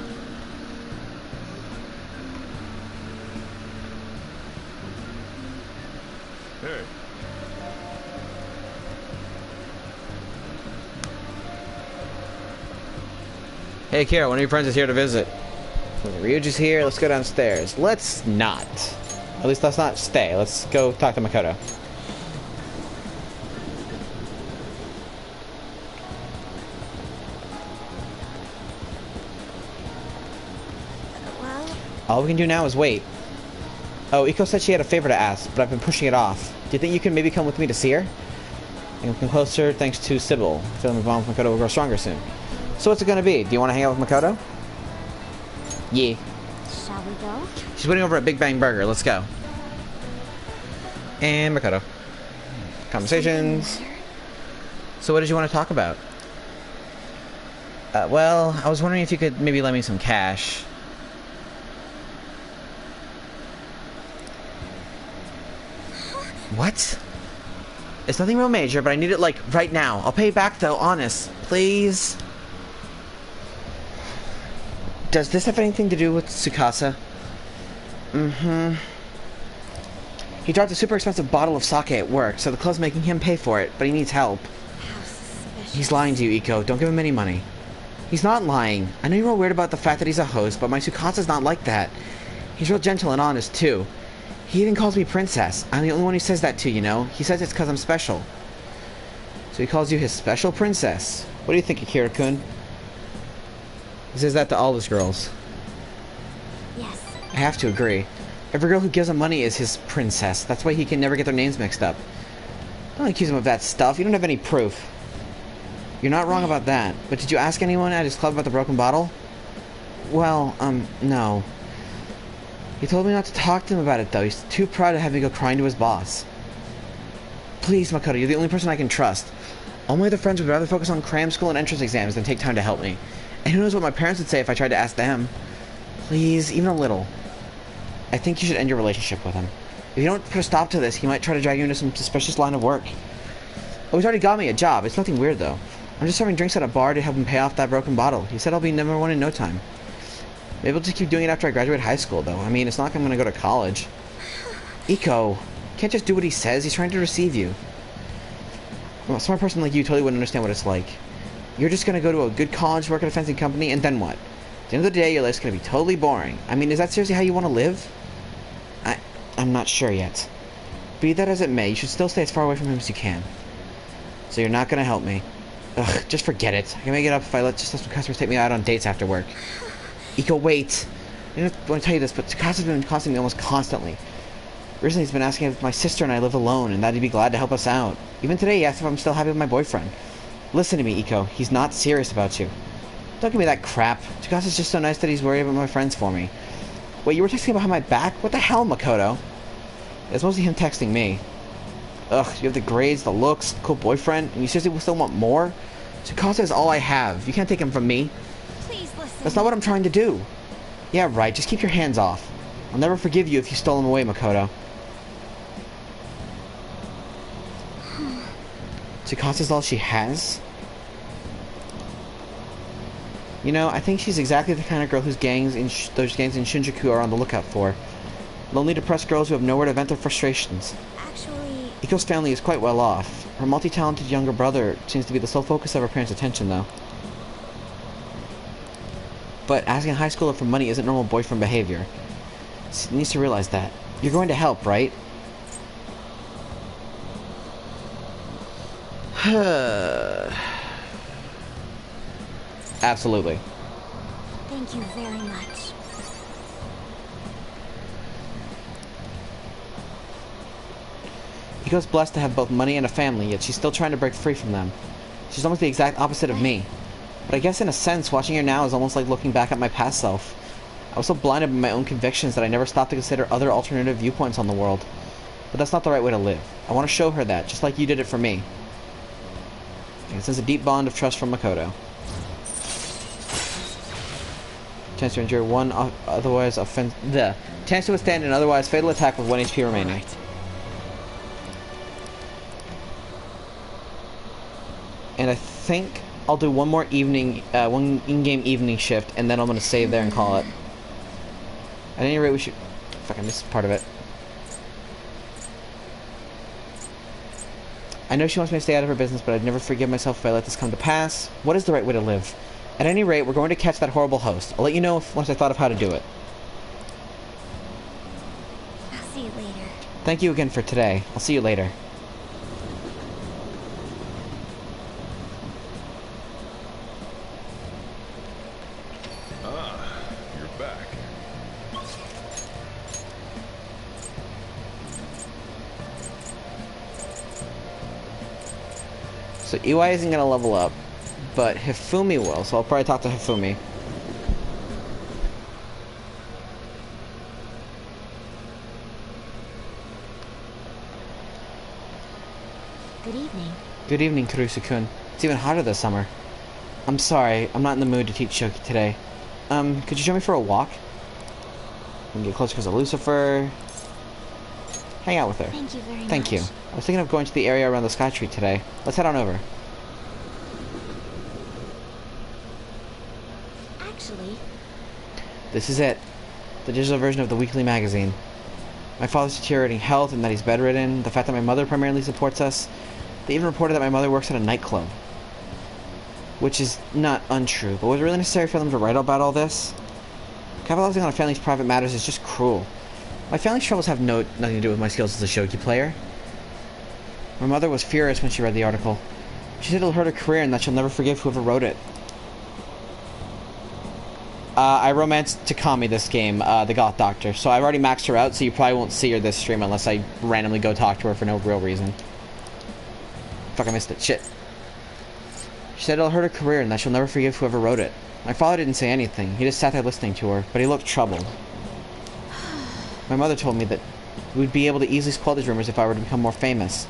Hey. Hey, Kira, one of your friends is here to visit. Ryuji's here. Let's go downstairs. Let's not. At least let's not stay. Let's go talk to Makoto. All we can do now is wait. Oh, Iko said she had a favor to ask, but I've been pushing it off. Do you think you can maybe come with me to see her? I can come closer thanks to Sybil. Feeling my bond with Makoto will grow stronger soon. So what's it gonna be? Do you want to hang out with Makoto? Yeah. Shall we go? She's waiting over at Big Bang Burger. Let's go. And Makoto. Conversations. So what did you want to talk about? Well, I was wondering if you could maybe lend me some cash. What? It's nothing real major, but I need it, like, right now. I'll pay back, though, honest. Please? Does this have anything to do with Tsukasa? Mm-hmm. He dropped a super expensive bottle of sake at work, so the club's making him pay for it, but he needs help. How suspicious. He's lying to you, Iko. Don't give him any money. He's not lying. I know you were weird about the fact that he's a host, but my Tsukasa's not like that. He's real gentle and honest, too. He even calls me princess. I'm the only one who says that to, you know? He says it's because I'm special. So he calls you his special princess. What do you think, Akira-kun? He says that to all his girls. Yes. I have to agree. Every girl who gives him money is his princess. That's why he can never get their names mixed up. Don't accuse him of that stuff. You don't have any proof. You're not wrong about that. But did you ask anyone at his club about the broken bottle? Well, no. He told me not to talk to him about it, though. He's too proud to have me go crying to his boss. Please, Makoto, you're the only person I can trust. All my other friends would rather focus on cram school and entrance exams than take time to help me. And who knows what my parents would say if I tried to ask them. Please, even a little. I think you should end your relationship with him. If you don't put a stop to this, he might try to drag you into some suspicious line of work. Oh, he's already got me a job. It's nothing weird, though. I'm just serving drinks at a bar to help him pay off that broken bottle. He said I'll be number one in no time. Maybe I'll just keep doing it after I graduate high school, though. I mean, it's not like I'm gonna go to college. Iko, you can't just do what he says. He's trying to deceive you. Well, a smart person like you totally wouldn't understand what it's like. You're just gonna go to a good college, work at a fancy company, and then what? At the end of the day, your life's gonna be totally boring. I mean, is that seriously how you want to live? I'm not sure yet. Be that as it may, you should still stay as far away from him as you can. So you're not gonna help me. Ugh, just forget it. I can make it up if I let some customers take me out on dates after work. Iko, wait. I don't want to tell you this, but Tsukasa's been costing me almost constantly. Recently he's been asking if my sister and I live alone, and that he'd be glad to help us out. Even today he asked if I'm still happy with my boyfriend. Listen to me, Iko. He's not serious about you. Don't give me that crap. Tsukasa's just so nice that he's worried about my friends for me. Wait, you were texting behind my back? What the hell, Makoto? It's mostly him texting me. Ugh, you have the grades, the looks, the cool boyfriend, and you seriously still want more? Tsukasa is all I have. You can't take him from me. Please listen. That's not what I'm trying to do. Yeah, right. Just keep your hands off. I'll never forgive you if you stole him away, Makoto. Tsukasa's all she has? You know, I think she's exactly the kind of girl whose those gangs in Shinjuku are on the lookout for. Lonely, depressed girls who have nowhere to vent their frustrations. Actually... Iko's family is quite well off. Her multi-talented younger brother seems to be the sole focus of her parents' attention, though. But asking a high schooler for money isn't normal boyfriend behavior. She needs to realize that. You're going to help, right? Absolutely. Thank you very much. Iko's blessed to have both money and a family, yet she's still trying to break free from them. She's almost the exact opposite of me. But I guess in a sense, watching her now is almost like looking back at my past self. I was so blinded by my own convictions that I never stopped to consider other alternative viewpoints on the world. But that's not the right way to live. I want to show her that, just like you did it for me. And it sends a deep bond of trust from Makoto. Chance to endure one otherwise chance to withstand an otherwise fatal attack with 1 HP remaining. Right. And I think I'll do one more evening, one in-game evening shift, and then I'm gonna save there and call it. At any rate, we should... Fuck, I missed part of it. I know she wants me to stay out of her business, but I'd never forgive myself if I let this come to pass. What is the right way to live? At any rate, we're going to catch that horrible host. I'll let you know once I thought of how to do it. I'll see you later. Thank you again for today. I'll see you later. Ah, you're back. So Iwai isn't gonna level up, but Hifumi will, so I'll probably talk to Hifumi. Good evening. Good evening, Kurusu-kun. It's even hotter this summer. I'm sorry, I'm not in the mood to teach Shoki today. Could you join me for a walk? We can get closer because of Lucifer. Hang out with her. Thank you very much. Thank you. I was thinking of going to the area around the Sky Tree today. Let's head on over. Actually, This is it. The digital version of the weekly magazine. My father's deteriorating health and that he's bedridden. The fact that my mother primarily supports us. They even reported that my mother works at a nightclub. Which is not untrue, but was it really necessary for them to write about all this? Capitalizing on a family's private matters is just cruel. My family's troubles have nothing to do with my skills as a shogi player. My mother was furious when she read the article. She said it'll hurt her career and that she'll never forgive whoever wrote it. I romanced Takami this game, the Goth Doctor, so I've already maxed her out, so you probably won't see her this stream unless I randomly go talk to her for no real reason. Fuck, I missed it. Shit. She said it'll hurt her career and that she'll never forgive whoever wrote it. My father didn't say anything. He just sat there listening to her, but he looked troubled. My mother told me that we'd be able to easily spoil these rumors if I were to become more famous.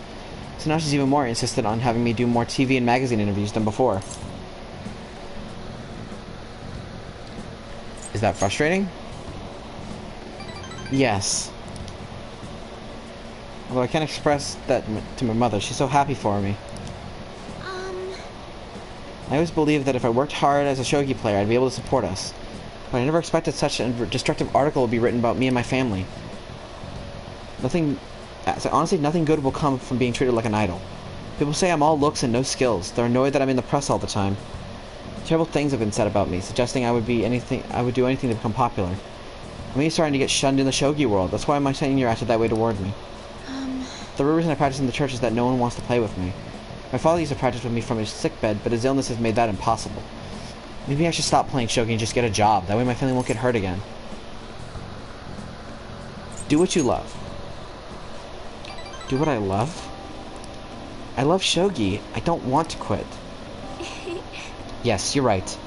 So now she's even more insistent on having me do more TV and magazine interviews than before. Is that frustrating? Yes. Although I can't express that to my mother. She's so happy for me. I always believed that if I worked hard as a shogi player, I'd be able to support us. But I never expected such a destructive article would be written about me and my family. Honestly, nothing good will come from being treated like an idol. People say I'm all looks and no skills. They're annoyed that I'm in the press all the time. Terrible things have been said about me, suggesting I would do anything to become popular. I'm even starting to get shunned in the shogi world. That's why my senior acted that way toward me. The real reason I practice in the church is that no one wants to play with me. My father used to practice with me from his sickbed, but his illness has made that impossible. Maybe I should stop playing shogi and just get a job. That way my family won't get hurt again. Do what you love. Do what I love? I love shogi. I don't want to quit. Yes, you're right.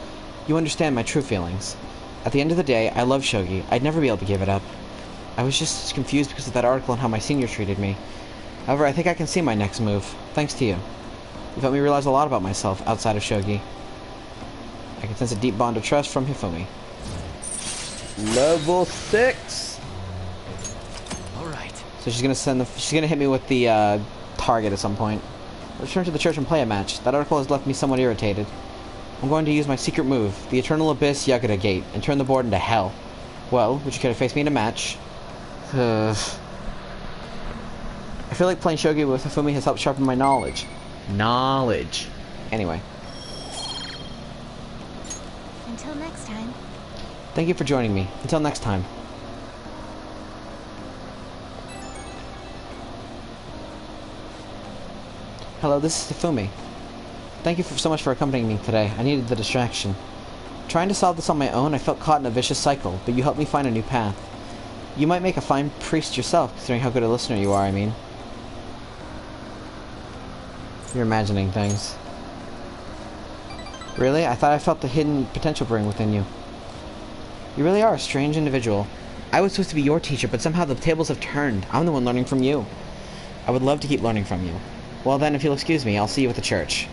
You understand my true feelings. At the end of the day, I love shogi. I'd never be able to give it up. I was just confused because of that article and how my senior treated me. However, I think I can see my next move, thanks to you. You've helped me realize a lot about myself outside of shogi. I can sense a deep bond of trust from Hifumi. Level 6. All right. So she's gonna hit me with the target at some point. Return to the church and play a match. That article has left me somewhat irritated. I'm going to use my secret move, the Eternal Abyss Yagura Gate, and turn the board into hell. Well, would you care to face me in a match? I feel like playing shogi with Hifumi has helped sharpen my knowledge. Anyway. Until next time. Thank you for joining me. Until next time. Hello, this is Hifumi. Thank you so much for accompanying me today. I needed the distraction. Trying to solve this on my own, I felt caught in a vicious cycle, but you helped me find a new path. You might make a fine priest yourself, considering how good a listener you are, I mean. You're imagining things. Really? I thought I felt the hidden potential brewing within you. You really are a strange individual. I was supposed to be your teacher, but somehow the tables have turned. I'm the one learning from you. I would love to keep learning from you. Well then, if you'll excuse me, I'll see you at the church.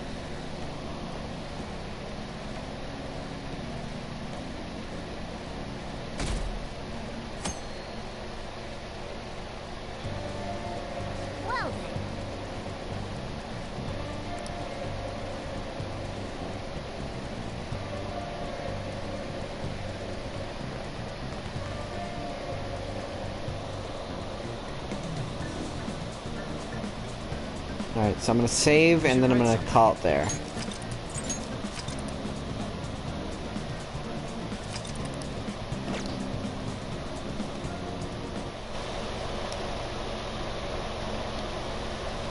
Well then. Alright, so I'm gonna save and then I'm gonna call it there.